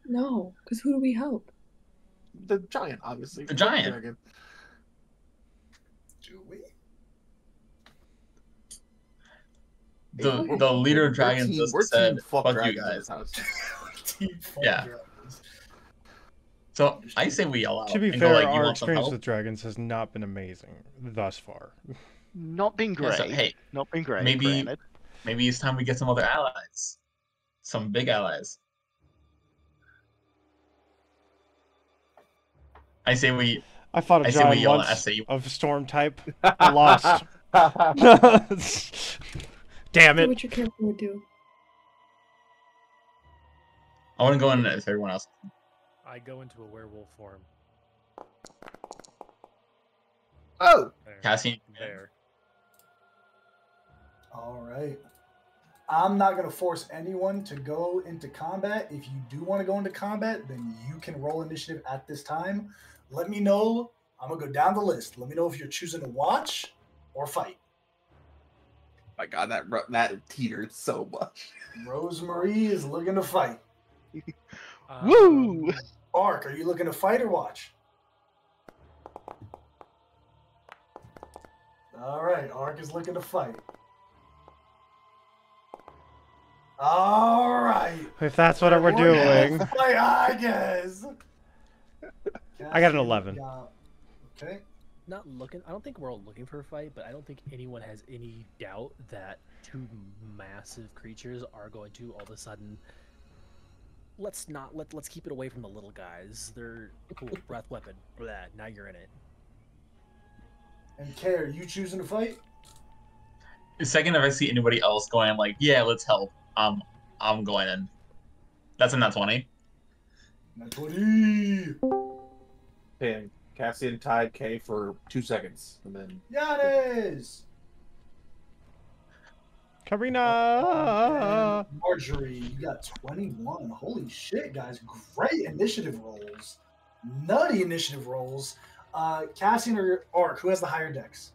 No, because who do we help? The giant, obviously. The giant. Dragon. Do we? The leader of dragons just said, "Fuck you guys." Yeah. So I say we yell out. To be and fair, go like, you our want some experience help? with dragons has not been amazing thus far. Not been Yeah, great. so, hey, Not been great. maybe granted. it's time we get some other allies, some big allies. I say we. I fought a I say we giant yell once at SAU. of storm type. I lost. Damn Do it. what your character would do. I want to go in if everyone else. I go into a werewolf form. Oh! There. Cassian. There. All right. I'm not going to force anyone to go into combat. If you do want to go into combat, then you can roll initiative at this time. Let me know. I'm going to go down the list. Let me know if you're choosing to watch or fight. My God, that teetered so much. Rosemarie is looking to fight. Woo! Ark, are you looking to fight or watch? All right, Ark is looking to fight. All right. If that's what we're doing. Fight, I guess. I got an 11. Okay. Not looking. I don't think we're all looking for a fight, but I don't think anyone has any doubt that two massive creatures are going to all of a sudden. Let's keep it away from the little guys. They're cool. Breath weapon. Blah, now you're in it. And Kay, are you choosing to fight? The second if I see anybody else going, I'm like, yeah, let's help. I'm going in. That's a nat 20. Nat 20. And Cassian tied K for 2 seconds, and then Giannis. Karina! Marjorie, you got 21. Holy shit, guys. Great initiative rolls. Nutty initiative rolls. Cassian or Ark, who has the higher dex?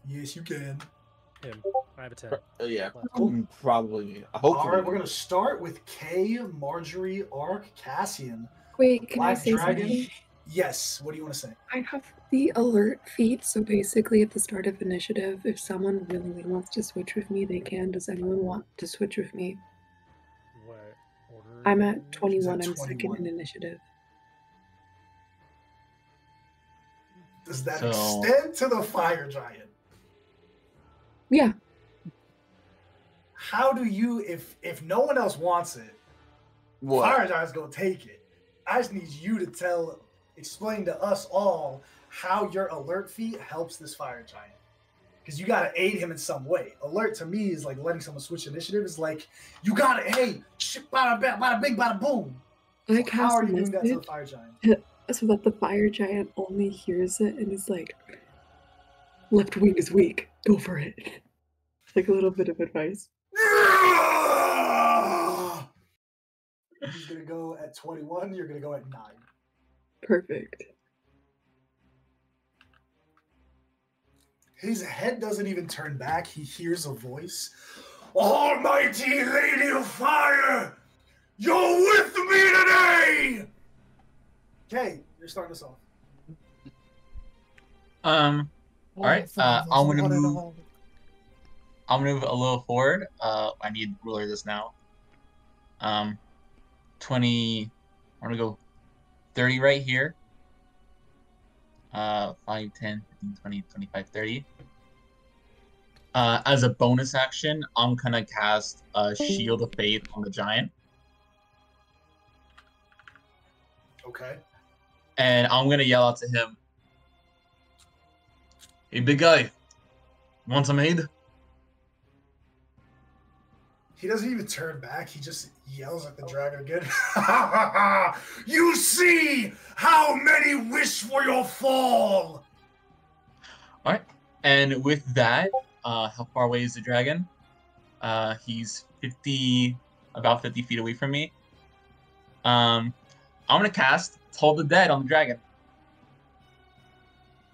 Yes, you can. Him. I have a 10. yeah, Cool. probably. Hopefully. All right, we're gonna start with Kay, Marjorie, Ark, Cassian. Wait, can I Black say Dragon. something? Yes. What do you want to say? I have the alert feat, so basically at the start of initiative, if someone really wants to switch with me, they can. Does anyone want to switch with me? What order? I'm at 21. She's I'm at second 21. in initiative. Does that So- extend to the fire giant? Yeah. How do you, if no one else wants it, What? fire giant's gonna take it. I just need you to explain to us all how your alert feat helps this fire giant. Because you gotta aid him in some way. Alert to me is like letting someone switch initiative. Is like you gotta, hey, shit, bada bing, bada boom. I So how cast are a you doing that to the message fire giant? so that the fire giant only hears it and is like, left wing is weak. Go for it. Like a little bit of advice. He's gonna go at 21. You're gonna go at 9. Perfect. His head doesn't even turn back. He hears a voice. Almighty Lady of Fire, you're with me today! Okay, you're starting us off. Alright, I'm gonna move a little forward. I need ruler this now. 20, I'm gonna go 30 right here. 5, 10, 15, 20, 25, 30. As a bonus action, I'm gonna cast a Shield of Faith on the giant. Okay. And I'm gonna yell out to him, "Hey, big guy, want some aid?" He doesn't even turn back. He just yells at the dragon again. You see how many wish for your fall. All right. And with that, how far away is the dragon? He's about 50 feet away from me. I'm gonna cast Toll the Dead on the dragon.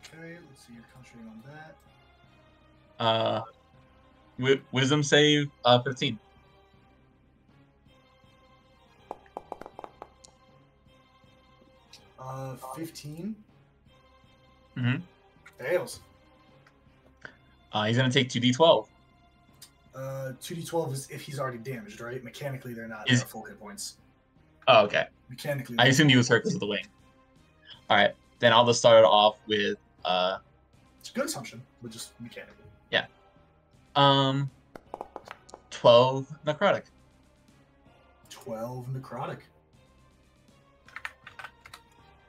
Okay, let's see your concentrating on that. Wisdom save 15. 15. Mm-hmm. Fails. He's gonna take 2d12. 2d12 is if he's already damaged, right? Mechanically, they're not full hit points. Oh, okay. Mechanically, I assumed he was hurt because of the wing. All right, then I'll just start it off with It's a good assumption, but just mechanically. Yeah. 12 necrotic. 12 necrotic.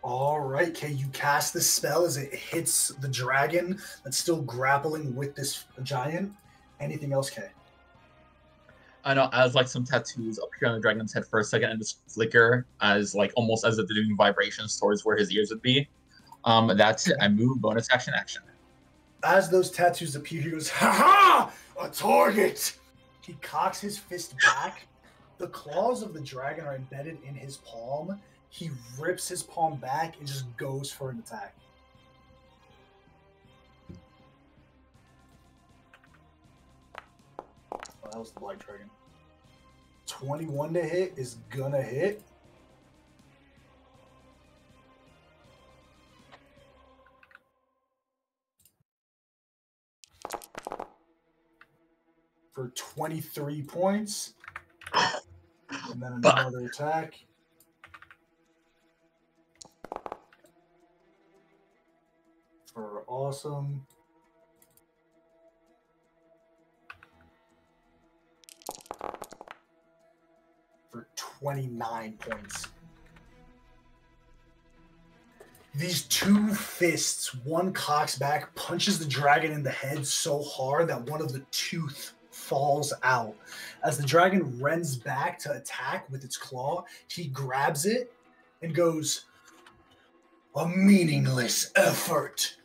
All right, okay, you cast this spell as it hits the dragon that's still grappling with this giant. Anything else, Kay? I know, as like some tattoos appear on the dragon's head for a second and just flicker as like almost as if they're doing vibrations towards where his ears would be. That's it. I move, bonus action. As those tattoos appear, he goes, "Ha ha! A target!" He cocks his fist back. The claws of the dragon are embedded in his palm. He rips his palm back and just goes for an attack. Oh, that was the Black Dragon. 21 to hit is gonna hit. For 23 points. And then another attack. For awesome. For 29 points. These two fists, one cocks back, punches the dragon in the head so hard that one of the tooth falls out. As the dragon rends back to attack with its claw, he grabs it and goes, "A meaningless effort."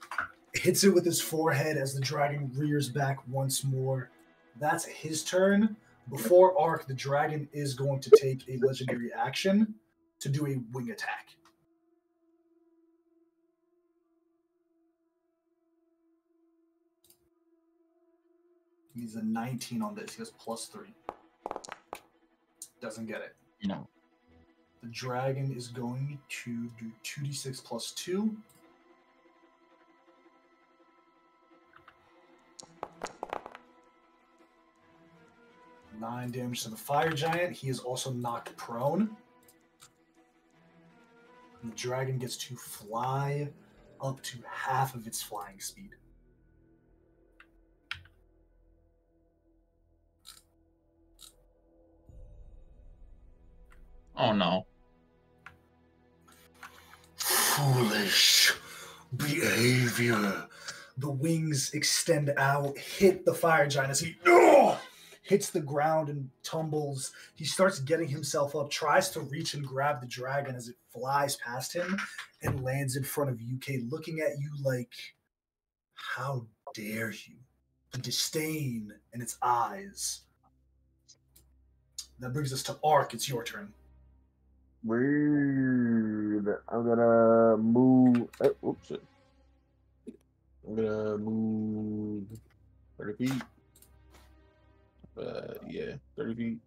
Hits it with his forehead as the dragon rears back once more. That's his turn. Before Arc, the dragon is going to take a legendary action to do a wing attack. He's a 19 on this. He has +3. Doesn't get it. No. The dragon is going to do 2d6 plus 2. Nine damage to the fire giant. He is also knocked prone. And the dragon gets to fly up to half of its flying speed. Oh no. Foolish behavior. The wings extend out, hit the fire giant as he hits the ground and tumbles. He starts getting himself up, tries to reach and grab the dragon as it flies past him and lands in front of UK, looking at you like, how dare you? The disdain in its eyes. That brings us to Arc. It's your turn. Weird. I'm gonna move. Oh, oops. Shit. I'm gonna move 30 feet. Yeah, 30 feet.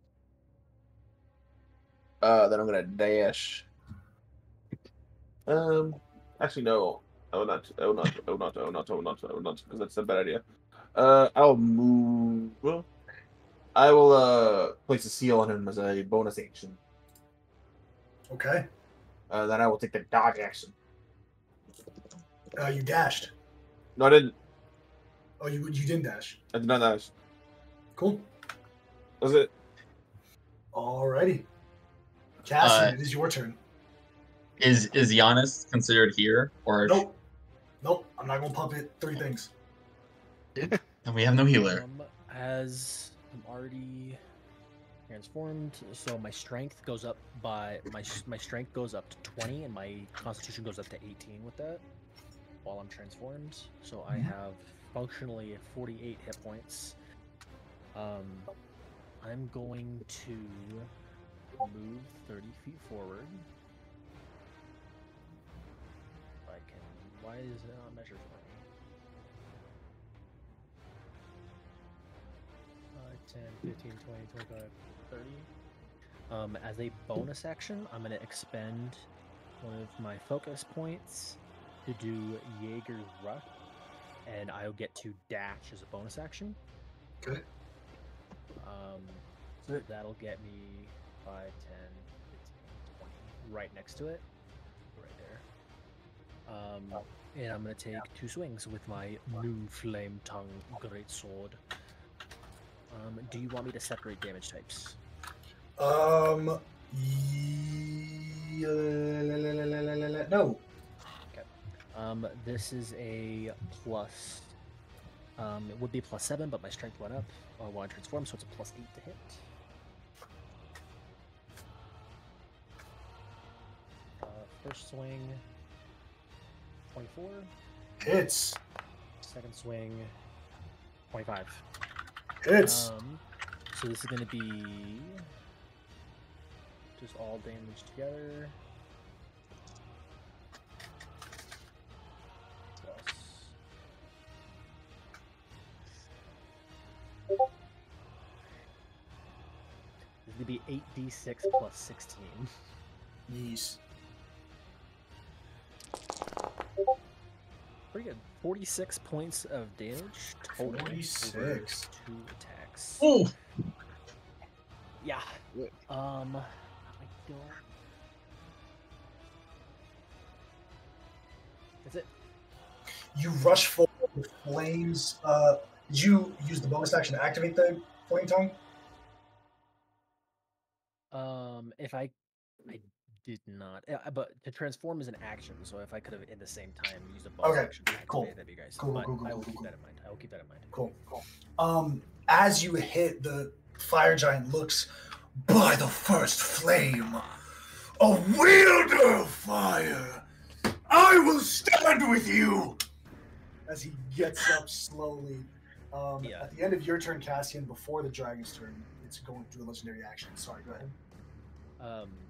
Then I'm gonna dash. Actually, no. I will not. I will not. I will not. I will not. I will not. I will not. Because that's a bad idea. I'll move. Well, I will place a seal on him as a bonus action. Okay. Then I will take the dodge action. You dashed. No, I didn't. Oh, you didn't dash. I did not dash. Cool. Was it? Alrighty. Cassian, it is your turn. Is Giannis considered here, or Nope. Nope. I'm not gonna pump it 3 things. and we have no healer? As I'm already transformed, so my strength goes up by my strength goes up to 20, and my constitution goes up to 18 with that. While I'm transformed, so I have functionally 48 hit points. I'm going to move 30 feet forward. If I can. Why is it not measured for me? 5, 10, 15, 20, 25, 30. As a bonus action, I'm going to expend one of my focus points to do Jaeger's Rush, and I'll get to dash as a bonus action. Okay. So that'll get me 5, 10, 15, 20, right next to it, right there. And I'm gonna take 2 swings with my new flame tongue greatsword. Do you want me to separate damage types? No. This is a plus. It would be +7, but my strength went up while I transformed, so it's a +8 to hit. First swing, 24. Hits. Second swing, 25. Hits. So this is going to be just all damage together. It's going to be 8d6 plus 16. Yes. Pretty good. 46 points of damage total. 46. Over 2 attacks. Oh! Yeah. I don't... That's it. You rush forward with flames. Did you use the bonus action to activate the flame tongue? If I did not, but to transform is an action, so if I could have at the same time used a bonus action to activate cool. it, that'd be guys. Cool, But cool, cool, I will cool, keep cool. that in mind. I will keep that in mind. Cool. As you hit, the fire giant looks, by the first flame, a wielder of fire, I will stand with you! As he gets up slowly. At the end of your turn, Cassian, before the dragon's turn, it's going to do a legendary action. Sorry, go ahead.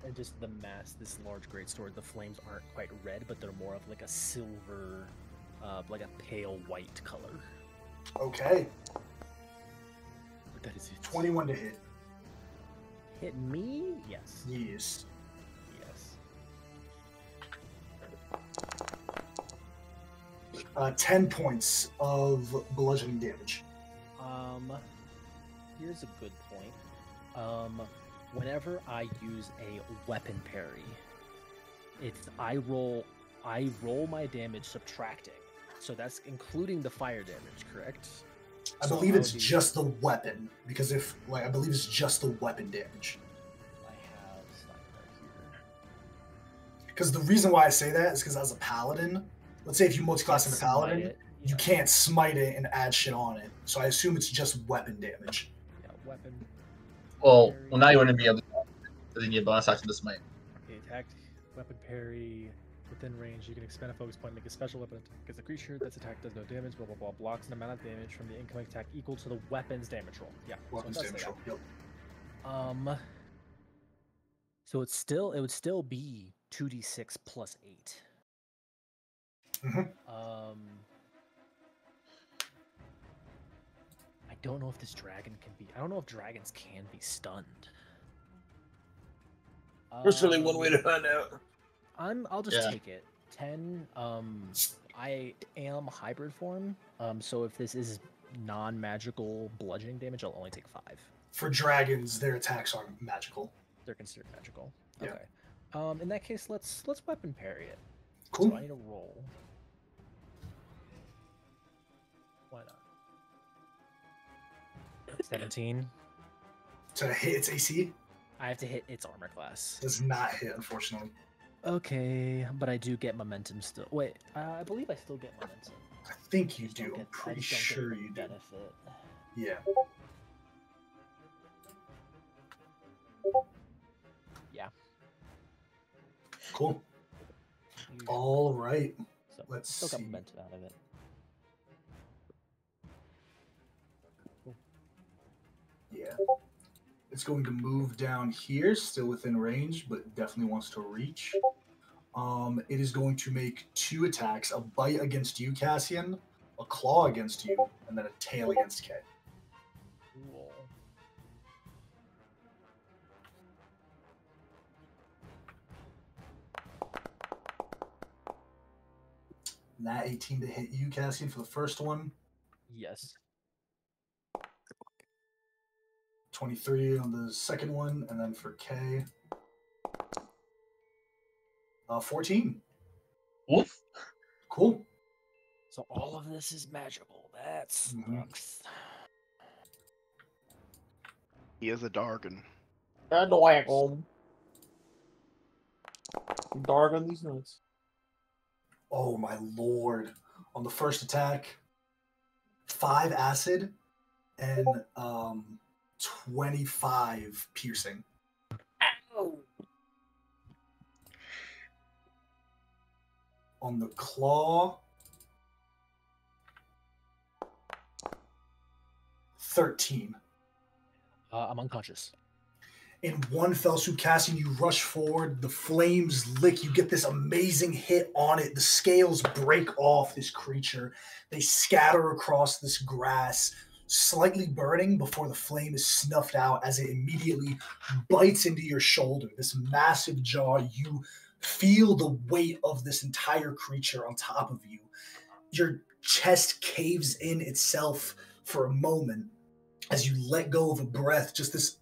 And just the mass, this large greatsword, the flames aren't quite red, but they're more of like a silver, like a pale white color. Okay. But that is it. 21 to hit. Hit me? Yes. Yes. Yes. 10 points of bludgeoning damage. Here's a good point. Whenever I use a weapon parry, I roll my damage subtracting. So that's including the fire damage, correct? I believe it's just the weapon, because I believe it's just the weapon damage. I have sniper here. Because the reason why I say that is because as a paladin, let's say if you multi-class in a paladin, you can't smite it and add shit on it. So I assume it's just weapon damage. Yeah, weapon. Well, now you wouldn't be able to. Then you have bonus action to smite. Okay, attack, weapon parry, within range. You can expend a focus point, make a special weapon attack against a creature that's attacked does no damage. Blah blah blah. Blocks an amount of damage from the incoming attack equal to the weapon's damage roll. Yeah, Weapons so it does damage say roll. that. Yep. So it would still be 2d6 plus 8. I don't know if this dragon can be. I don't know if dragons can be stunned. There's only one way to find out. I'll just take it. 10. I am hybrid form. So if this is non-magical bludgeoning damage, I'll only take 5. For dragons, their attacks are magical. They're considered magical. Yeah. Okay. In that case, let's weapon parry it. Cool. So I need to roll. Why not? 17. To hit its AC? I have to hit its armor class. Does not hit, unfortunately. Okay, but I do get momentum still. Wait, I believe I still get momentum. I think you do. I'm pretty sure you do. Benefit. Yeah. Yeah. Cool. All right. So Let's still got see. momentum out of it. Cool. Yeah. It's going to move down here, still within range, but definitely wants to reach. It is going to make 2 attacks: a bite against you, Cassian, a claw against you, and then a tail against Kay. Cool. Nat 18 to hit you, Cassian, for the first one. Yes. 23 on the second one, and then for Kay, 14. Woof. Cool. So all of this is magical. That sucks. He is a Dargon. Dargon these nuts. Oh my lord. On the first attack, 5 acid and 25 piercing. Ow. On the claw, 13. I'm unconscious. In one fell swoop, Cassian, you rush forward, the flames lick, you get this amazing hit on it, the scales break off this creature, they scatter across this grass, slightly burning before the flame is snuffed out as it immediately bites into your shoulder, this massive jaw. You feel the weight of this entire creature on top of you. Your chest caves in itself for a moment as you let go of a breath, just this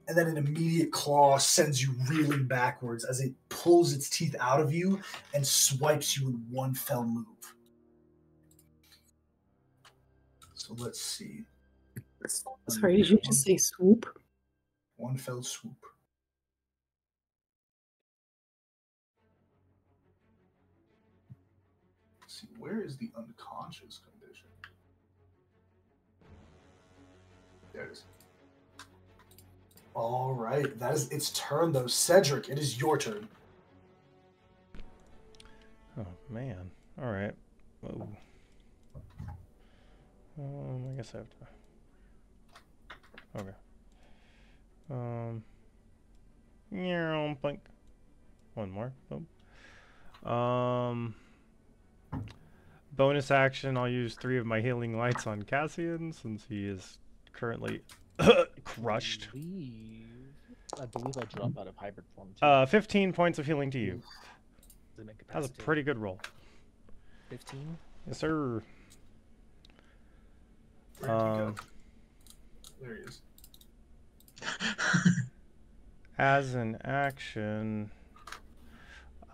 and then an immediate claw sends you reeling backwards as it pulls its teeth out of you and swipes you in one fell move. So let's see. Sorry, did you just say swoop? One fell swoop. Let's see, where is the unconscious condition? There it is. All right, that is its turn, though. Cedric, it is your turn. Oh, man. All right. Whoa. I guess I have to... Okay. Blink. One more. Boom. Bonus action, I'll use 3 of my healing lights on Cassian, since he is currently crushed. I believe I drop out of hybrid form too. 15 points of healing to you. That's a pretty good roll. 15? Yes, sir. Where'd you go? There he is. As an action,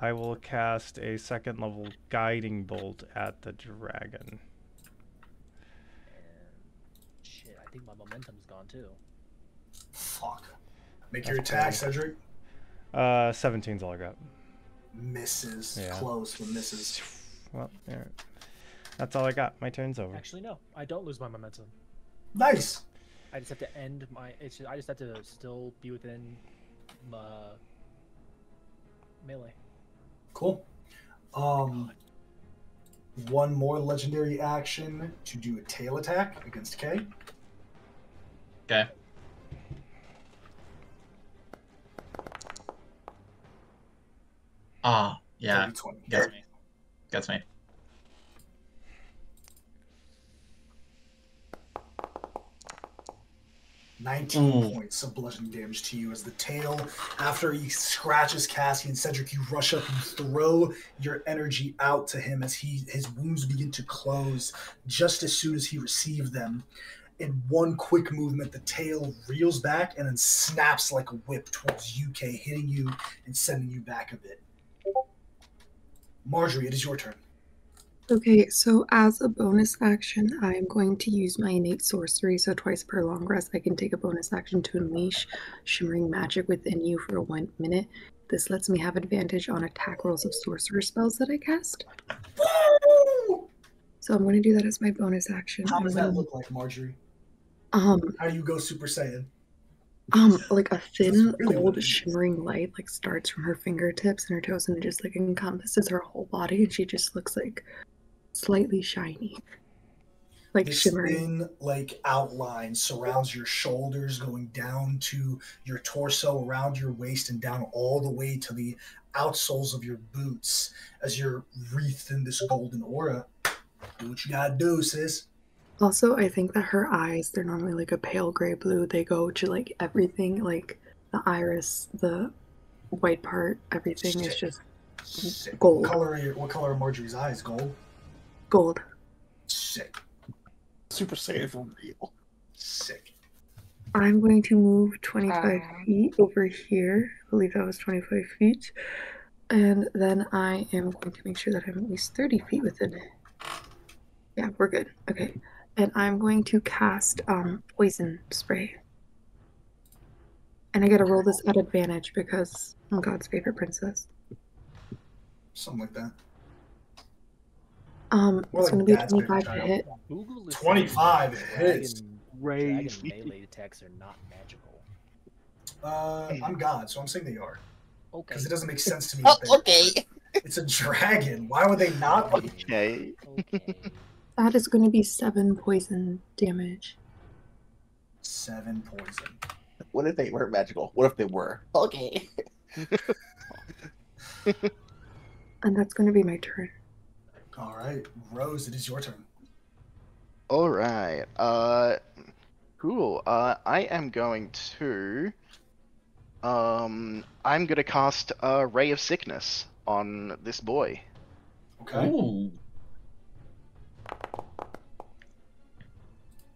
I will cast a 2nd level guiding bolt at the dragon. And shit, I think my momentum's gone too. Fuck. Make your attack, Cedric. 17's all I got. Misses. Yeah. Close, but misses. Well, alright. That's all I got. My turn's over. Actually, no. I don't lose my momentum. Nice. I just have to end my. I just have to still be within melee. Cool. One more legendary action to do a tail attack against Kay. Okay. Ah, yeah. 20. Gets me. Nineteen points of bludgeoning damage to you as the tail, after he scratches Cassie and Cedric, you rush up and throw your energy out to him as his wounds begin to close just as soon as he received them. In one quick movement, the tail reels back and then snaps like a whip towards UK, hitting you and sending you back a bit. Marjorie, it is your turn. Okay, so as a bonus action, I am going to use my innate sorcery. So twice per long rest, I can take a bonus action to unleash shimmering magic within you for 1 minute. This lets me have advantage on attack rolls of sorcerer spells that I cast. Woo! So I'm going to do that as my bonus action. How does that look like, Marjorie? How do you go Super Saiyan? Like a thin really gold shimmering light like starts from her fingertips and her toes and it just like encompasses her whole body and she just looks like slightly shiny. Like this shimmering. thin like outline surrounds your shoulders, going down to your torso, around your waist, and down all the way to the outsoles of your boots as you're wreathed in this golden aura. Do what you gotta do, sis. Also, I think that her eyes, they're normally like a pale gray blue. They go to like everything, like the iris, the white part, everything is just gold. What color are Marjorie's eyes? Gold? Gold. Sick. Super Saiyan for real. Sick. I'm going to move 25 feet over here. I believe that was 25 feet. And then I am going to make sure that I'm at least 30 feet within it. Yeah, we're good. Okay. And I'm going to cast poison spray. And I gotta roll this at advantage because I'm God's favorite princess. Something like that. It's gonna be 25 to hit. 25 hits. Dragon melee attacks are not magical. I'm God, so I'm saying they are. Okay. Because it doesn't make sense to me. Okay. It's a dragon. Why would they not be? Okay. That is going to be 7 poison damage. 7 poison. What if they weren't magical? What if they were? Okay. And that's going to be my turn. All right, Rose, it is your turn. All right. Cool. I am going to. I'm gonna cast a Ray of Sickness on this boy. Okay. Ooh.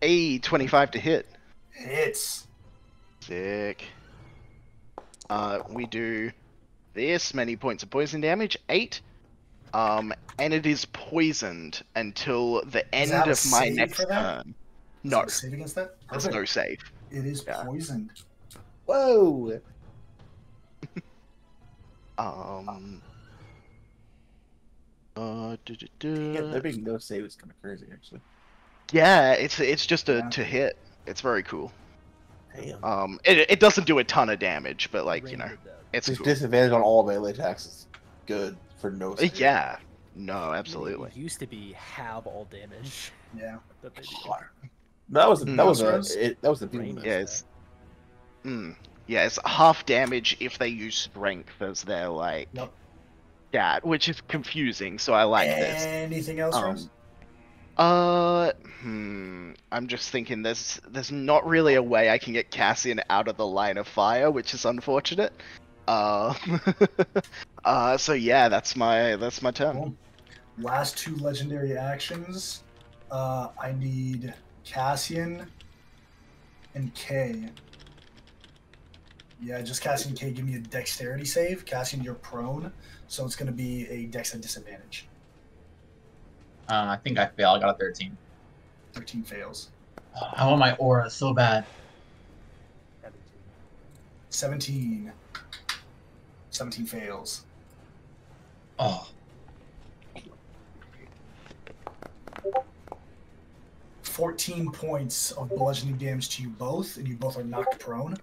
A 25 to hit. Hits. Sick. We do this many points of poison damage, 8. And it is poisoned until the end of my next turn. No. Does it save against that? There's no save. It is poisoned. Whoa. Yeah, there being no save is kind of crazy, actually. Yeah, it's just to hit. It's very cool. Damn. It doesn't do a ton of damage, but like it's There's cool. disadvantage on all melee attacks. Is good for no save. Yeah. No, absolutely. It used to be have all damage. Yeah. That they do. That was the Rain thing. Yeah, it's half damage if they use strength as their like stat, which is confusing. So I like this. Anything else, Rose? I'm just thinking there's not really a way I can get Cassian out of the line of fire, which is unfortunate. So yeah, that's my turn. Cool. Last 2 legendary actions. I need Cassian and Kay. Yeah, just Cassian and Kay give me a dexterity save. Cassian, you're prone, so it's going to be a dex at disadvantage. I think I fail. I got a 13. 13 fails. I want my aura so bad. 17. 17 fails. Oh. 14 points of bludgeoning damage to you both, and you both are knocked prone.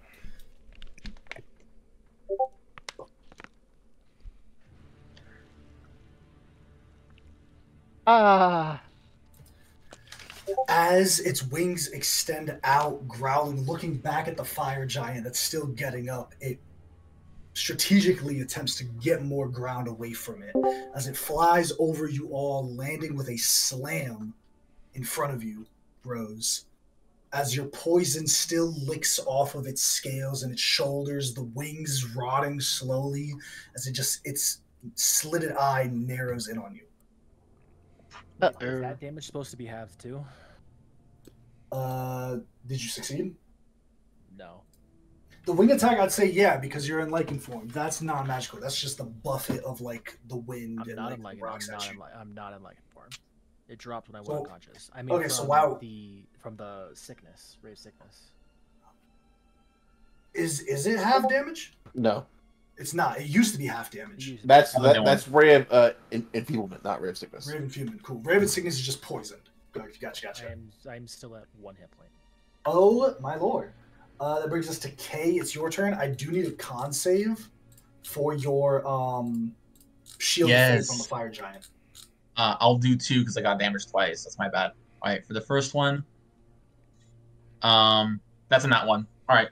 As its wings extend out, growling, looking back at the fire giant that's still getting up, it strategically attempts to get more ground away from it as it flies over you all, landing with a slam in front of you, Rose. As your poison still licks off of its scales and its shoulders, the wings rotting slowly as its slitted eye narrows in on you. Wait, is that damage supposed to be halved too? Did you succeed? No. The wing attack, I'd say yeah, because you're in lichen form. That's not magical. That's just the buffet of like the wind I'm and not like in lichen. rocks I'm at not you. in. I'm not in lichen form. It dropped when I went So- unconscious. I mean, okay, from so wow. from the sickness, ray of sickness. Is it half damage? No, It's not. It used to be half damage. that's I'm the new that's Ray of enfeeblement, not Ray of sickness. Raven Fumin, cool. Raven sickness is just poisoned. Gotcha. I'm still at 1 hit point. Oh my lord. That brings us to Kay. It's your turn. I do need a con save for your shield of faith on the fire giant. I'll do 2 because I got damaged twice. That's my bad. All right, for the first one, that's a nat 1. All right,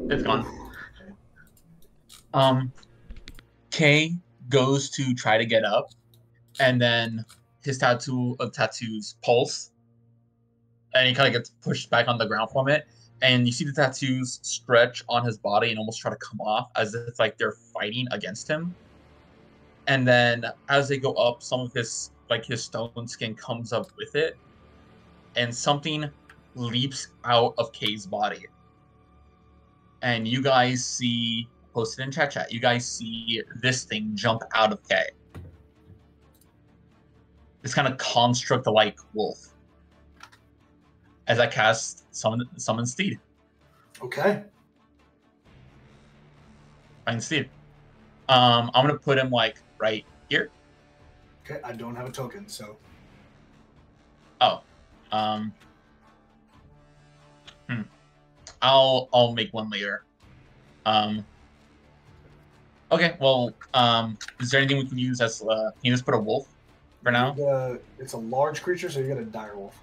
it's gone. Kay goes to try to get up, and then his tattoos pulse, and he kind of gets pushed back on the ground from it. And you see the tattoos stretch on his body and almost try to come off as if it's like they're fighting against him. And then as they go up, some of his stone skin comes up with it, and something leaps out of Kay's body. And you guys see, posted in chat, you guys see this thing jump out of Kay. This kind of construct-like wolf. As I cast Summon Steed. Okay. Find Steed. I'm gonna put him like right here. Okay, I don't have a token, so. Oh. I'll make one later. Okay, well, is there anything we can use as can you just put a wolf for now? It's a large creature, so you get a dire wolf.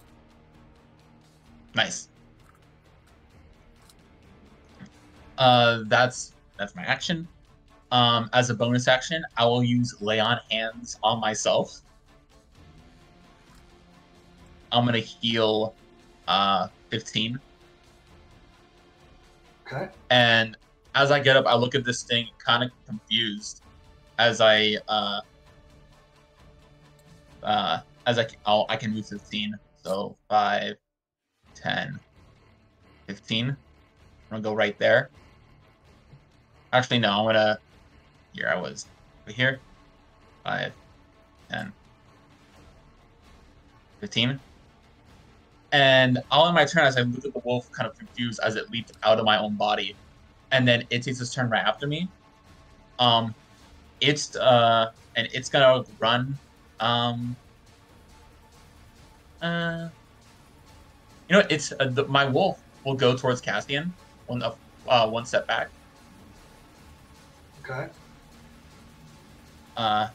Nice. That's my action. As a bonus action, I will use Lay on Hands on myself. I'm gonna heal 15. Okay. And as I get up, I look at this thing kind of confused as I can move 15. So 5, 10, 15. I'm gonna go right there. Actually, no, I'm gonna. Here I was. Over here. 5, 10, 15. And all in my turn, as I look at the wolf, kind of confused as it leaped out of my own body, and then it takes its turn right after me. It's gonna run. You know, it's my wolf will go towards Cassian, one step back. Okay. Oh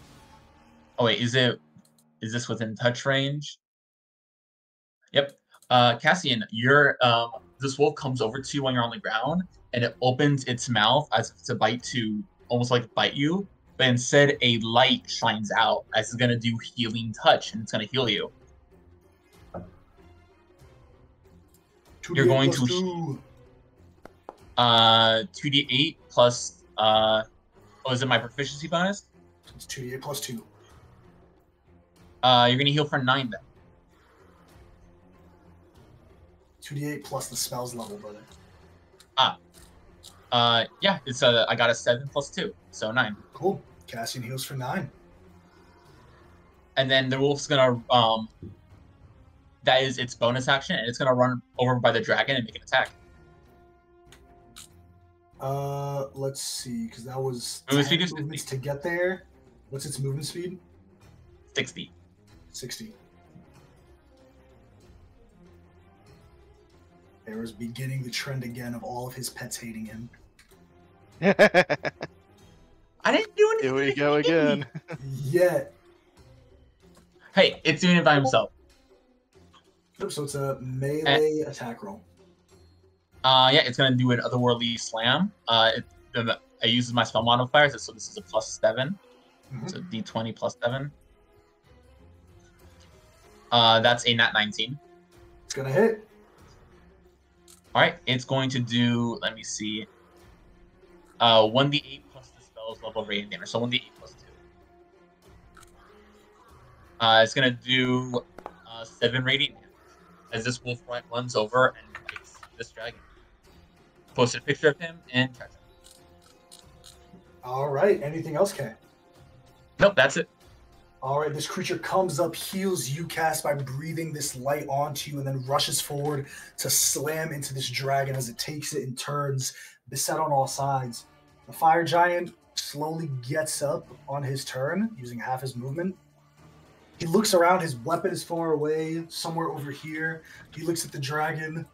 wait, is this within touch range? Yep. Cassian, this wolf comes over to you when you're on the ground, and it opens its mouth as if to almost like bite you, but instead a light shines out as it's gonna do healing touch, and it's gonna heal you. You're going to 2d8 plus is it my proficiency bonus? It's 2d8 plus 2. You're gonna heal for 9 then. 2d8 plus the spell's level, brother. Yeah, it's I got a 7 plus 2, so 9. Cool. Cassian heals for 9. And then the wolf's gonna that is its bonus action, and it's gonna run over by the dragon and make an attack. Let's see, because that was Movement 10 speed is movements to get there. What's its movement speed? 60. 60. Arrow's beginning the trend again of all of his pets hating him. I didn't do anything. Here we go again. Yeah. Hey, it's doing it by himself. So it's a melee attack roll. Yeah, it's gonna do an otherworldly slam. I use my spell modifiers, so this is a +7. Mhm. So D20 +7. That's a nat 19. It's gonna hit. Alright, it's going to do, let me see, 1d8 plus the spell's level radiant damage, so 1d8 plus 2. It's going to do 7 radiant damage as this wolf runs over and bites this dragon. Posted a picture of him and catch him. All right. Anything else, Kay? Nope, that's it. All right. This creature comes up, heals you, cast by breathing this light onto you, and then rushes forward to slam into this dragon as it takes it and turns, beset on all sides. The fire giant slowly gets up on his turn, using half his movement. He looks around. His weapon is far away, somewhere over here. He looks at the dragon.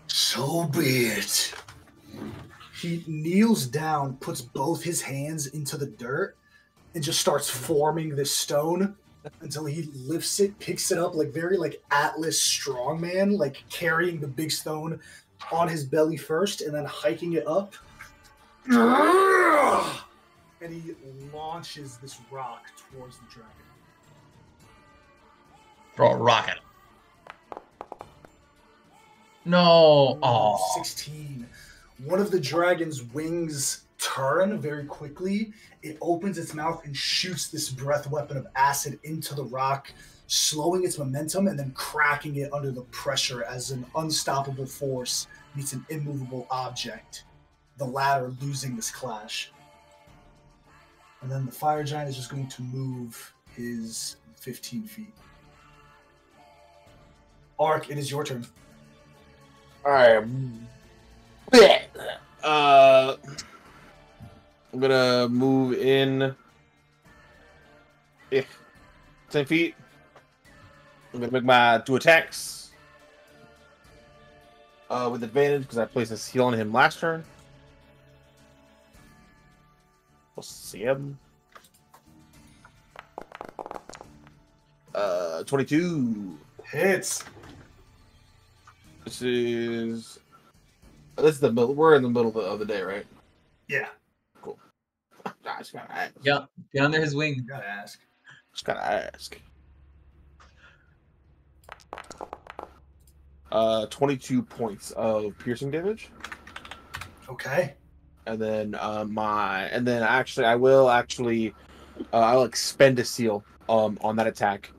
So be it. He kneels down, puts both his hands into the dirt, and just starts forming this stone until he lifts it, picks it up like very like Atlas strongman, like carrying the big stone on his belly first and then hiking it up. And he launches this rock towards the dragon. Throw a rock at him. No. Oh. 16. One of the dragon's wings turn very quickly. It opens its mouth and shoots this breath weapon of acid into the rock, slowing its momentum and then cracking it under the pressure as an unstoppable force meets an immovable object, the latter losing this clash. And then the fire giant is just going to move his 15 feet. Ark, it is your turn. Alright. I'm gonna move in 10 feet. I'm gonna make my 2 attacks with advantage because I placed a seal on him last turn. We'll see him. 22 hits. This is the middle. We're in the middle of the day, right? Yeah. Cool. I just gotta ask. Yeah, get under his wing. You gotta ask. Just gotta ask. 22 points of piercing damage. Okay. And then I'll expend a seal on that attack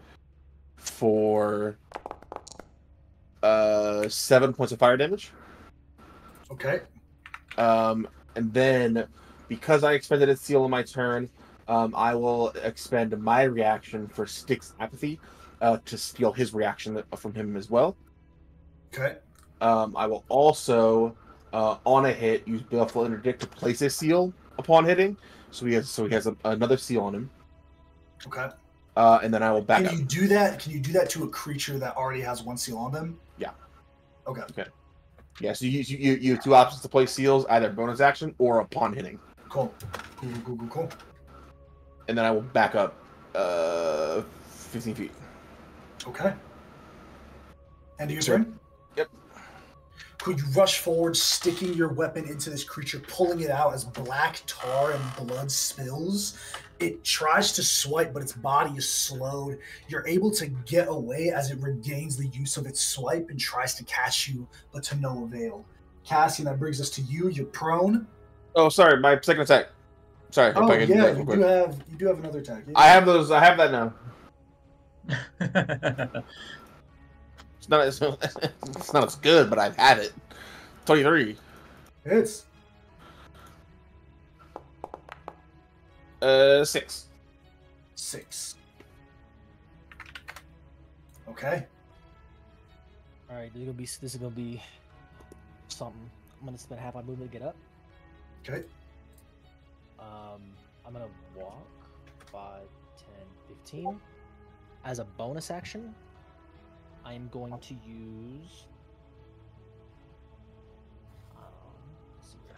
for 7 points of fire damage. Okay. And then because I expended a seal on my turn, I will expend my reaction for Styx's apathy to steal his reaction from him as well. Okay. I will also on a hit use Baleful Interdict to place a seal upon hitting, so he has another seal on him. Okay. And then I will back up. Can you do that? Can you do that to a creature that already has 1 seal on them? Yeah. Okay. Yeah. So you have 2 options to place seals, either bonus action or upon hitting. Cool. Cool. And then I will back up 15 feet. Okay. End of your turn? Yep. Could you rush forward, sticking your weapon into this creature, pulling it out as black tar and blood spills? It tries to swipe, but its body is slowed. You're able to get away as it regains the use of its swipe and tries to catch you, but to no avail. Cassian, that brings us to you. You're prone. Oh, sorry, my second attack. Sorry. Oh, if I can do yeah, that real quick. you do have another attack. Yeah. I have those. I have that now. It's not as good, but I've had it. 23. Hits. 6. 6. Okay. All right, this is gonna be something. I'm gonna spend half my movement to get up. Okay. I'm gonna walk 5, 10, 15. As a bonus action, I am going to use. Let's see this.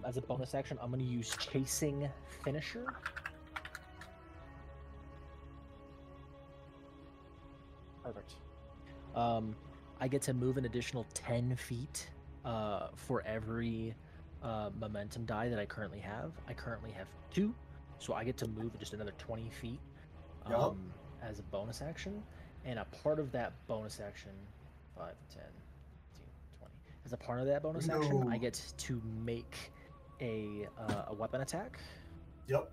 As a bonus action, I'm going to use Chasing Finisher. Perfect. I get to move an additional 10 feet for every momentum die that I currently have 2, so I get to move just another 20 feet as a bonus action, and a part of that bonus action, 5, 10, 15, 20. As a part of that bonus action, I get to make a weapon attack. Yep.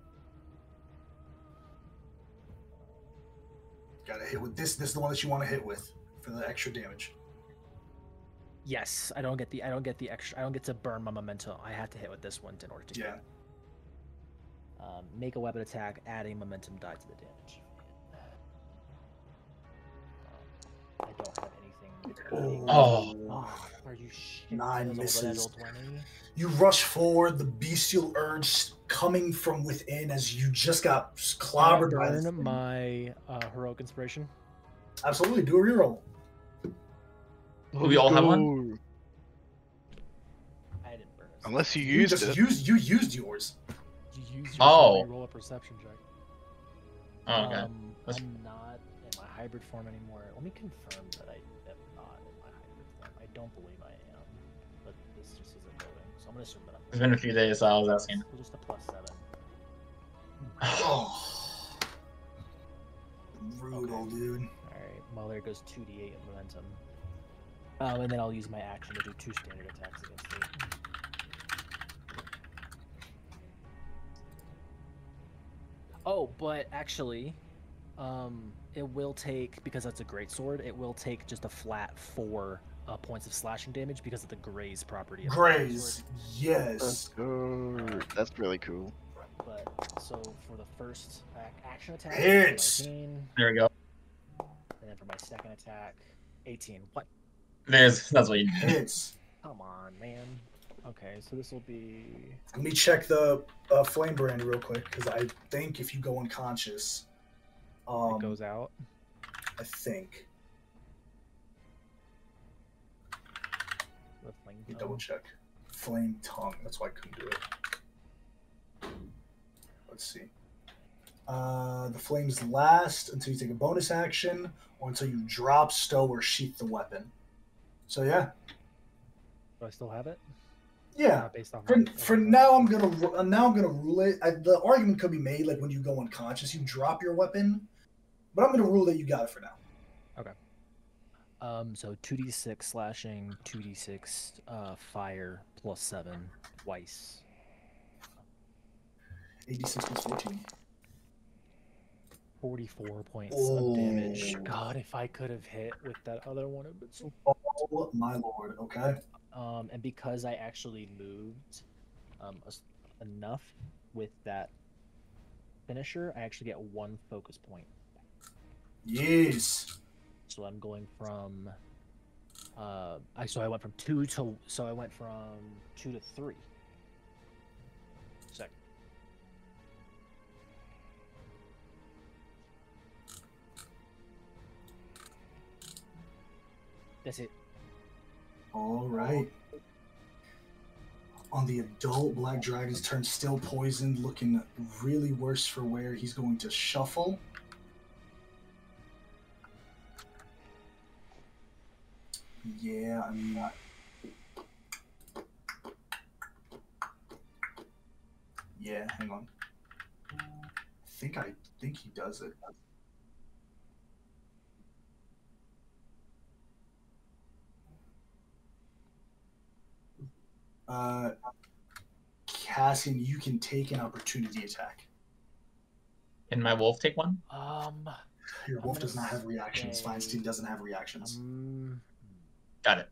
Gotta hit with this. This is the one that you want to hit with for the extra damage. Yes, I don't get the extra. I don't get to burn my memento. I have to hit with this one in order to get it. Make a weapon attack, add a momentum die to the damage. I don't have anything. Are you shit? 9 misses. You rush forward, the bestial urge coming from within as you just got clobbered by this thing. My heroic inspiration. Absolutely, do a reroll. We all have one? I didn't burn it. Unless you used it. You used yours. You used yours. Roll a perception check. Oh, okay. I'm not in my hybrid form anymore. Let me confirm that I am not in my hybrid form. I don't believe I am, but this just isn't loading, so I'm gonna assume that I'm. It's been a few days, so I was asking. We'll just a +7. Oh. Brutal, dude. Alright, well there goes 2d8 of momentum. And then I'll use my action to do 2 standard attacks against it. Oh, but actually, it will take, because that's a greatsword, it will take just a flat 4 points of slashing damage because of the graze property. Of graze, yes. That's good. That's really cool. But so for the first action attack, hits. 19, there we go. And then for my second attack, 18. What? That's what you did. Hits. Come on, man. Okay, so this will be. Let me check the flame brand real quick because I think if you go unconscious, it goes out. I think. The flame Let me double check. Flame tongue. That's why I couldn't do it. Let's see. The flames last until you take a bonus action or until you drop, stow, or sheath the weapon. So yeah. Do I still have it? Yeah. Based on for now, I'm gonna rule it. The argument could be made like when you go unconscious, you drop your weapon, but I'm gonna rule that you got it for now. Okay. So 2d6 slashing, 2d6 fire +7 twice. 86 plus 14. 44 points of damage. God, if I could have hit with that other one, it would be so. Oh my lord. Okay. And because I actually moved enough with that finisher, I actually get 1 focus point. Yes. So I'm going from I went from 2 to 3. Second. That's it. All right. On the adult, Black Dragon's turn, still poisoned, looking really worse for wear. He's going to shuffle. Yeah, I mean... Yeah, hang on. I think he does it. Cassian, you can take an opportunity attack. Can my wolf take one? Your wolf does not have reactions. Feinstein doesn't have reactions. Got it.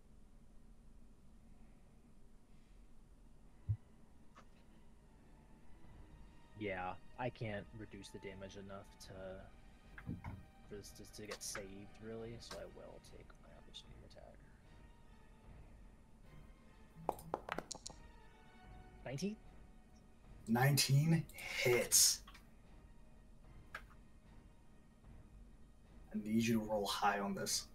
Yeah, I can't reduce the damage enough for this to get saved, really, so I will take my opportunity attack. 19? 19 hits. I need you to roll high on this.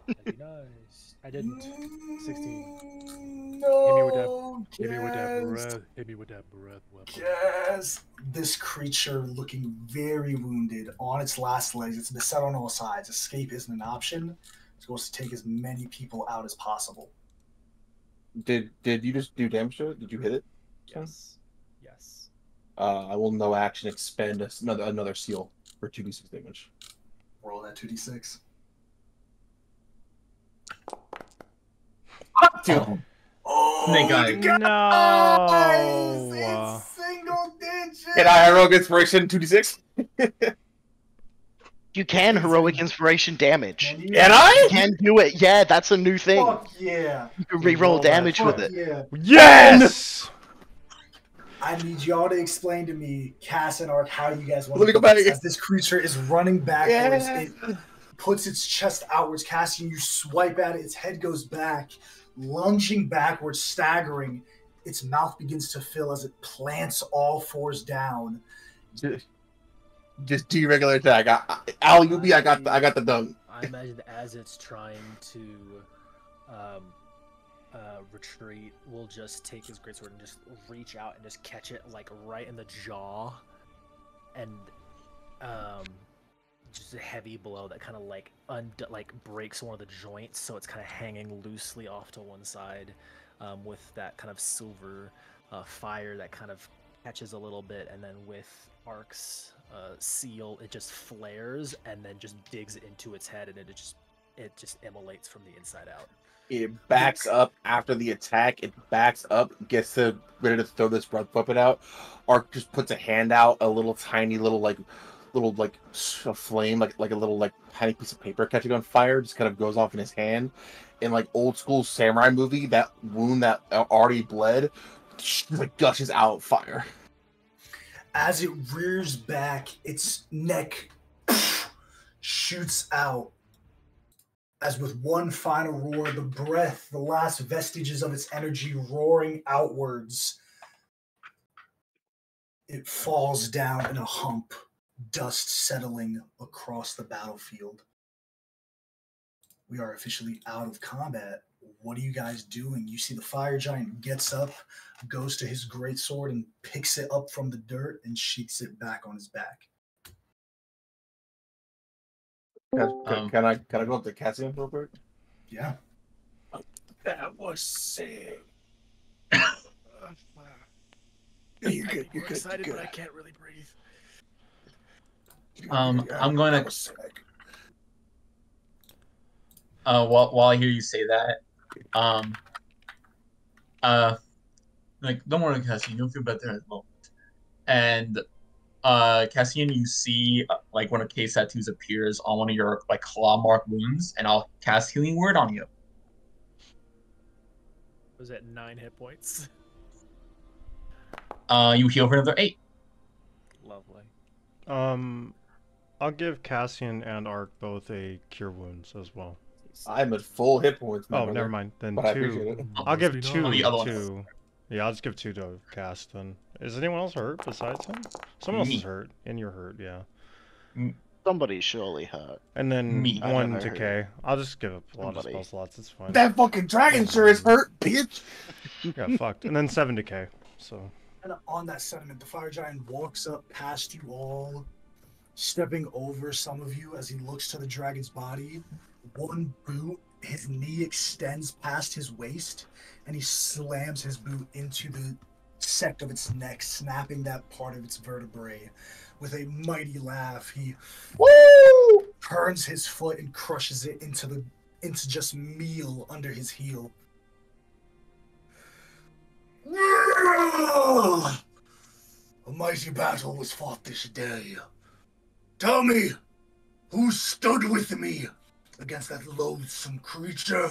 That'd be nice. I didn't. 16. No. Hit me with that breath. Hit me with that breath weapon. Yes. This creature looking very wounded on its last legs. It's beset on all sides. Escape isn't an option. It's supposed to take as many people out as possible. Did you just do damage to it? Did you hit it? Yes. Yes. I will no action expend another seal for 2d6 damage. Roll that 2d6. Two. Oh, Snake Eyes. No. It's single digits. And I heroic inspiration 2d6. You can heroic inspiration damage. Can you? And I? You can do it. Yeah, that's a new thing. Fuck yeah. You can reroll damage with Fuck it. yeah. Yes. I need y'all to explain to me, Cass and Ark, how you guys want Let me to go back this. again. As this creature is running backwards, Yeah. it puts its chest outwards. Cassian, you swipe at it, its head goes back, lunging backwards, staggering. Its mouth begins to fill as it plants all fours down. Just do your regular attack. Al, you be. I got the dunk. I imagine as it's trying to retreat, we'll just take his greatsword and just reach out and just catch it like right in the jaw, and just a heavy blow that kind of like breaks one of the joints, so it's kind of hanging loosely off to one side, with that kind of silver fire that kind of catches a little bit, and then with Ark's seal, it just flares and then just digs into its head, and it just immolates from the inside out. It backs up after the attack. It backs up, gets ready to throw this breath weapon out. Ark just puts a hand out, a little tiny little a flame, like a little tiny piece of paper catching on fire, just kind of goes off in his hand. In like old school samurai movie, that wound that already bled, like gushes out fire. As it rears back, its neck shoots out. As with one final roar, the breath, the last vestiges of its energy roaring outwards, it falls down in a hump, dust settling across the battlefield. We are officially out of combat. What are you guys doing? You see the fire giant gets up, goes to his greatsword and picks it up from the dirt and sheets it back on his back. Can I go up to Cassian real quick? Yeah. That was sick. You're good. You're excited, but I can't really breathe. I'm gonna. While I hear you say that, like, don't worry, Cassian, you'll feel better at the moment. And Cassian, you see like one of K's tattoos appears on one of your like claw mark wounds, and I'll cast Healing Word on you. Was that 9 hit points? You heal for another 8. Lovely. I'll give Cassian and Ark both a cure wounds as well. I'm at full hit points. Oh, never mind. Then but 2. I'll give 2 the other to. Yeah, I'll just give 2 to Cast then. Is anyone else hurt besides him? Someone else is hurt. And you're hurt, yeah. Somebody's surely hurt. And then Me. 1 to K. I'll just give up a lot of spell slots. It's fine. That fucking dragon sure is hurt, bitch. Got fucked. And then 7 to K. So. And on that sentiment, the fire giant walks up past you all, stepping over some of you as he looks to the dragon's body. One boot, his knee extends past his waist, and he slams his boot into the sect of its neck, snapping that part of its vertebrae. With a mighty laugh, he turns his foot and crushes it into just meal under his heel. A mighty battle was fought this day. Tell me, who stood with me against that loathsome creature?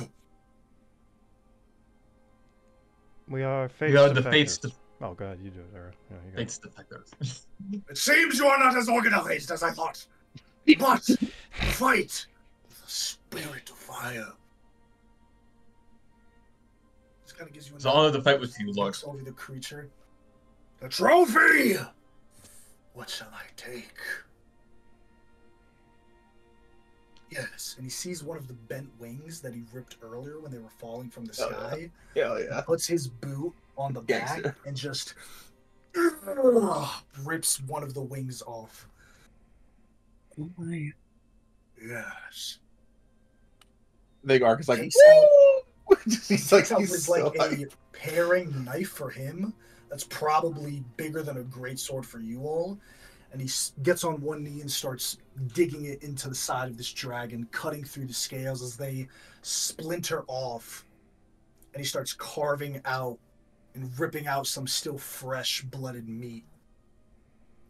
We are face We are the defectors. fates. Oh god, you do it, Eric. Yeah, you got Fates defectors. It seems you are not as organized as I thought. But fight with a spirit of fire. This kind of gives you It's an honor to fight with you, Lord. looks over the creature. The trophy! What shall I take? Yes, and he sees one of the bent wings that he ripped earlier when they were falling from the sky. Hell yeah. Puts his boot on the back Gangster. and just rips one of the wings off. Yes. Big Ark is like, Takes out He's like, he's like a paring knife for him that's probably bigger than a greatsword for you all. And he gets on one knee and starts digging it into the side of this dragon, cutting through the scales as they splinter off. And he starts carving out and ripping out some still fresh blooded meat,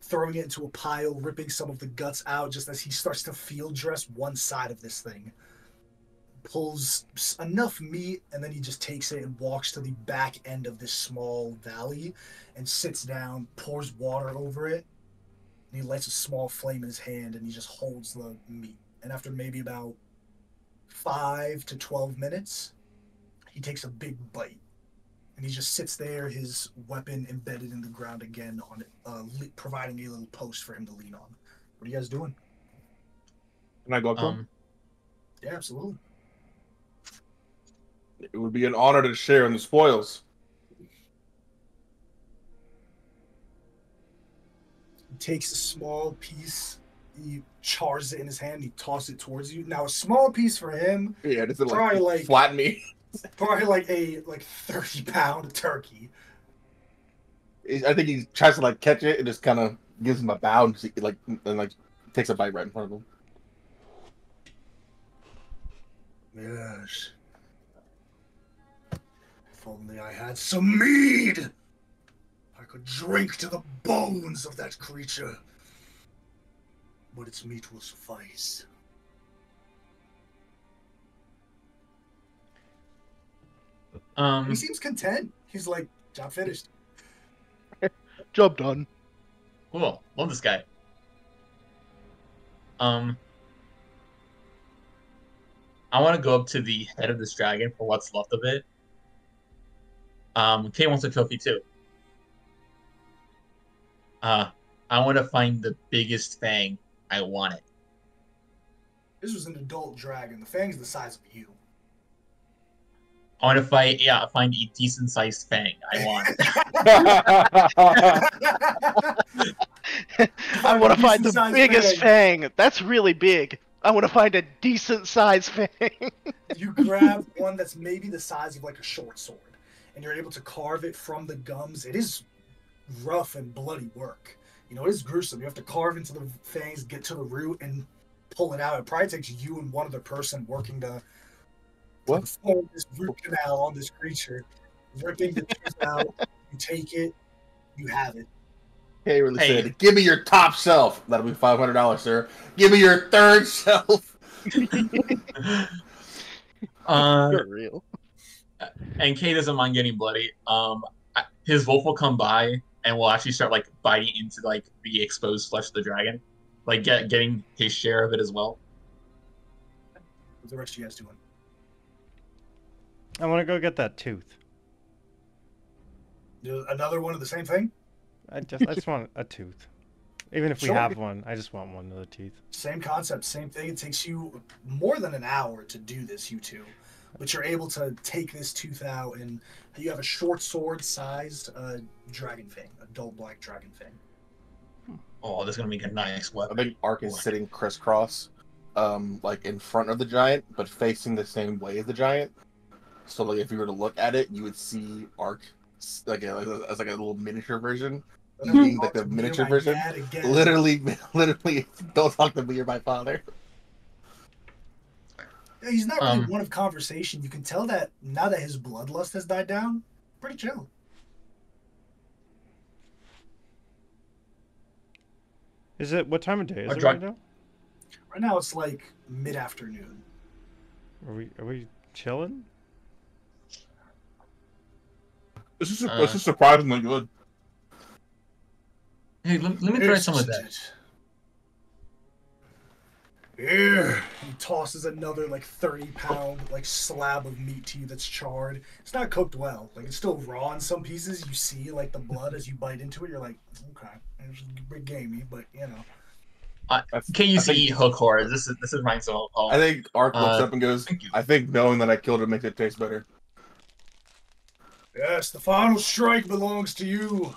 throwing it into a pile, ripping some of the guts out just as he starts to field dress one side of this thing. Pulls enough meat, and then he just takes it and walks to the back end of this small valley and sits down, pours water over it, and he lights a small flame in his hand, and he just holds the meat. And after maybe about 5 to 12 minutes, he takes a big bite. And he just sits there, his weapon embedded in the ground again, on providing a little post for him to lean on. What are you guys doing? Can I go up to him? Yeah, absolutely. It would be an honor to share in the spoils. He takes a small piece, he chars it in his hand, he tosses it towards you. Now, a small piece for him, yeah, does it probably like flatten me? Probably like a 30-pound turkey. I think he tries to like catch it and just kind of gives him a bow and takes a bite right in front of him. Yes. If only I had some mead, I could drink to the bones of that creature. But its meat will suffice. He seems content. He's like, job finished. Job done. Cool. Love this guy. I want to go up to the head of this dragon for what's left of it. Kay wants a trophy too. I want to find the biggest fang. I want it. This was an adult dragon. The fang's the size of you. I want to find a decent sized fang. I want it. I want to find the biggest fang. That's really big. I want to find a decent sized fang. You grab one that's maybe the size of like a short sword, and you're able to carve it from the gums. It is rough and bloody work. You know, it is gruesome. You have to carve into the fangs, get to the root, and pull it out. It probably takes you and one other person working to perform this root canal on this creature. Ripping the tooth out, you take it, you have it. Hey, really said, give me your top shelf. That'll be $500, sir. Give me your third shelf. For real. And Kay doesn't mind getting bloody. His wolf will come by and will actually start like biting into like the exposed flesh of the dragon, like getting his share of it as well. What's the rest of you guys doing? I want to go get that tooth. Another one of the same thing? I just want a tooth. Even if we have one, I just want one of the teeth. Same concept, same thing. It takes you more than an hour to do this, you two. But you're able to take this tooth out, and you have a short sword-sized dragon fang, adult black dragon fang. Oh, this is going to make a nice weapon. I think Ark is sitting crisscross, like in front of the giant, but facing the same way as the giant. So, like, if you were to look at it, you would see Ark as like a little miniature version. Being like the miniature version. Literally, don't talk to me, you're my father. Yeah, he's not really one of conversation. You can tell that now that his bloodlust has died down, pretty chill. Is it, what time of day is it right now? Right now it's like mid-afternoon. Are we chilling? This is surprisingly good. Hey, let me try some of that. Here, he tosses another like 30-pound like slab of meat to you that's charred. It's not cooked well. Like it's still raw in some pieces. You see like the blood as you bite into it. You're like, okay, it's a bit gamey, but you know. Can you see hook horror? This is my soul. I think Ark looks up and goes, I think knowing that I killed it makes it taste better. Yes, the final strike belongs to you.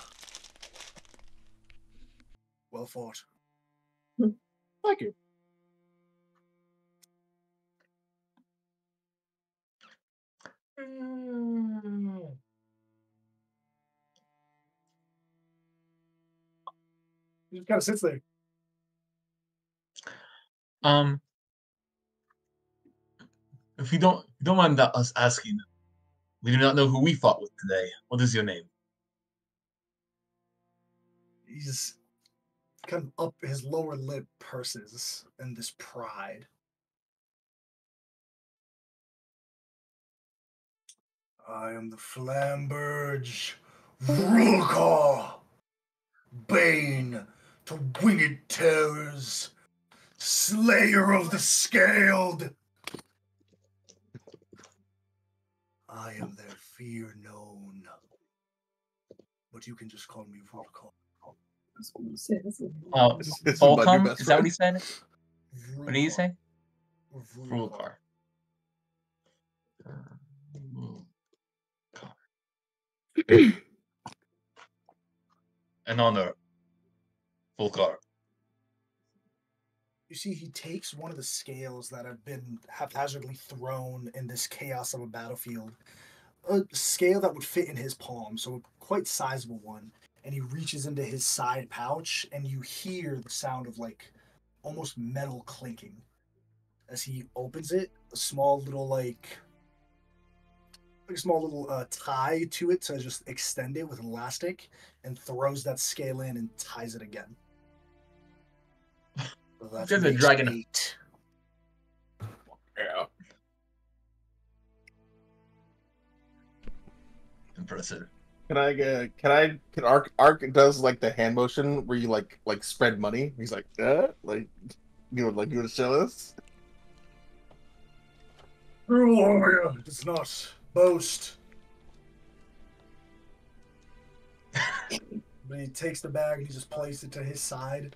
Well fought. Thank you. He just kind of sits there. If you don't mind us asking, we do not know who we fought with today. What is your name? He's kind of up his lower lip purses in this pride. I am the Flamberge Vrulkar, Bane to winged terrors, Slayer of the Scaled. I am their fear known, but you can just call me Vrulkar. Volcom? Is that what he said? What did he say? Vrulkar. An honor, Volcar. You see, he takes one of the scales that have been haphazardly thrown in this chaos of a battlefield, a scale that would fit in his palm, so a quite sizable one, and he reaches into his side pouch, and you hear the sound of like almost metal clinking as he opens it. A small little tie to it to just extend it with elastic, and throws that scale in and ties it again. So that's There's a dragon. 8. Yeah. Impressive. Can Ark does like the hand motion where you like spread money? He's like, like you want to show us? True warrior does not boast. But he takes the bag and he just places it to his side.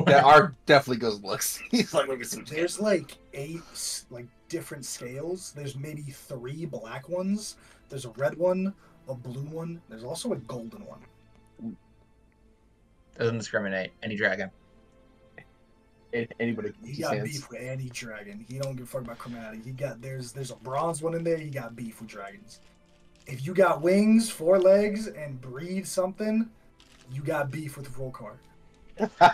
Ark definitely goes and looks. He's like, let me see. There's like 8 different scales. There's maybe 3 black ones. There's a red one, a blue one. There's also a golden one. Doesn't discriminate. Any dragon. Anybody. He got beef with any dragon. He don't give a fuck about chromatic. There's a bronze one in there. He got beef with dragons. If you got wings, 4 legs, and breathe something, you got beef with Volcar. What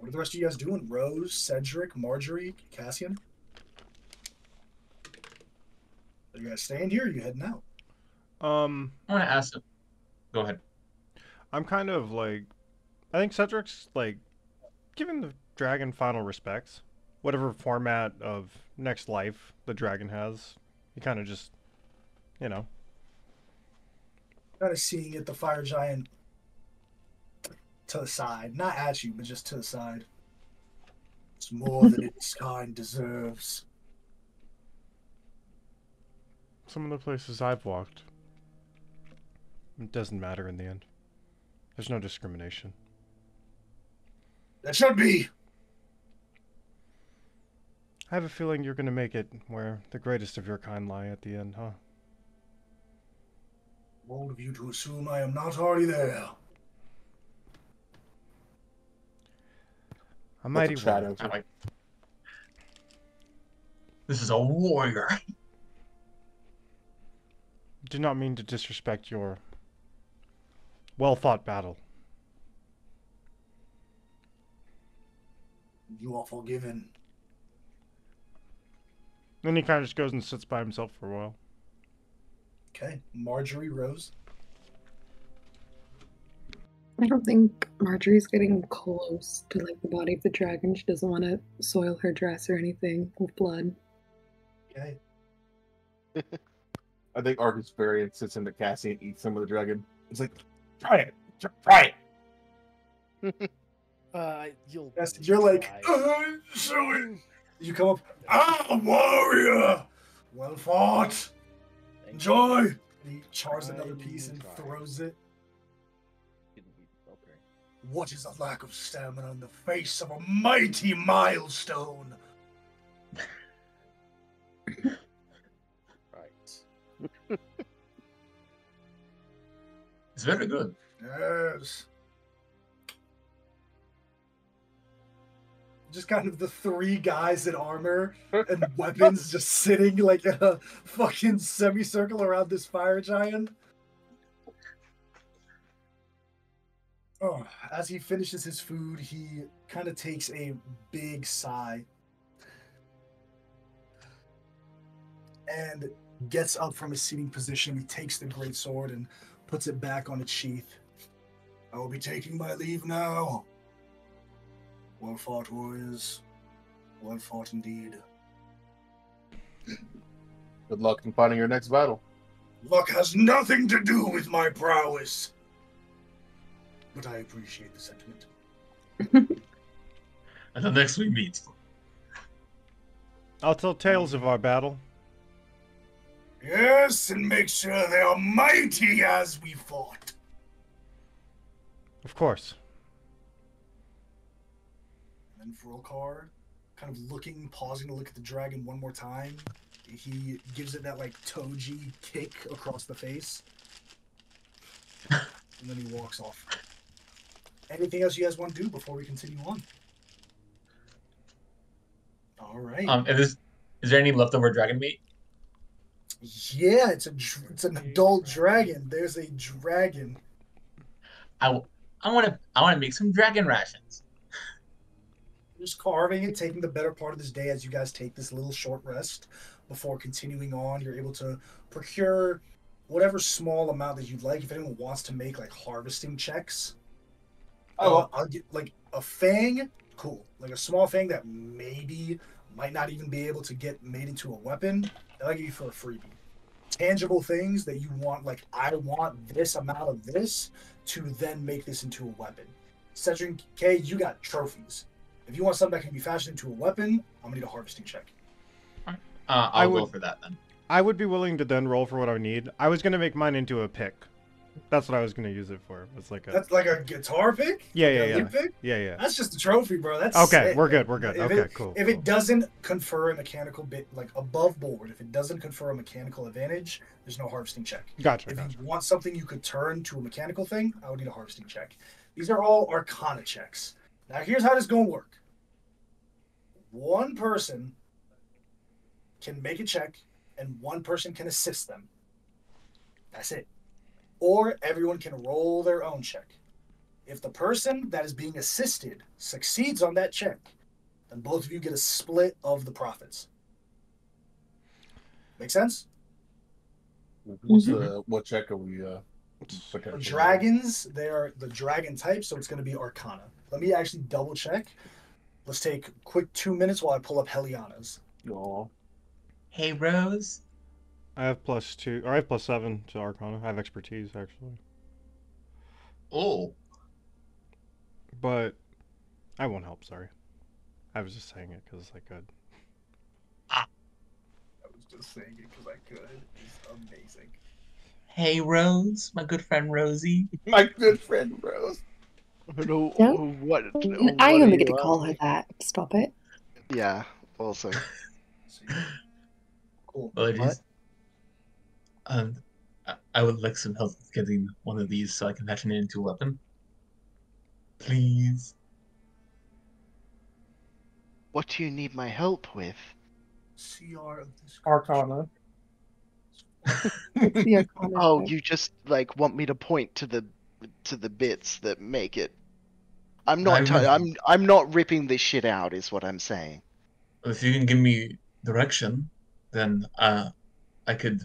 are the rest of you guys doing? Rose, Cedric, Marjorie, Cassian? Are you guys staying here or are you heading out? I want to ask him. Go ahead. I'm kind of like, I think Cedric's like giving the dragon final respects. Whatever format of next life the dragon has, he kind of just, you know. Kind of seeing it, the fire giant to the side. Not at you, but just to the side. It's more than its kind deserves. Some of the places I've walked, it doesn't matter in the end. There's no discrimination. That should be. I have a feeling you're going to make it where the greatest of your kind lie at the end, huh? Bold of you to assume I am not already there. A mighty shadow. This is a warrior. Do not mean to disrespect your well-fought battle. You are forgiven. Then he kind of just goes and sits by himself for a while. Okay, Marjorie, Rose. I don't think Marjorie's getting close to like the body of the dragon. She doesn't want to soil her dress or anything with blood. Okay. I think Ark Variant sits into Cassie and eats some of the dragon. It's like, try it. Try it. You're like, showing. You come up, warrior! Well fought! Enjoy! And he chars another piece and throws it. What is a lack of stamina in the face of a mighty milestone? It's very good. Yes. just kind of the 3 guys in armor and weapons just sitting like in a fucking semicircle around this fire giant. Oh, as he finishes his food, he kind of takes a big sigh and gets up from his seating position. He takes the great sword and puts it back on its sheath. I will be taking my leave now. Well fought, warriors. Well fought indeed. Good luck in finding your next battle. Luck has nothing to do with my prowess. But I appreciate the sentiment. Until next we meet. I'll tell tales of our battle. Yes, and make sure they are mighty as we fought. Of course. And then Frolcar, kind of looking, pausing to look at the dragon one more time, he gives it that like Toji kick across the face. And then he walks off. Anything else you guys want to do before we continue on? All right. Is there any leftover dragon meat? Yeah, it's an adult dragon. There's a dragon. I want to make some dragon rations. Just carving it, taking the better part of this day as you guys take this little short rest before continuing on. You're able to procure whatever small amount that you'd like. If anyone wants to make like harvesting checks, I'll get like a fang. Cool, like a small fang that maybe might not even be able to get made into a weapon. I'll give you for a freebie. Tangible things that you want, like I want this amount of this to then make this into a weapon. Cedric K, you got trophies. If you want something that can be fashioned into a weapon, I'm gonna need a harvesting check. I'll go for that then. I would be willing to then roll for what I need. I was gonna make mine into a pick. That's what I was gonna use it for. It's like a. That's like a guitar pick. Yeah. Pick? Yeah. That's just a trophy, bro. That's okay. sick. We're good. Okay, cool. If it doesn't confer a mechanical bit like above board, if it doesn't confer a mechanical advantage, there's no harvesting check. Gotcha. If you want something you could turn to a mechanical thing, I would need a harvesting check. These are all Arcana checks. Now here's how this is gonna work. One person can make a check, and one person can assist them. That's it. Or everyone can roll their own check. If the person that is being assisted succeeds on that check, then both of you get a split of the profits. Make sense? What check are we Dragons, they are the dragon type, so it's going to be Arcana. Let me actually double check. Let's take a quick 2 minutes while I pull up Heliana's. Aw. Hey, Rose. I have +2, or I have +7 to Arcana. I have expertise, actually. Oh. But I won't help, sorry. I was just saying it because I could. I was just saying it because I could. It's amazing. Hey, Rose. My good friend Rosie. My good friend Rose. No, what? I only get to call her that. Stop it. Yeah, also. Cool. Apologies. I would like some help getting one of these so I can fashion it into a weapon. Please. What do you need my help with? CR of this Arcana. The Arcana Oh, check. you just like want me to point to the bits that make it. I'm not. I'm not ripping this shit out. Is what I'm saying. If you can give me direction, then I could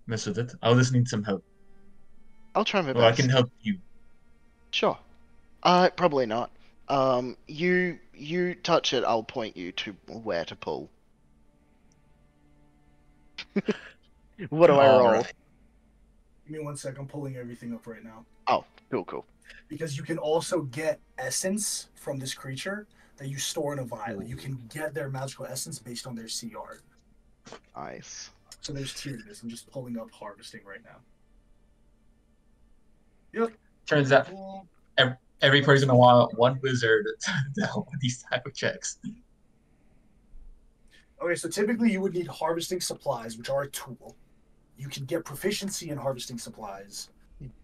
mess with it. I'll just need some help. I'll try my Or I best. can help you. Sure. Probably not. You touch it. I'll point you to where to pull. What do I roll? Alright. Give me 1 sec. I'm pulling everything up right now. Oh, cool. Because you can also get essence from this creature that you store in a vial. You can get their magical essence based on their CR. Nice. So there's 2 of this. I'm just pulling up harvesting right now. Yep. Turns out Cool. every person want one wizard to help with these type of checks. Okay, so typically you would need harvesting supplies, which are a tool. You can get proficiency in harvesting supplies.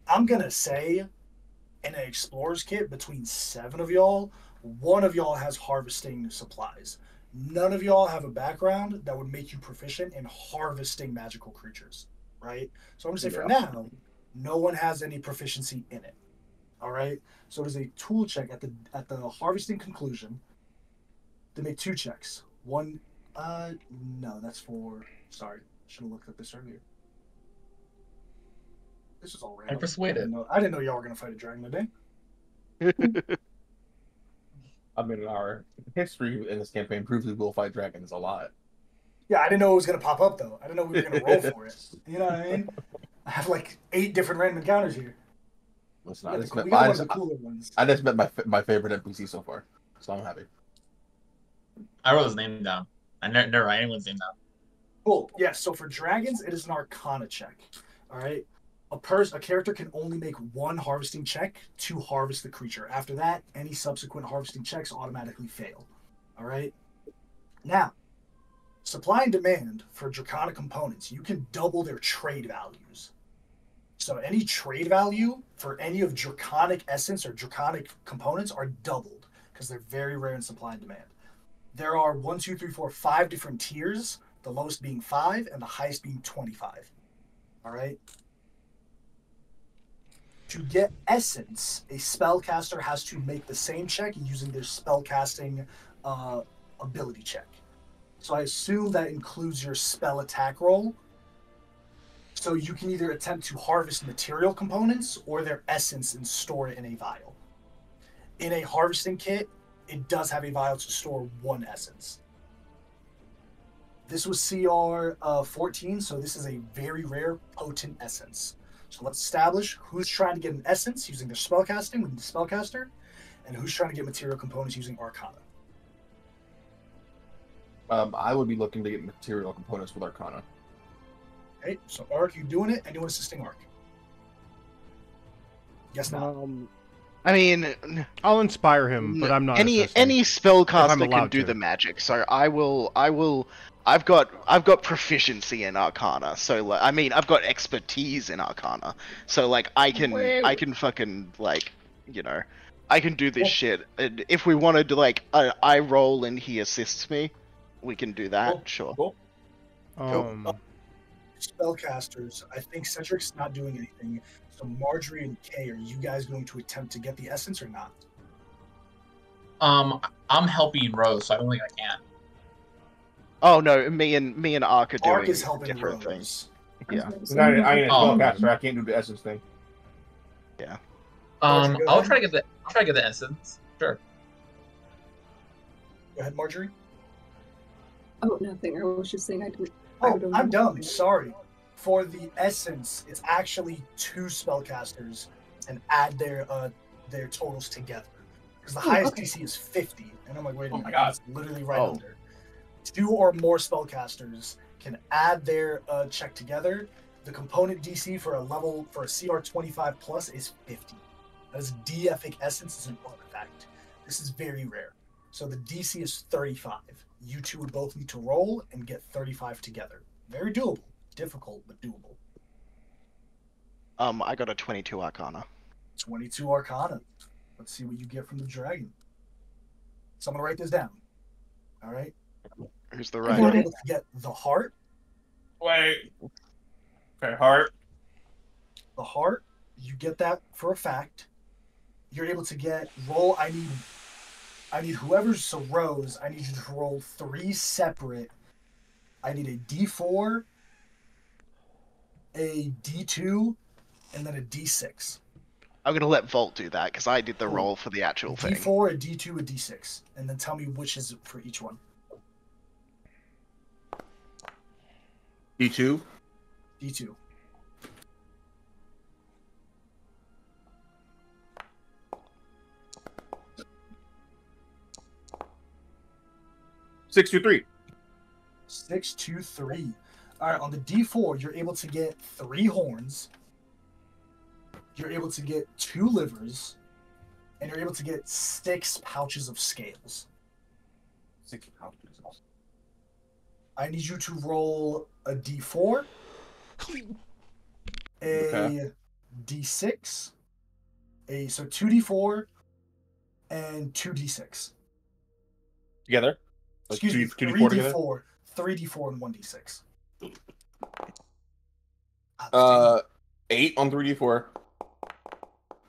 I'm gonna say in an explorer's kit between 7 of y'all one of y'all has harvesting supplies. None of y'all have a background that would make you proficient in harvesting magical creatures, right? So I'm gonna say for now, no one has any proficiency in it. All right. So it is a tool check at the harvesting conclusion. They make 2 checks. One, no, that's for. Sorry, should have looked at this earlier. This is all random. I'm persuaded. I didn't know y'all were gonna fight a dragon today. I mean, our history in this campaign proves we will fight dragons a lot. Yeah, I didn't know it was gonna pop up though. I didn't know we were gonna roll for it. You know what I mean? I have like 8 different random encounters here. Listen, We I just got met, one of the cooler ones. I just met my favorite NPC so far, so I'm happy. I wrote his name down. I never write anyone's name down. Cool. Yeah. So for dragons, it is an Arcana check. All right. A character can only make 1 harvesting check to harvest the creature. After that, any subsequent harvesting checks automatically fail. All right. Now, supply and demand for Draconic components, you can double their trade values. So any trade value for any of Draconic essence or Draconic components are doubled because they're very rare in supply and demand. There are 1, 2, 3, 4, 5 different tiers, the lowest being 5 and the highest being 25. All right. To get essence, a spellcaster has to make the same check using their spellcasting ability check. So I assume that includes your spell attack roll. So you can either attempt to harvest material components or their essence and store it in a vial. In a harvesting kit, it does have a vial to store 1 essence. This was CR 14, so this is a very rare, potent essence. So let's establish who's trying to get an essence using their spellcasting with the spellcaster, and who's trying to get material components using Arcana. I would be looking to get material components with Arcana. Okay, so Arc, you doing it? Anyone assisting Arc? Yes, not. I mean, I'll inspire him, but I'm not any assisting, spellcaster can allowed do to. the magic. So I will. I've got proficiency in Arcana. So like, I mean, I've got expertise in Arcana. So like, I can fucking like, you know, I can do this shit. And if we wanted to like, I roll and he assists me, we can do that. Cool. Sure. Cool. Spellcasters, I think Cedric's not doing anything. So Marjorie and Kay, are you guys going to attempt to get the essence or not? I'm helping Rose, so I don't think I can. Oh no, me and Ark are doing Arc is helping different Rose. things. Yeah. I ain't a spellcaster. I can't do the essence thing. Yeah. Marjorie, I'll try to get the essence. Sure. Go ahead, Marjorie. Oh, nothing. I was just saying I didn't. Oh, I'm dumb. Sorry. For the essence, it's actually 2 spellcasters and add their totals together. Because the highest DC is 50. And I'm like, wait a minute. It's literally right under. 2 or more spellcasters can add their check together. The component DC for a CR 25 plus is 50. That is Deific Essence is an artifact. This is very rare. So the DC is 35. You 2 would both need to roll and get 35 together. Very doable. Difficult, but doable. I got a 22 Arcana. 22 Arcana. Let's see what you get from the dragon. So I'm going to write this down. All right? Who's the You're right? able to get the heart. Wait. Okay, heart. The heart. You get that for a fact. You're able to get roll. I need whoever's so Rose. I need you to roll 3 separate. I need a D4, a D2, and then a D6. I'm gonna let Volt do that because I did the roll for the actual thing. D4, a D2, a D6, and then tell me which is for each one. D2. D2. Six, 2, 3. 6, 2, 3. All right, on the D4, you're able to get 3 horns. You're able to get 2 livers, and you're able to get 6 pouches of scales. 6 pouches. I need you to roll a D4, a D6, so 2 D4, and 2d6. Together? Like Excuse me, 2d4 together? 3d4 and 1d6. 8 on 3d4,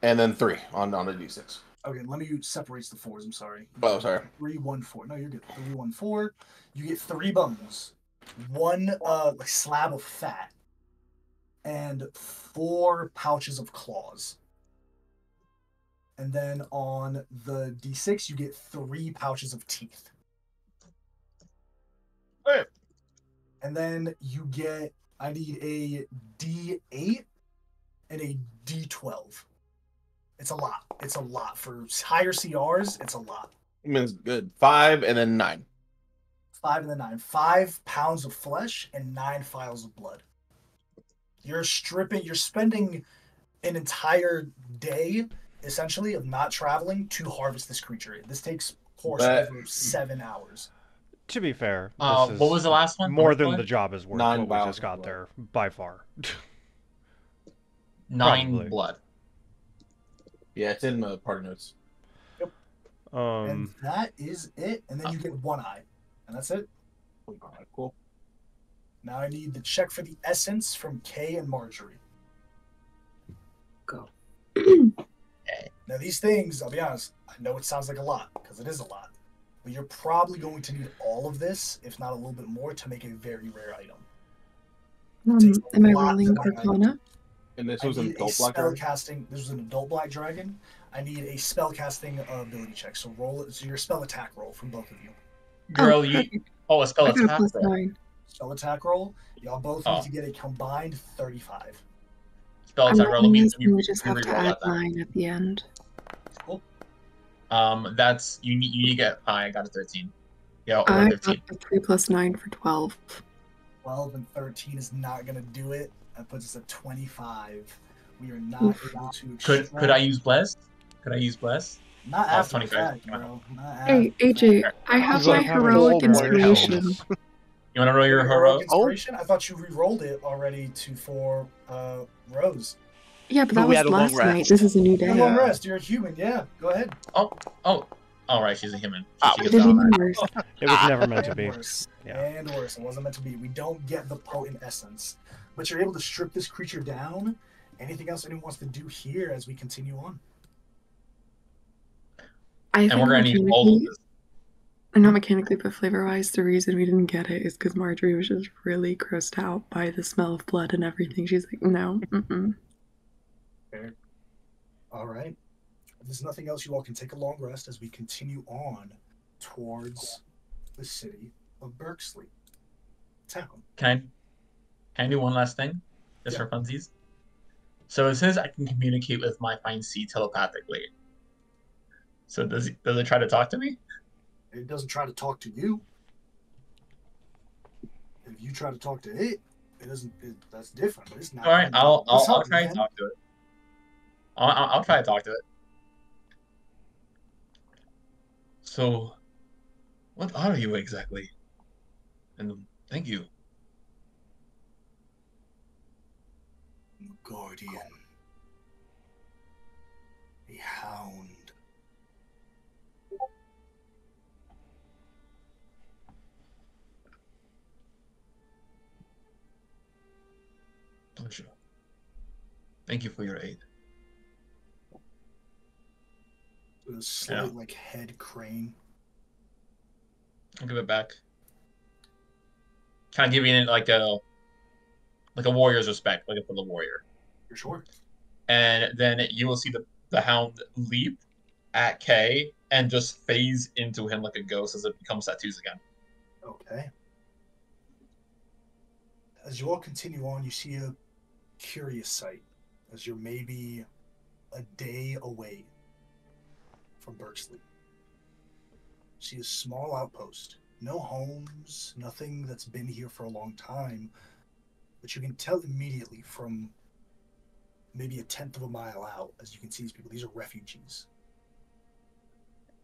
and then 3 on a d6. Okay, let me separate the 4s. I'm sorry. Oh, sorry. 3, 1, 4. No, you're good. 3, 1, 4. You get 3 bones, 1 slab of fat, and 4 pouches of claws. And then on the d6, you get 3 pouches of teeth. Okay. And then you get, I need a d8 and a d12. It's a lot. It's a lot. For higher CRs, it's a lot. I mean, it's good. 5 and then 9. 5 and then 9. 5 pounds of flesh and 9 vials of blood. You're spending an entire day, essentially, of not traveling to harvest this creature. This takes, of course, over 7 hours. To be fair, what was the last one? More than the job is worth. 9 what we just got there, by far. 9 blood. Yeah, it's in the party notes. Yep. And that is it. And then you get 1 eye. And that's it. Alright, cool. Now I need the check for the essence from Kay and Marjorie. Go. Now these things, I'll be honest, I know it sounds like a lot, because it is a lot. But you're probably going to need all of this, if not a little bit more, to make a very rare item. Am I rolling Arcana? And this was an adult black dragon? This was an adult black dragon. I need a spell casting ability check. So roll it. So your spell attack roll from both of you. Girl, a spell attack roll. +9. Spell attack roll. Y'all both need to get a combined 35. Spell attack roll means we just have to add 9 at the end. Cool. That's you need to get. I got a 13. Yeah, or I 15. got a 3 + 9 for 12. 12 and 13 is not gonna do it. That puts us at 25. We are not able to extract... Could I use Bless? Could I use Bless? Not after the fact, bro. Hey, AJ, I have my heroic inspiration. You want to roll your heroic inspiration? I thought you re-rolled it already for Rose. Yeah, but that was last night. This is a new day. Long rest. You're a human. Yeah, go ahead. All right, she's a human. It was never meant to be. And worse. It wasn't meant to be. We don't get the potent essence. But you're able to strip this creature down. Anything else anyone wants to do here as we continue on? I think we're going to need all of this. Not mechanically, but flavor-wise, the reason we didn't get it is because Marjorie was just really grossed out by the smell of blood and everything. She's like, no. Fair. All right. If there's nothing else, you all can take a long rest as we continue on towards the city of Berxley town. Can I do one last thing? Just for funsies? So it says I can communicate with my Find C telepathically. So does it try to talk to me? It doesn't try to talk to you. If you try to talk to it, it doesn't. That's different. But it's not. All right, I'll try to talk to it. I'll try to talk to it. So, what are you exactly? And thank you. Guardian. A hound. Pleasure. Thank you for your aid. With a slight head crane. I'll give it back. Kind of giving it like a warrior's respect, like for the warrior. For sure. And then you will see the hound leap at Kay and just phase into him like a ghost as it becomes tattoos again. Okay. As you all continue on, you see a curious sight as you're maybe a day away from Berxley. See a small outpost. No homes, nothing that's been here for a long time. But you can tell immediately from maybe 1/10 of a mile out, as you can see these people, these are refugees.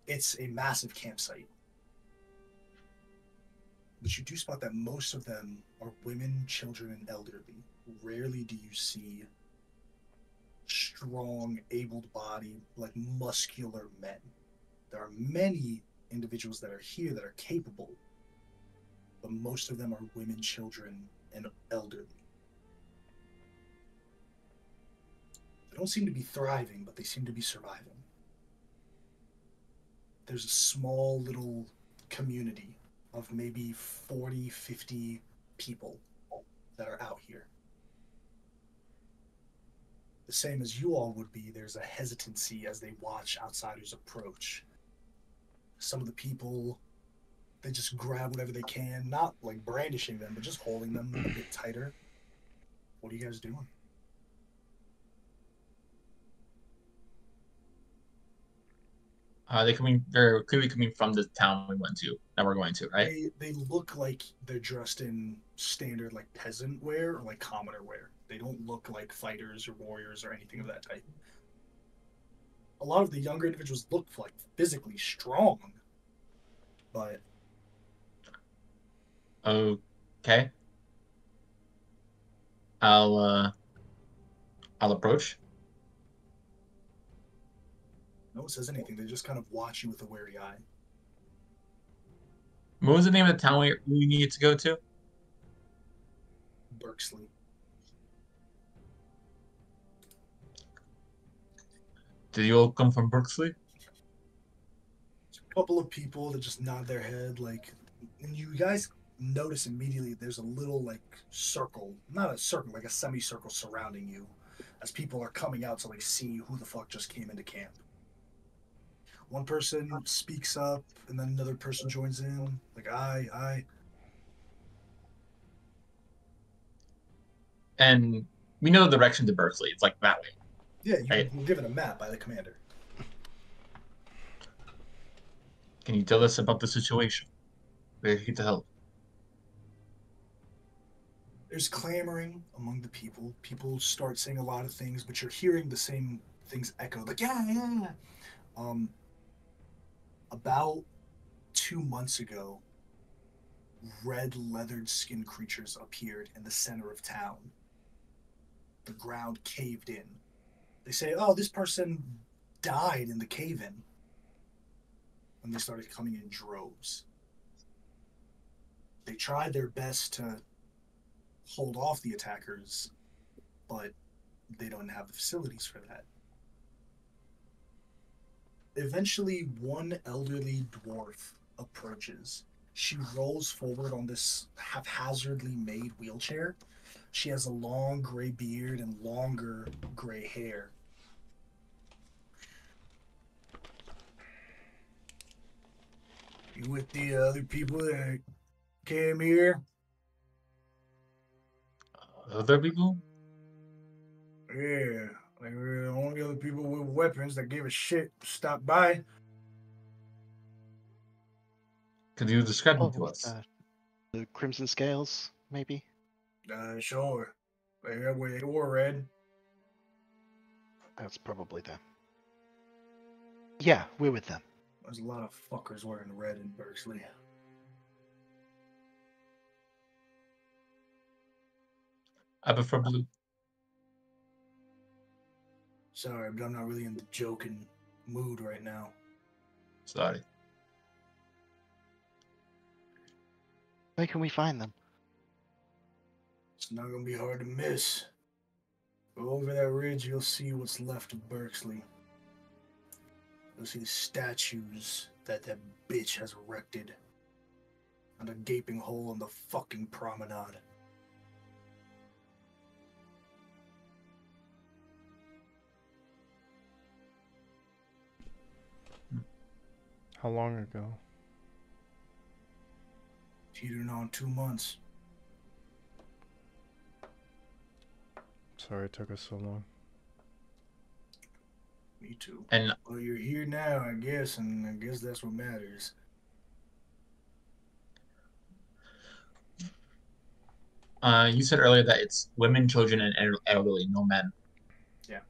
It's a massive campsite. But you do spot that most of them are women, children, and elderly. Rarely do you see strong, able-bodied, muscular men. There are many individuals that are here that are capable, but most of them are women, children, and elderly. They don't seem to be thriving, but they seem to be surviving. There's a small little community of maybe 40, 50 people that are out here. The same as you all would be, there's a hesitancy as they watch outsiders approach. Some of the people, they just grab whatever they can, not like brandishing them, but just holding them a bit tighter. What are you guys doing? They're clearly coming from the town we went to, that we're going to, right? They look like they're dressed in standard like peasant wear or like commoner wear. They don't look like fighters or warriors or anything of that type. A lot of the younger individuals look like physically strong, but okay. I'll approach. no one says anything. They just kind of watch you with a wary eye. What was the name of the town we needed to go to? Berxley. Did you all come from Berxley? A couple of people that just nod their head, like, and you guys notice immediately there's a little like circle, not a circle, like a semicircle surrounding you, as people are coming out to like see who the fuck just came into camp. One person speaks up, and then another person joins in, like, aye. And we know the direction to Berxley. It's like that way. Yeah, you right? were given a map by the commander. Can you tell us about the situation? We're here to help. There's clamoring among the people. People start saying a lot of things, but you're hearing the same things echo, like, yeah. About 2 months ago, red leathered skin creatures appeared in the center of town. The ground caved in. They say, oh, this person died in the cave-in. And they started coming in droves. They tried their best to hold off the attackers, but they don't have the facilities for that. Eventually, one elderly dwarf approaches. She rolls forward on this haphazardly made wheelchair. She has a long gray beard and longer gray hair. You with the other people that came here? Other people? Yeah, they were the only other people with weapons that gave a shit stopped by. Could you describe them to us? The Crimson Scales, maybe? Sure. They were red. That's probably them. Yeah, we're with them. There's a lot of fuckers wearing red in Berxley. I prefer blue. Sorry, but I'm not really in the joking mood right now. Sorry. Where can we find them? It's not gonna be hard to miss. Go over that ridge, you'll see what's left of Berxley. You'll see the statues that bitch has erected. And a gaping hole in the fucking promenade. How long ago? Teetering on 2 months. Sorry it took us so long. Me too. And well, you're here now, I guess, and I guess that's what matters. You said earlier that it's women, children, and elderly, no men. Yeah.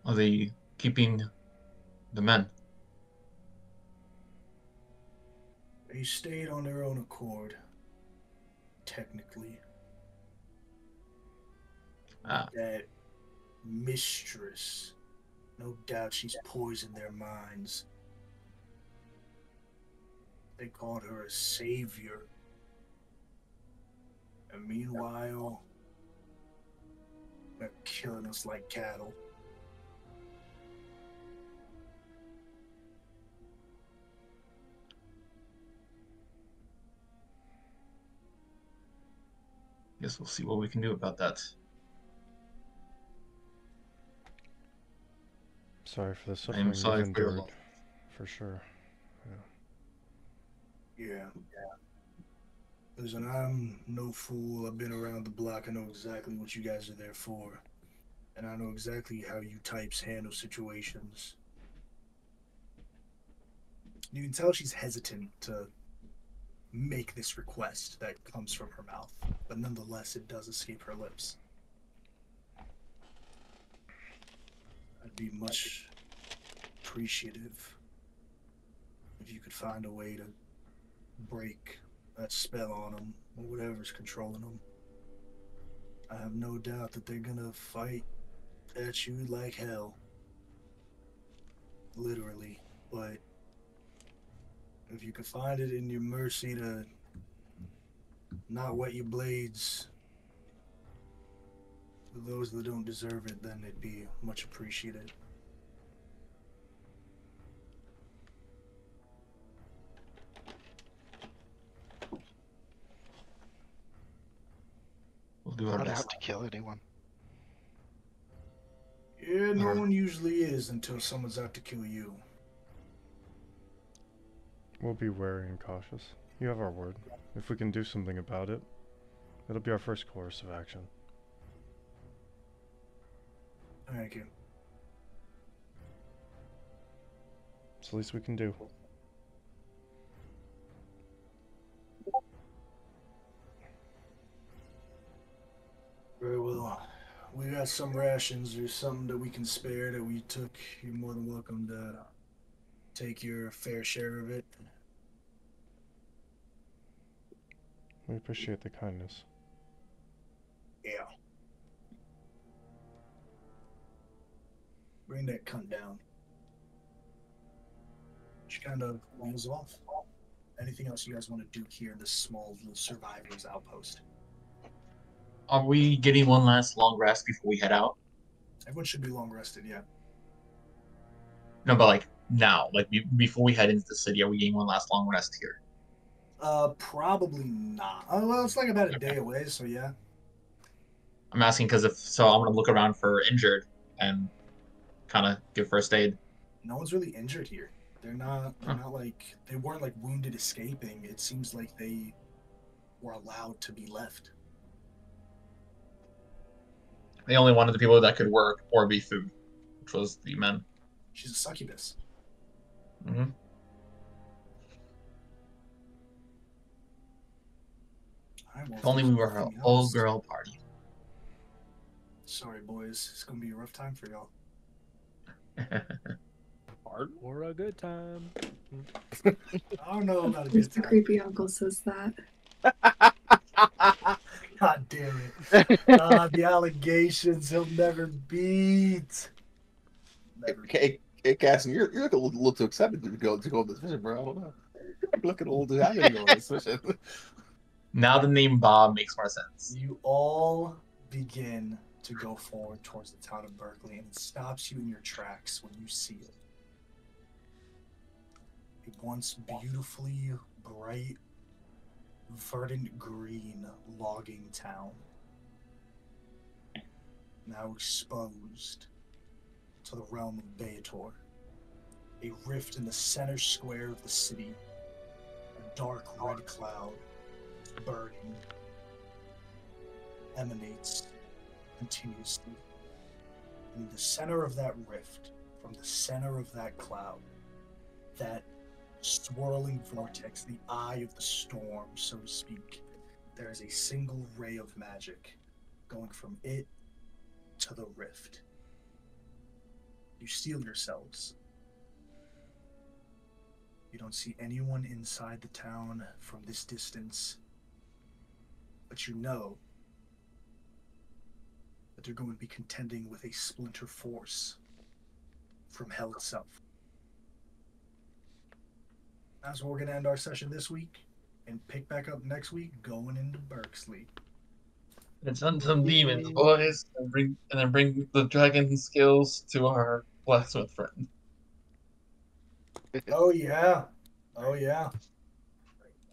Are they keeping the men? They stayed on their own accord, technically. That mistress, No doubt she's poisoned their minds. They called her a savior. And meanwhile, they're killing us like cattle. Guess we'll see what we can do about that. Sorry for the I suffering am sorry you've for your endured, loss. for sure. Yeah. Listen, I'm no fool. I've been around the block. I know exactly what you guys are there for. And I know exactly how you types handle situations. You can tell she's hesitant to make this request that comes from her mouth, but nonetheless, it does escape her lips. I'd be much appreciative if you could find a way to break that spell on them, or whatever's controlling them. I have no doubt that they're gonna fight at you like hell. Literally. But if you could find it in your mercy to not wet your blades for those that don't deserve it, then it'd be much appreciated. We'll do our Not best. out to kill anyone. Yeah, no one usually is until someone's out to kill you. We'll be wary and cautious. You have our word. If we can do something about it, it'll be our first course of action. Thank you. It's the least we can do. Very well. We got some rations or something that we can spare that we took. You're more than welcome to take your fair share of it. We appreciate the kindness. Yeah. Bring that cunt down. She kind of wheels off. Anything else you guys want to do here in this small little survivors outpost? Are we getting one last long rest before we head out? Everyone should be long rested, yeah. No, but like now, like before we head into the city, are we getting one last long rest here? Probably not. Oh, well, it's like about a day away, so yeah. I'm asking because if so, I'm gonna look around for injured and kind of give first aid. No one's really injured here. They're not like, they weren't like wounded escaping. It seems like they were allowed to be left. They only wanted the people that could work or be food, which was the men. She's a succubus. Mm-hmm. Right, well, If only we were an all-girl party. Sorry, boys. It's gonna be a rough time for y'all. Hard? Or a good time. I don't know about a At least good the time. creepy uncle says that. God damn it. The allegations he'll never beat. Never. Hey, Cassie, you're looking a little too excited to go on this mission, bro. I don't know. You're looking a little too happy to go on this mission. Now the name Bob makes more sense. You all begin to go forward towards the town of Berxley, and it stops you in your tracks when you see it. A once beautifully bright, verdant green logging town, now exposed to the realm of Beator. A rift in the center square of the city, a dark red cloud, burning, emanates continuously. In the center of that rift, from the center of that cloud, that swirling vortex, the eye of the storm, so to speak, there is a single ray of magic going from it to the rift. You steel yourselves. You don't see anyone inside the town from this distance, but you know that they're going to be contending with a splinter force from hell itself. That's where we're going to end our session this week and pick back up next week going into Berxley. Let's hunt some demons, boys, and then bring the dragon skills to our blacksmith friend. Oh yeah. Oh yeah.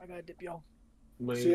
I gotta dip, y'all. See